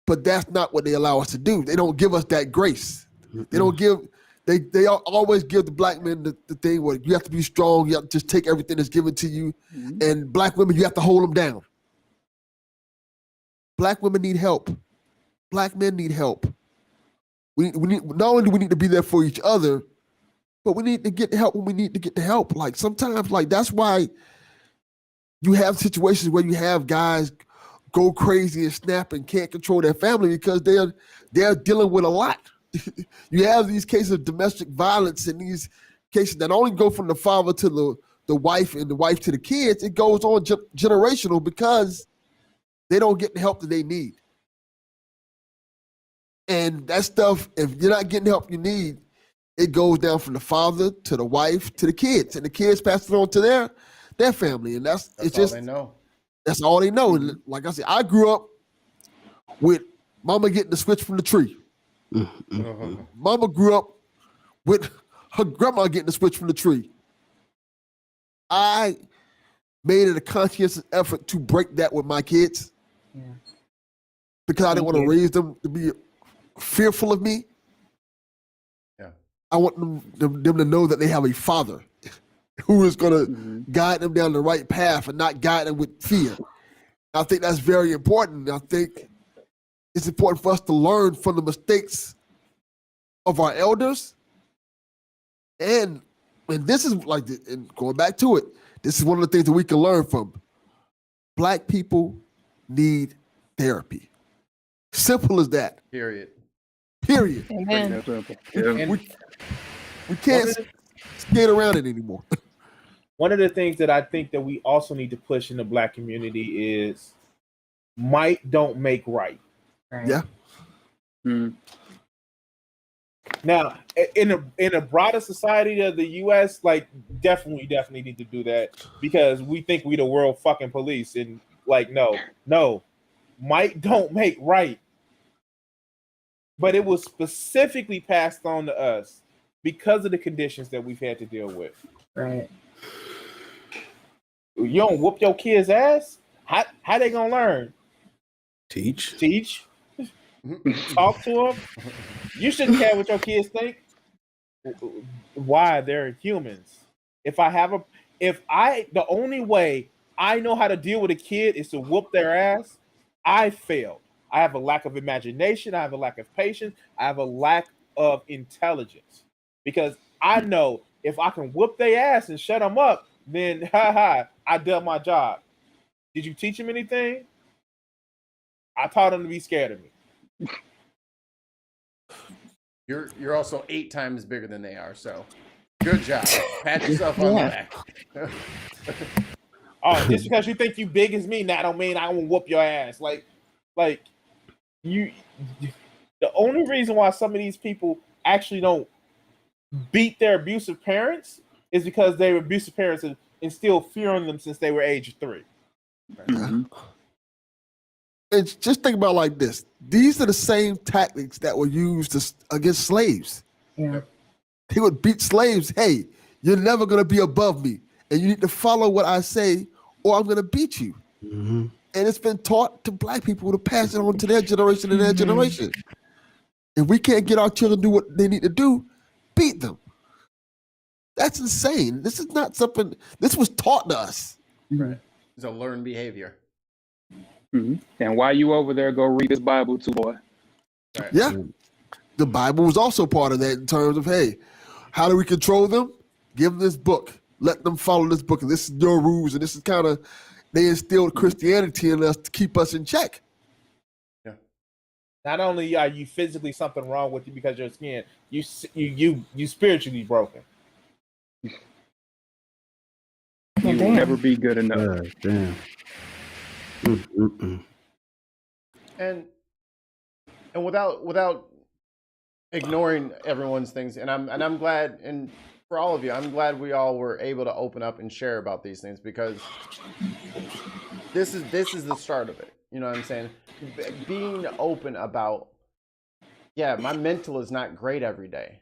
But that's not what they allow us to do. They don't give us that grace. They don't give, they always give the black men the thing where you have to be strong, you have to just take everything that's given to you. And black women, you have to hold them down. Black women need help. Black men need help. We need, not only do we need to be there for each other, but we need to get the help when we need to get the help. Like sometimes, like that's why you have situations where you have guys go crazy and snap and can't control their family because they're dealing with a lot. You have these cases of domestic violence and these cases that only go from the father to the wife and the wife to the kids. It goes on generational because they don't get the help that they need. And that stuff, if you're not getting the help you need, it goes down from the father to the wife to the kids, and the kids pass it on to their family, and that's it's all just they know. That's all they know. And like I said, I grew up with mama getting the switch from the tree. Mama grew up with her grandma getting the switch from the tree. I made it a conscientious effort to break that with my kids because I didn't want to raise them to be fearful of me. Yeah, I want them to know that they have a father who is going to guide them down the right path and not guide them with fear. I think that's very important. I think it's important for us to learn from the mistakes of our elders. And this is like, and going back to it, this is one of the things that we can learn from. Black people need therapy. Simple as that. Period. Amen. We can't skate around it anymore. One of the things that I think that we also need to push in the black community is might don't make right. Yeah. Now, in a broader society of the U.S., like definitely need to do that because we think we the world fucking police, and like no, might don't make right. But it was specifically passed on to us because of the conditions that we've had to deal with. Right. You don't whoop your kids' ass? How they gonna learn? Teach. Talk to them. You shouldn't care what your kids think. Why? They're humans. The only way I know how to deal with a kid is to whoop their ass, I failed. I have a lack of imagination. I have a lack of patience. I have a lack of intelligence because I know if I can whoop their ass and shut them up, then I done my job. Did you teach them anything? I taught them to be scared of me. You're also 8 times bigger than they are, so good job. Pat yourself on the back. Oh, just because you think you big as me, that don't mean I won't whoop your ass. Like you. The only reason why some of these people actually don't beat their abusive parents is because their abusive parents have instilled fear in them since they were age 3. And just think about it like this. These are the same tactics that were used against slaves. Yeah. He would beat slaves. Hey, you're never going to be above me. And you need to follow what I say or I'm going to beat you. And it's been taught to black people to pass it on to their generation and their generation. If we can't get our children to do what they need to do, beat them. That's insane. This is not something, this was taught to us. Right. It's a learned behavior. And while you over there, go read this Bible too, boy. Right. Yeah. The Bible was also part of that in terms of, hey, how do we control them? Give them this book. let them follow this book, and this is your rules, and this is kind of they instilled Christianity in us to keep us in check. Not only are you physically something wrong with you because of your skin, you spiritually broken. You will never be good enough. Damn. And without ignoring everyone's things, and I'm glad, and for all of you, I'm glad we all were able to open up and share about these things, because this is the start of it. You know what I'm saying? Being open about, yeah, my mental is not great every day.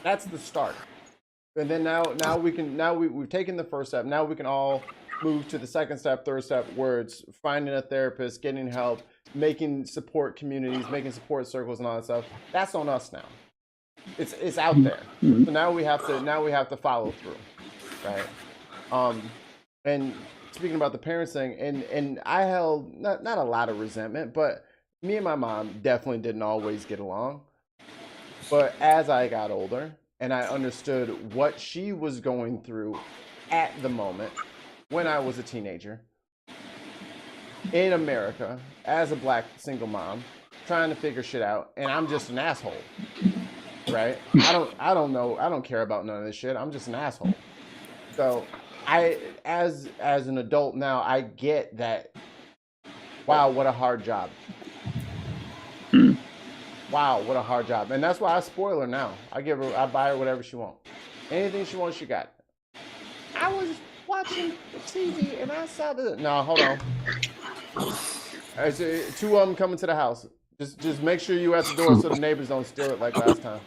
That's the start. And then now we've taken the first step. Now we can all move to the second step, third step, where it's finding a therapist, getting help, making support communities, making support circles, and all that stuff. That's on us now. It's out there. So now we have to follow through, right? And speaking about the parents thing, and I held not a lot of resentment, but me and my mom definitely didn't always get along. But as I got older and I understood what she was going through at the moment when I was a teenager in America as a black single mom trying to figure shit out, and I'm just an asshole, right? I don't know. I don't care about none of this shit. I'm just an asshole. So as an adult now, I get that. Wow, what a hard job. Wow, what a hard job. And that's why I spoil her now. I buy her whatever she wants. Anything she wants, she got. I was watching the TV and I saw the. No, hold on. There's two of them coming to the house. Just make sure you at the door so the neighbors don't steal it like last time.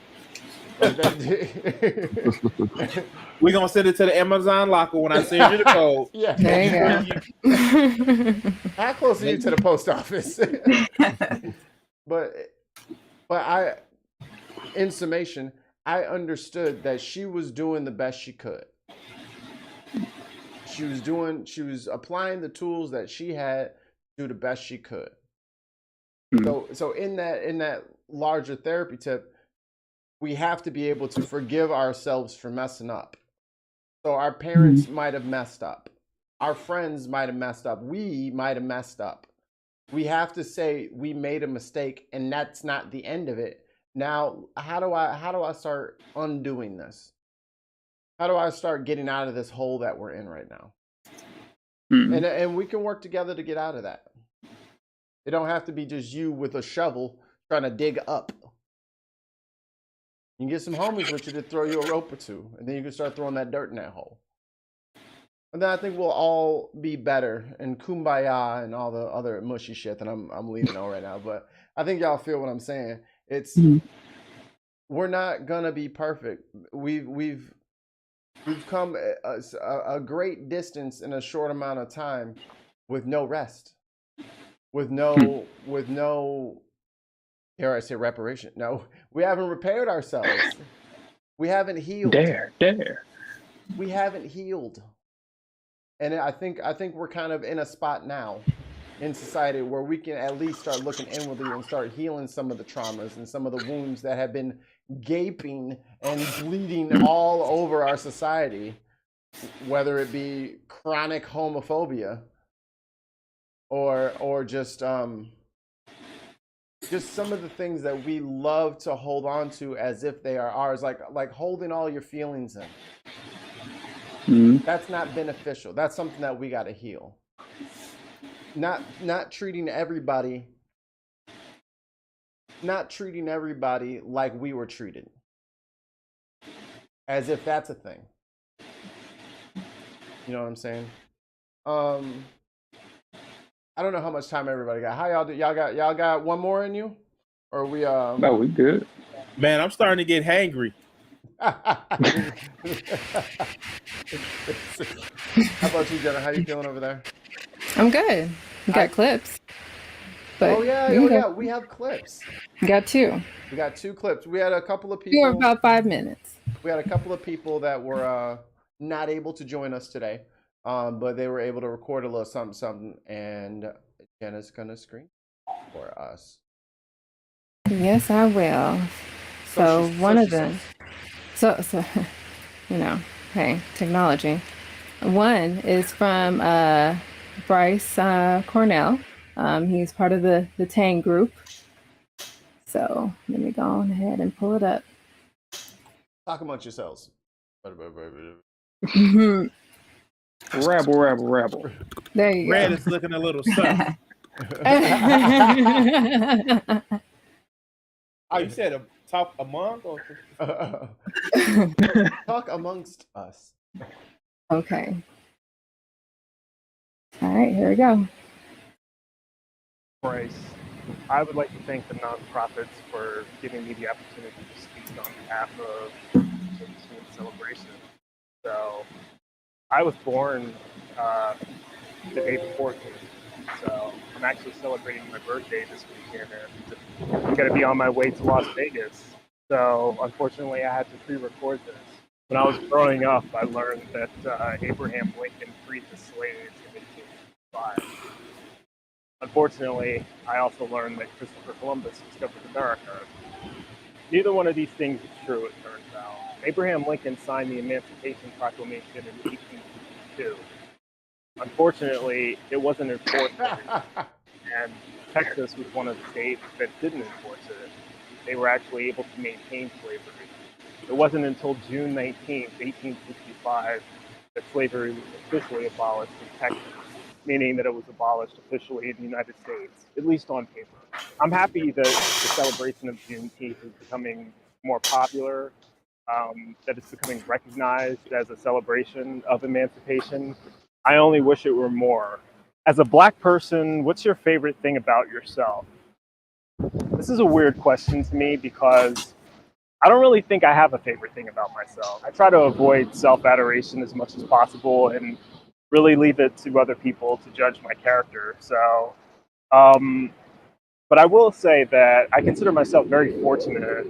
We're gonna send it to the Amazon locker when I send you the code. Yeah. There you go. How close are you to the post office? But I, in summation, I understood that she was doing the best she could. She was applying the tools that she had to do the best she could. So in that larger therapy tip, we have to be able to forgive ourselves for messing up. So our parents might have messed up. Our friends might have messed up. We might have messed up. We have to say we made a mistake, and that's not the end of it. Now, how do I start undoing this? How do I start getting out of this hole that we're in right now? And we can work together to get out of that. It don't have to be just you with a shovel trying to dig up. You can get some homies with you to throw you a rope or two, and then you can start throwing that dirt in that hole. And then I think we'll all be better, and kumbaya and all the other mushy shit that I'm leaving on right now. But I think y'all feel what I'm saying. It's we're not gonna be perfect. We've come a great distance in a short amount of time with no rest, with no dare I say reparation? No, we haven't repaired ourselves. We haven't healed. Dare. We haven't healed. And I think we're kind of in a spot now in society where we can at least start looking inwardly and start healing some of the traumas and some of the wounds that have been gaping and bleeding all over our society, whether it be chronic homophobia or just some of the things that we love to hold on to as if they are ours, like holding all your feelings in. That's not beneficial. That's something that we got to heal. Not treating everybody like we were treated, as if that's a thing. You know what I'm saying? I don't know how much time everybody got. How y'all do? Y'all got one more in you, or we No, we good. Man, I'm starting to get hangry. How about you, Jenna? How you feeling over there? I'm good. We got clips. But Oh yeah, we have clips. We got two. We got two clips. We had a couple of Two people. or about 5 minutes. We had a couple of people that were not able to join us today, but they were able to record a little something, and Jenna's gonna screen for us. Yes, I will. So one of them. So hey, technology. One is from Bryce Cornell. He's part of the Tang group. So let me go on ahead and pull it up. Talk amongst yourselves. Rabble. There you Red go. is looking a little sus. Oh, you said talk among or Talk amongst us. Okay. All right, here we go. Bryce, I would like to thank the nonprofits for giving me the opportunity to speak on behalf of the Juneteenth celebration. So, I was born the day before June, so I'm actually celebrating my birthday this weekend, and I'm going to be on my way to Las Vegas. So, unfortunately, I had to pre-record this. When I was growing up, I learned that Abraham Lincoln freed the slaves in 1865. Unfortunately, I also learned that Christopher Columbus discovered America. Neither one of these things is true, it turns out. Abraham Lincoln signed the Emancipation Proclamation in 1862. Unfortunately, it wasn't enforced, and Texas was one of the states that didn't enforce it. They were actually able to maintain slavery. It wasn't until June 19th, 1865, that slavery was officially abolished in Texas, meaning that it was abolished officially in the United States, at least on paper. I'm happy that the celebration of Juneteenth is becoming more popular, that it's becoming recognized as a celebration of emancipation. I only wish it were more. As a Black person, what's your favorite thing about yourself? This is a weird question to me because I don't really think I have a favorite thing about myself. I try to avoid self-adoration as much as possible and really leave it to other people to judge my character. So, but I will say that I consider myself very fortunate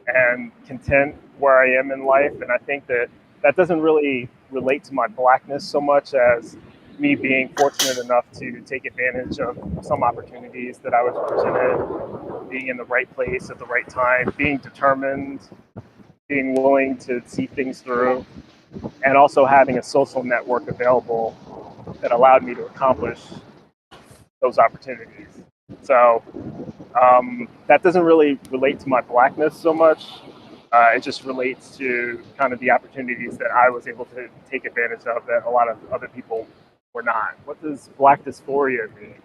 and content where I am in life, and I think that that doesn't really relate to my Blackness so much as me being fortunate enough to take advantage of some opportunities that I was presented, being in the right place at the right time, being determined, being willing to see things through, and also having a social network available that allowed me to accomplish those opportunities. So that doesn't really relate to my Blackness so much. It just relates to kind of the opportunities that I was able to take advantage of that a lot of other people were not. What does Black dysphoria mean?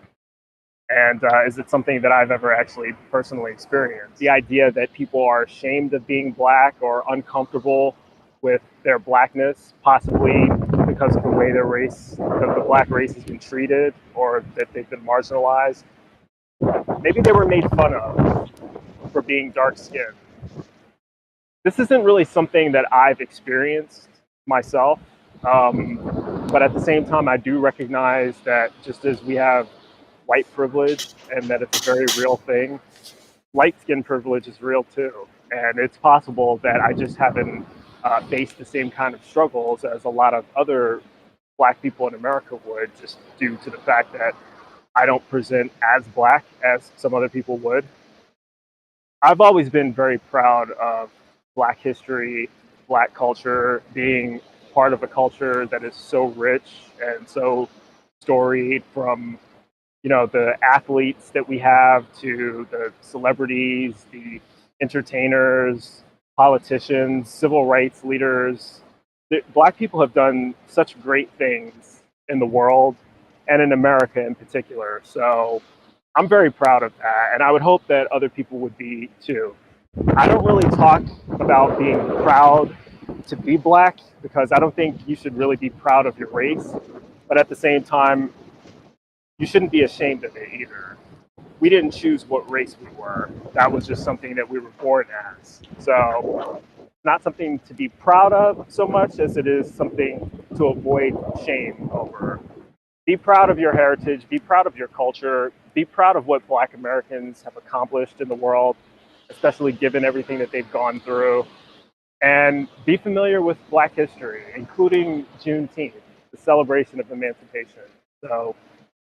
And is it something that I've ever actually personally experienced? The idea that people are ashamed of being Black or uncomfortable with their Blackness, possibly because of the way their race, the Black race has been treated, or that they've been marginalized. Maybe they were made fun of for being dark-skinned. This isn't really something that I've experienced myself, but at the same time, I do recognize that just as we have white privilege and that it's a very real thing, light skin privilege is real too. And it's possible that I just haven't faced the same kind of struggles as a lot of other Black people in America would, just due to the fact that I don't present as Black as some other people would. I've always been very proud of Black history, Black culture, being part of a culture that is so rich and so storied, from the athletes that we have to the celebrities, the entertainers, politicians, civil rights leaders. Black people have done such great things in the world and in America in particular. So I'm very proud of that, and I would hope that other people would be too. I don't really talk about being proud to be Black because I don't think you should really be proud of your race, but at the same time, you shouldn't be ashamed of it either. We didn't choose what race we were. That was just something that we were born as. So, not something to be proud of so much as it is something to avoid shame over. Be proud of your heritage, be proud of your culture, be proud of what Black Americans have accomplished in the world, especially given everything that they've gone through. And be familiar with Black history, including Juneteenth, the celebration of emancipation. So,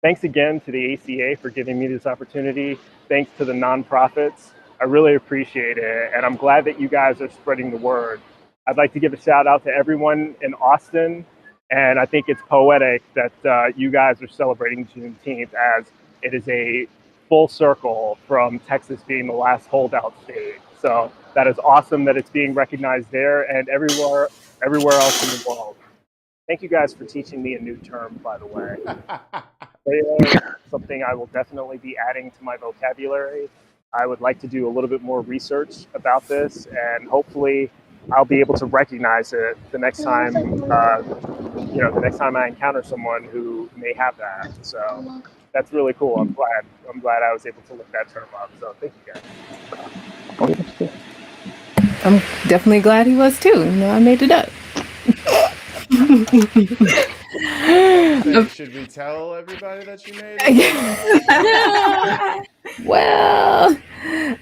thanks again to the ACA for giving me this opportunity. Thanks to the nonprofits. I really appreciate it. And I'm glad that you guys are spreading the word I'd like to give a shout out to everyone in Austin. And I think it's poetic that you guys are celebrating Juneteenth, as it is a full circle from Texas being the last holdout state. So that is awesome that it's being recognized there and everywhere else in the world. Thank you guys for teaching me a new term, by the way. Something I will definitely be adding to my vocabulary. I would like to do a little bit more research about this, and hopefully I'll be able to recognize it the next time, the next time I encounter someone who may have that. So that's really cool. I'm glad I was able to look that term up. So thank you guys. I'm definitely glad he was too. I made it up. Should we tell everybody that you made it? Well,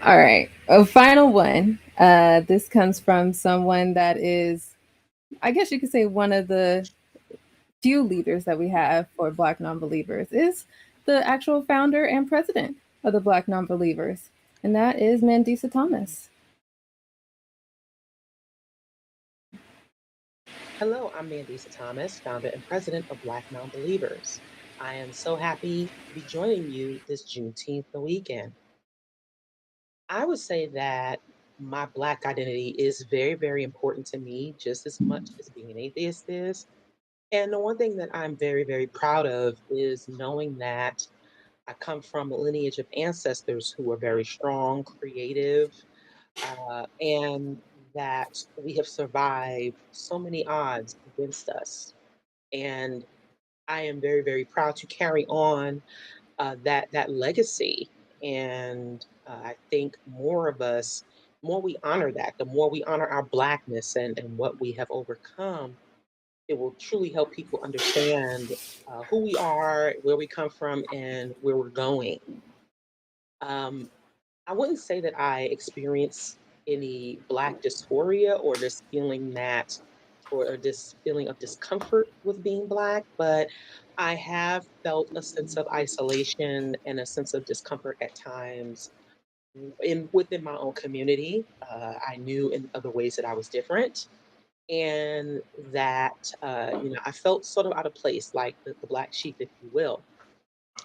all right. A final one. This comes from someone that is, I guess you could say, one of the few leaders that we have for Black Nonbelievers, is the actual founder and president of the Black Nonbelievers, and that is Mandisa Thomas. Hello, I'm Mandisa Thomas, founder and president of Black Nonbelievers. I am so happy to be joining you this Juneteenth weekend. I would say that my Black identity is very, very important to me, just as much as being an atheist is. And the one thing that I'm very, very proud of is knowing that I come from a lineage of ancestors who are very strong, creative, and that we have survived so many odds against us. And I am very, very proud to carry on that legacy. And I think more of us, the more we honor that, the more we honor our Blackness and what we have overcome, it will truly help people understand who we are, where we come from, and where we're going. Um, I wouldn't say that I experience any Black dysphoria or this feeling or this feeling of discomfort with being Black, but I have felt a sense of isolation and a sense of discomfort at times within my own community. I knew in other ways that I was different, and that I felt sort of out of place, like the black sheep, if you will.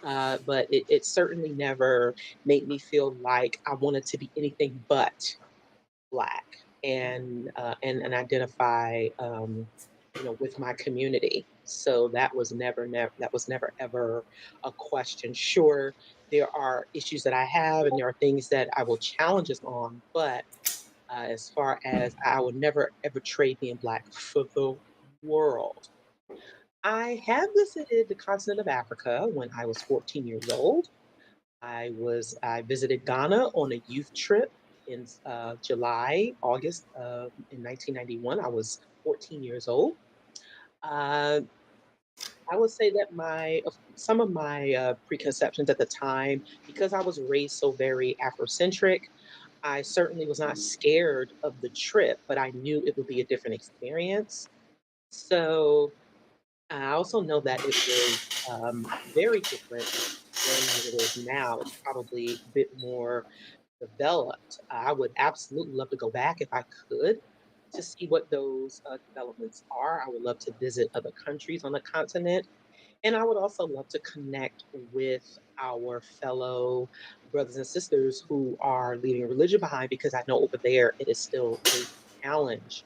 But it certainly never made me feel like I wanted to be anything but Black and identify with my community. So that was never ever a question. Sure, there are issues that I have and there are things that I will challenge us on, but as far as I would never ever trade being Black for the world. I have visited the continent of Africa when I was 14 years old. I visited Ghana on a youth trip in August in 1991. I was 14 years old. Uh, I would say that some of my preconceptions at the time, because I was raised so very Afrocentric, I certainly was not scared of the trip, but I knew it would be a different experience. So I also know that it was very different then than it is now. It's probably a bit more developed. I would absolutely love to go back if I could to see what those developments are. I would love to visit other countries on the continent. And I would also love to connect with our fellow brothers and sisters who are leaving religion behind, because I know over there it is still a challenge.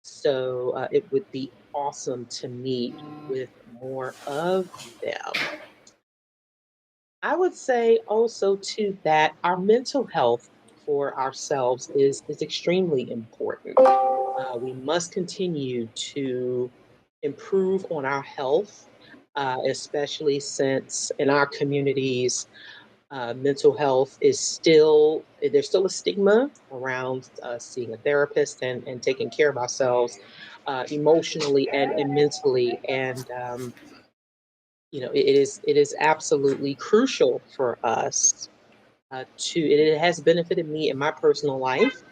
So it would be awesome to meet with more of them. I would say also too that our mental health for ourselves is extremely important. We must continue to improve on our health, especially since in our communities, mental health is there's still a stigma around seeing a therapist and taking care of ourselves emotionally and mentally. And it is absolutely crucial for us it has benefited me in my personal life.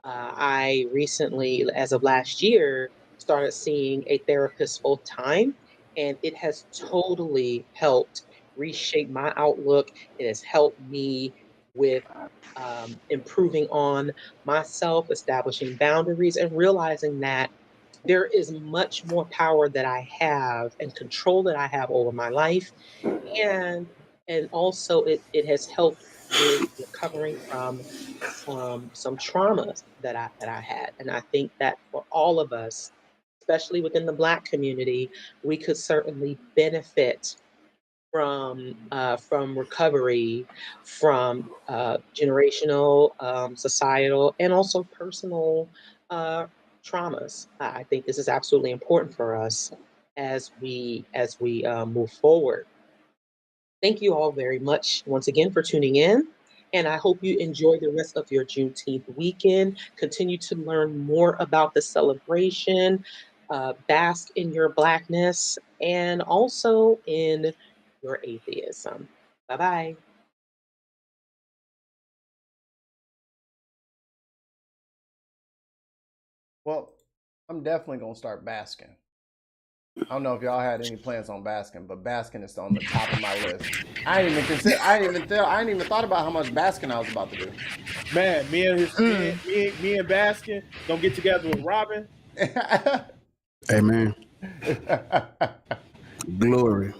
I recently, as of last year, started seeing a therapist full time, and it has totally helped reshape my outlook. It has helped me with improving on myself, establishing boundaries, and realizing that there is much more power that I have and control that I have over my life. And also it has helped with recovering from some traumas that I had. And I think that for all of us, especially within the Black community, we could certainly benefit from recovery, from generational, societal, and also personal traumas. I think this is absolutely important for us as we move forward. Thank you all very much once again for tuning in. And I hope you enjoy the rest of your Juneteenth weekend. Continue to learn more about the celebration, bask in your Blackness, and also in your atheism. Bye-bye. Well, I'm definitely gonna start basking. I don't know if y'all had any plans on basking, but basking is on the top of my list. I ain't even thought about how much basking I was about to do. Man, me and Baskin gonna get together with Robin. Hey, man. Glory.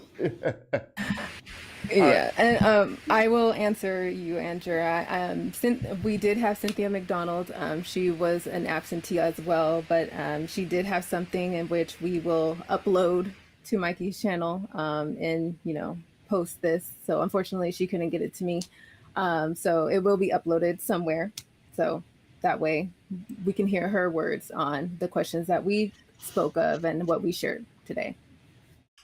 Yeah, and I will answer you, Andrew. We did have Cynthia McDonald. She was an absentee as well, but she did have something in which we will upload to Mikey's channel and post this. So unfortunately, she couldn't get it to me. So it will be uploaded somewhere. So that way we can hear her words on the questions that we spoke of and what we shared today.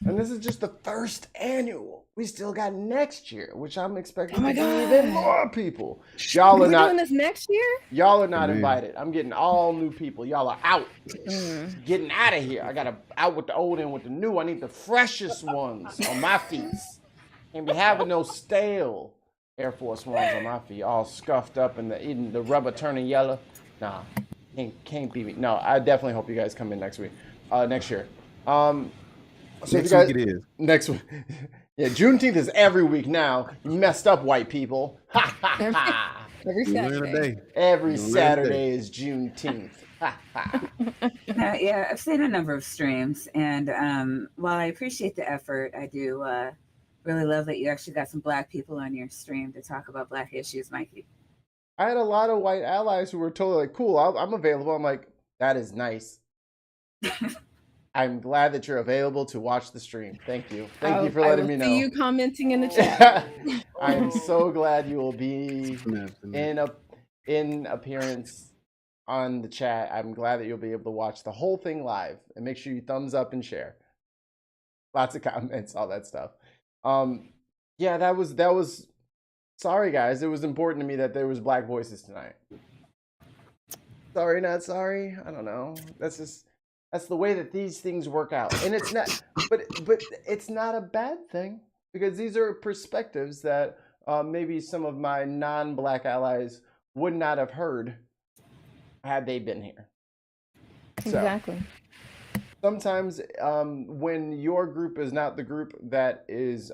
And this is just the first annual. We still got next year, which I'm expecting to be even more people. Y'all are not doing this next year. Y'all are not invited. I'm getting all new people. Y'all are out. Getting out of here. I gotta out with the old and with the new. I need the freshest ones on my feet. Can't be having no stale Air Force Ones on my feet, all scuffed up and the rubber turning yellow. Nah, can't be me. No, I definitely hope you guys come in next year. So Next week it is. Next week. Yeah, Juneteenth is every week now. You messed up, white people. Ha ha ha. Every Saturday. Every Saturday is Juneteenth. Ha ha. Yeah, I've seen a number of streams, and while I appreciate the effort, I do really love that you actually got some Black people on your stream to talk about Black issues, Mikey. I had a lot of white allies who were totally like, cool, I'm available. I'm like, that is nice. I'm glad that you're available to watch the stream. Thank you. Thank you for letting me know. See you commenting in the chat. I am so glad you will be in appearance on the chat. I'm glad that you'll be able to watch the whole thing live, and make sure you thumbs up and share. Lots of comments, all that stuff. Yeah, that was. Sorry, guys. It was important to me that there was Black voices tonight. Sorry, not sorry. I don't know. That's the way that these things work out, and it's not. But it's not a bad thing, because these are perspectives that maybe some of my non-Black allies would not have heard had they been here. Exactly. So, sometimes when your group is not the group that is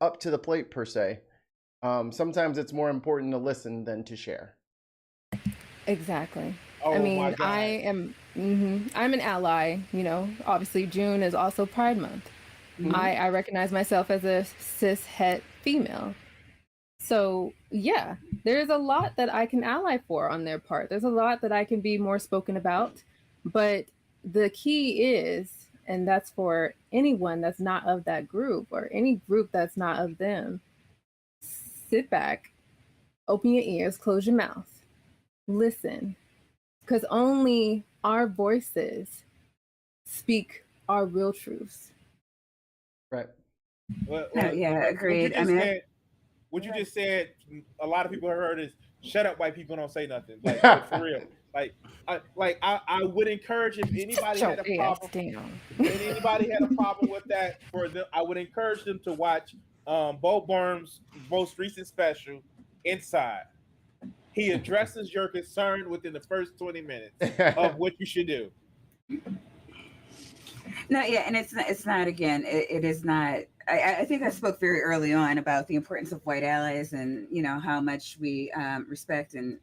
up to the plate per se, sometimes it's more important to listen than to share. Exactly. Oh, I mean, my God. I'm an ally. Obviously June is also Pride Month. I recognize myself as a cis het female. So yeah, there's a lot that I can ally for on their part. There's a lot that I can be more spoken about. But the key is, and that's for anyone that's not of that group or any group that's not of them, sit back, open your ears, close your mouth, listen, because only our voices speak our real truths. Right. Yeah, agreed. What you just said, a lot of people have heard is, shut up, white people, don't say nothing. Like, for real. I would encourage, if anybody had a problem, with that, I would encourage them to watch Bo Burnham's most recent special, Inside. He addresses your concern within the first 20 minutes of what you should do. No, yeah, and it's not again. It is not I think I spoke very early on about the importance of white allies and how much we respect and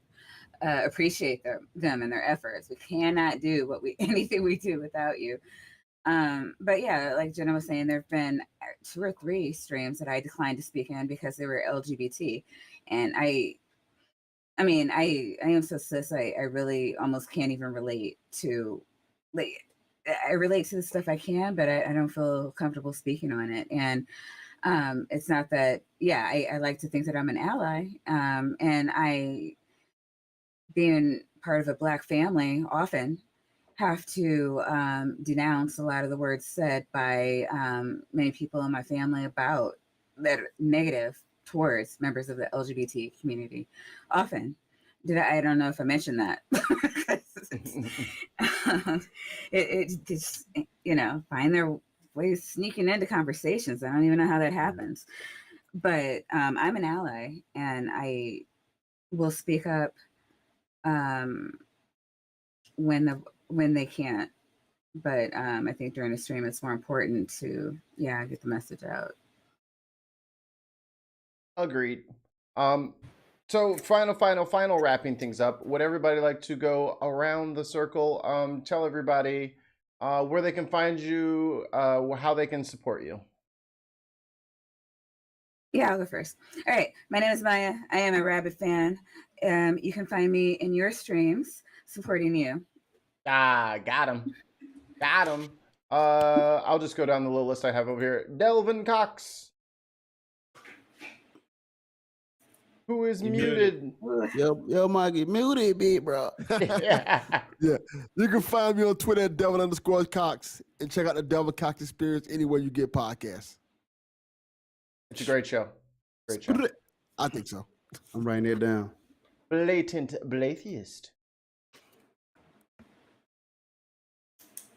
appreciate them and their efforts. We cannot do anything we do without you. But yeah, like Jenna was saying, there have been 2 or 3 streams that I declined to speak in because they were LGBT, and I mean, I am so cis. I really almost can't even relate to, like, I relate to the stuff I can, but I don't feel comfortable speaking on it. And it's not that, yeah, I like to think that I'm an ally. And I, being part of a Black family, often have to denounce a lot of the words said by many people in my family about that are negative towards members of the LGBT community. Often, I don't know if I mentioned that. It just find their ways sneaking into conversations. I don't even know how that happens, but I'm an ally and I will speak up when they can't. But I think during the stream, it's more important to get the message out. Agreed. So final wrapping things up. Would everybody like to go around the circle? Tell everybody where they can find you, how they can support you. Yeah, I'll go first. All right. My name is Maya. I am a Rabbit fan. You can find me in your streams supporting you. Got him. I'll just go down the little list I have over here. Delvin Cox, who is muted. Yo, Mikey, muted, big bro. Yeah. You can find me on Twitter at Delvin_Cox and check out the Delvin Cox Experience anywhere you get podcasts. It's a great show. I think so. I'm writing it down. Blatant Blatheist.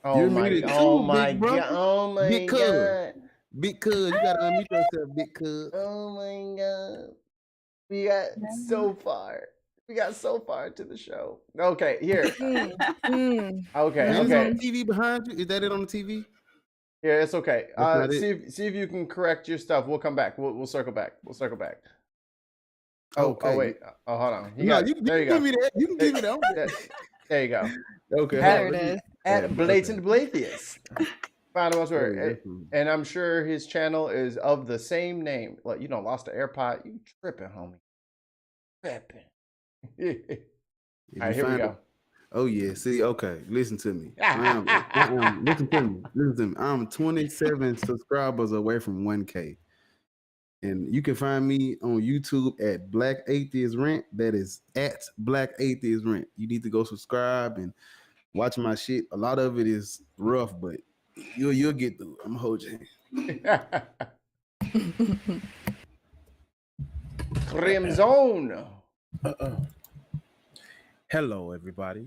You're muted too, big brother. Oh my Big cuz. god. Big cuz, you gotta unmute yourself, big cuz. Oh my god. We got so far. We got so far to the show. Okay, here. Okay. Is it on the TV behind you? Is that it on the TV? Yeah, it's okay. See That's if you can correct your stuff. We'll come back. We'll circle back. Okay. Oh wait. Oh, hold on. You can give me that. You can give me that. There you go. Okay. There it is. At Blatant Blatheist. Found him elsewhere. And I'm sure his channel is of the same name. Like, you lost an AirPod. You tripping, homie. Tripping. All right, here we go. Oh yeah. See, okay. Listen to me. Listen to me. I'm 27 subscribers away from 1K. And you can find me on YouTube at Black Atheist Rent. That is at Black Atheist Rent. You need to go subscribe and watch my shit. A lot of it is rough, but you'll get through. I'm holding you. Crimson. Hello, everybody.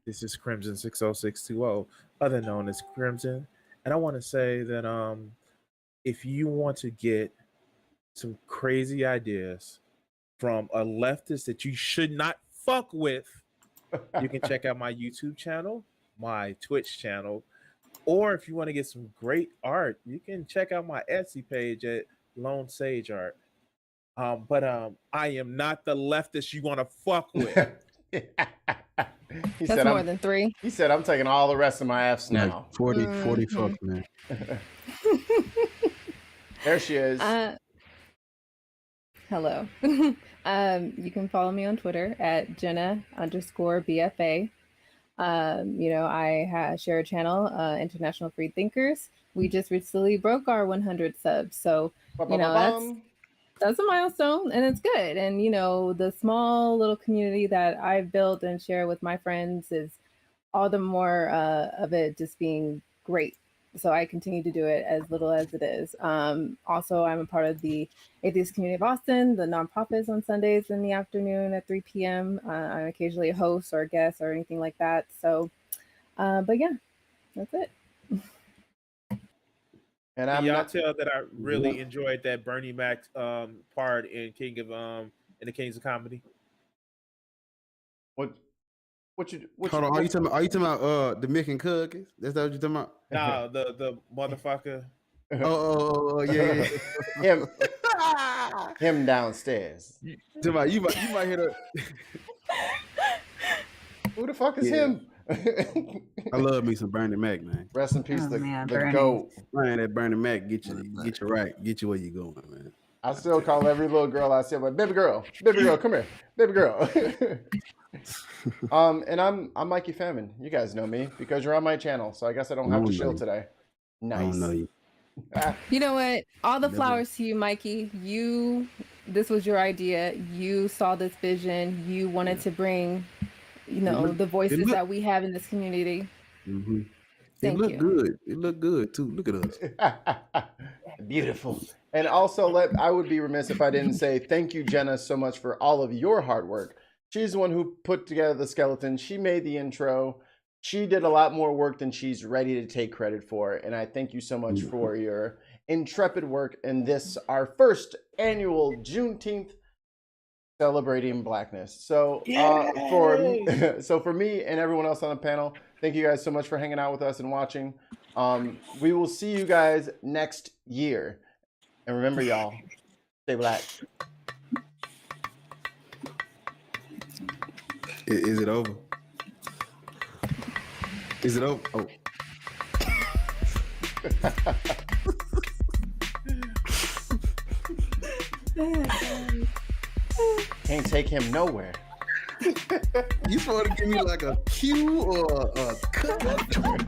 This is Crimson 60620, other known as Crimson, and I want to say that if you want to get some crazy ideas from a leftist that you should not fuck with, you can check out my YouTube channel, my Twitch channel, or if you want to get some great art, you can check out my Etsy page at Lone Sage Art. But I am not the leftist you want to fuck with. That's more than 3. He said, I'm taking all the rest of my F's now. Like 40 fuck, man. There she is. Hello. You can follow me on Twitter at Jena_BFA. I share a channel, International Free Thinkers. We just recently broke our 100 subs. So, that's a milestone and it's good. And, the small little community that I've built and share with my friends is all the more of it just being great. So I continue to do it as little as it is. Also, I'm a part of the Atheist Community of Austin, the nonprofits on Sundays in the afternoon at 3 p.m. I'm occasionally a host or a guest or anything like that. So, but yeah, that's it. And y'all tell that I really enjoyed that Bernie Mac part in in the Kings of Comedy. Hold on, are you talking about the Mick and Cookies? That's what you're talking about? No, the motherfucker. Oh, yeah. Him downstairs. You might hear the. Who the fuck is Yeah. him? I love me some Bernie Mac, man. Rest in peace, Oh, man, the Bernie. GOAT. Man, that Bernie Mac get you right, get you where you going, man. I still call every little girl I see, I'm like, baby girl, come here, baby girl. And I'm Mikey Famine. You guys know me because you're on my channel, so I guess I don't have to shill today. Nice. I don't know you. You know what? All the flowers to you, Mikey. This was your idea. You saw this vision. You wanted to bring, the voices that we have in this community. Mm-hmm. Thank you. Good. It looked good too. Look at us. Beautiful. And also, I would be remiss if I didn't say thank you, Jena, so much for all of your hard work. She's the one who put together the skeleton. She made the intro. She did a lot more work than she's ready to take credit for. And I thank you so much for your intrepid work in this, our first annual Juneteenth celebrating Blackness. So for me and everyone else on the panel, thank you guys so much for hanging out with us and watching. We will see you guys next year. And remember, y'all, stay black. Is it over? Is it over? Oh. Can't take him nowhere. You supposed to give me like a cue or a cut? Oh,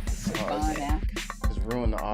sorry. Just ruin the audio.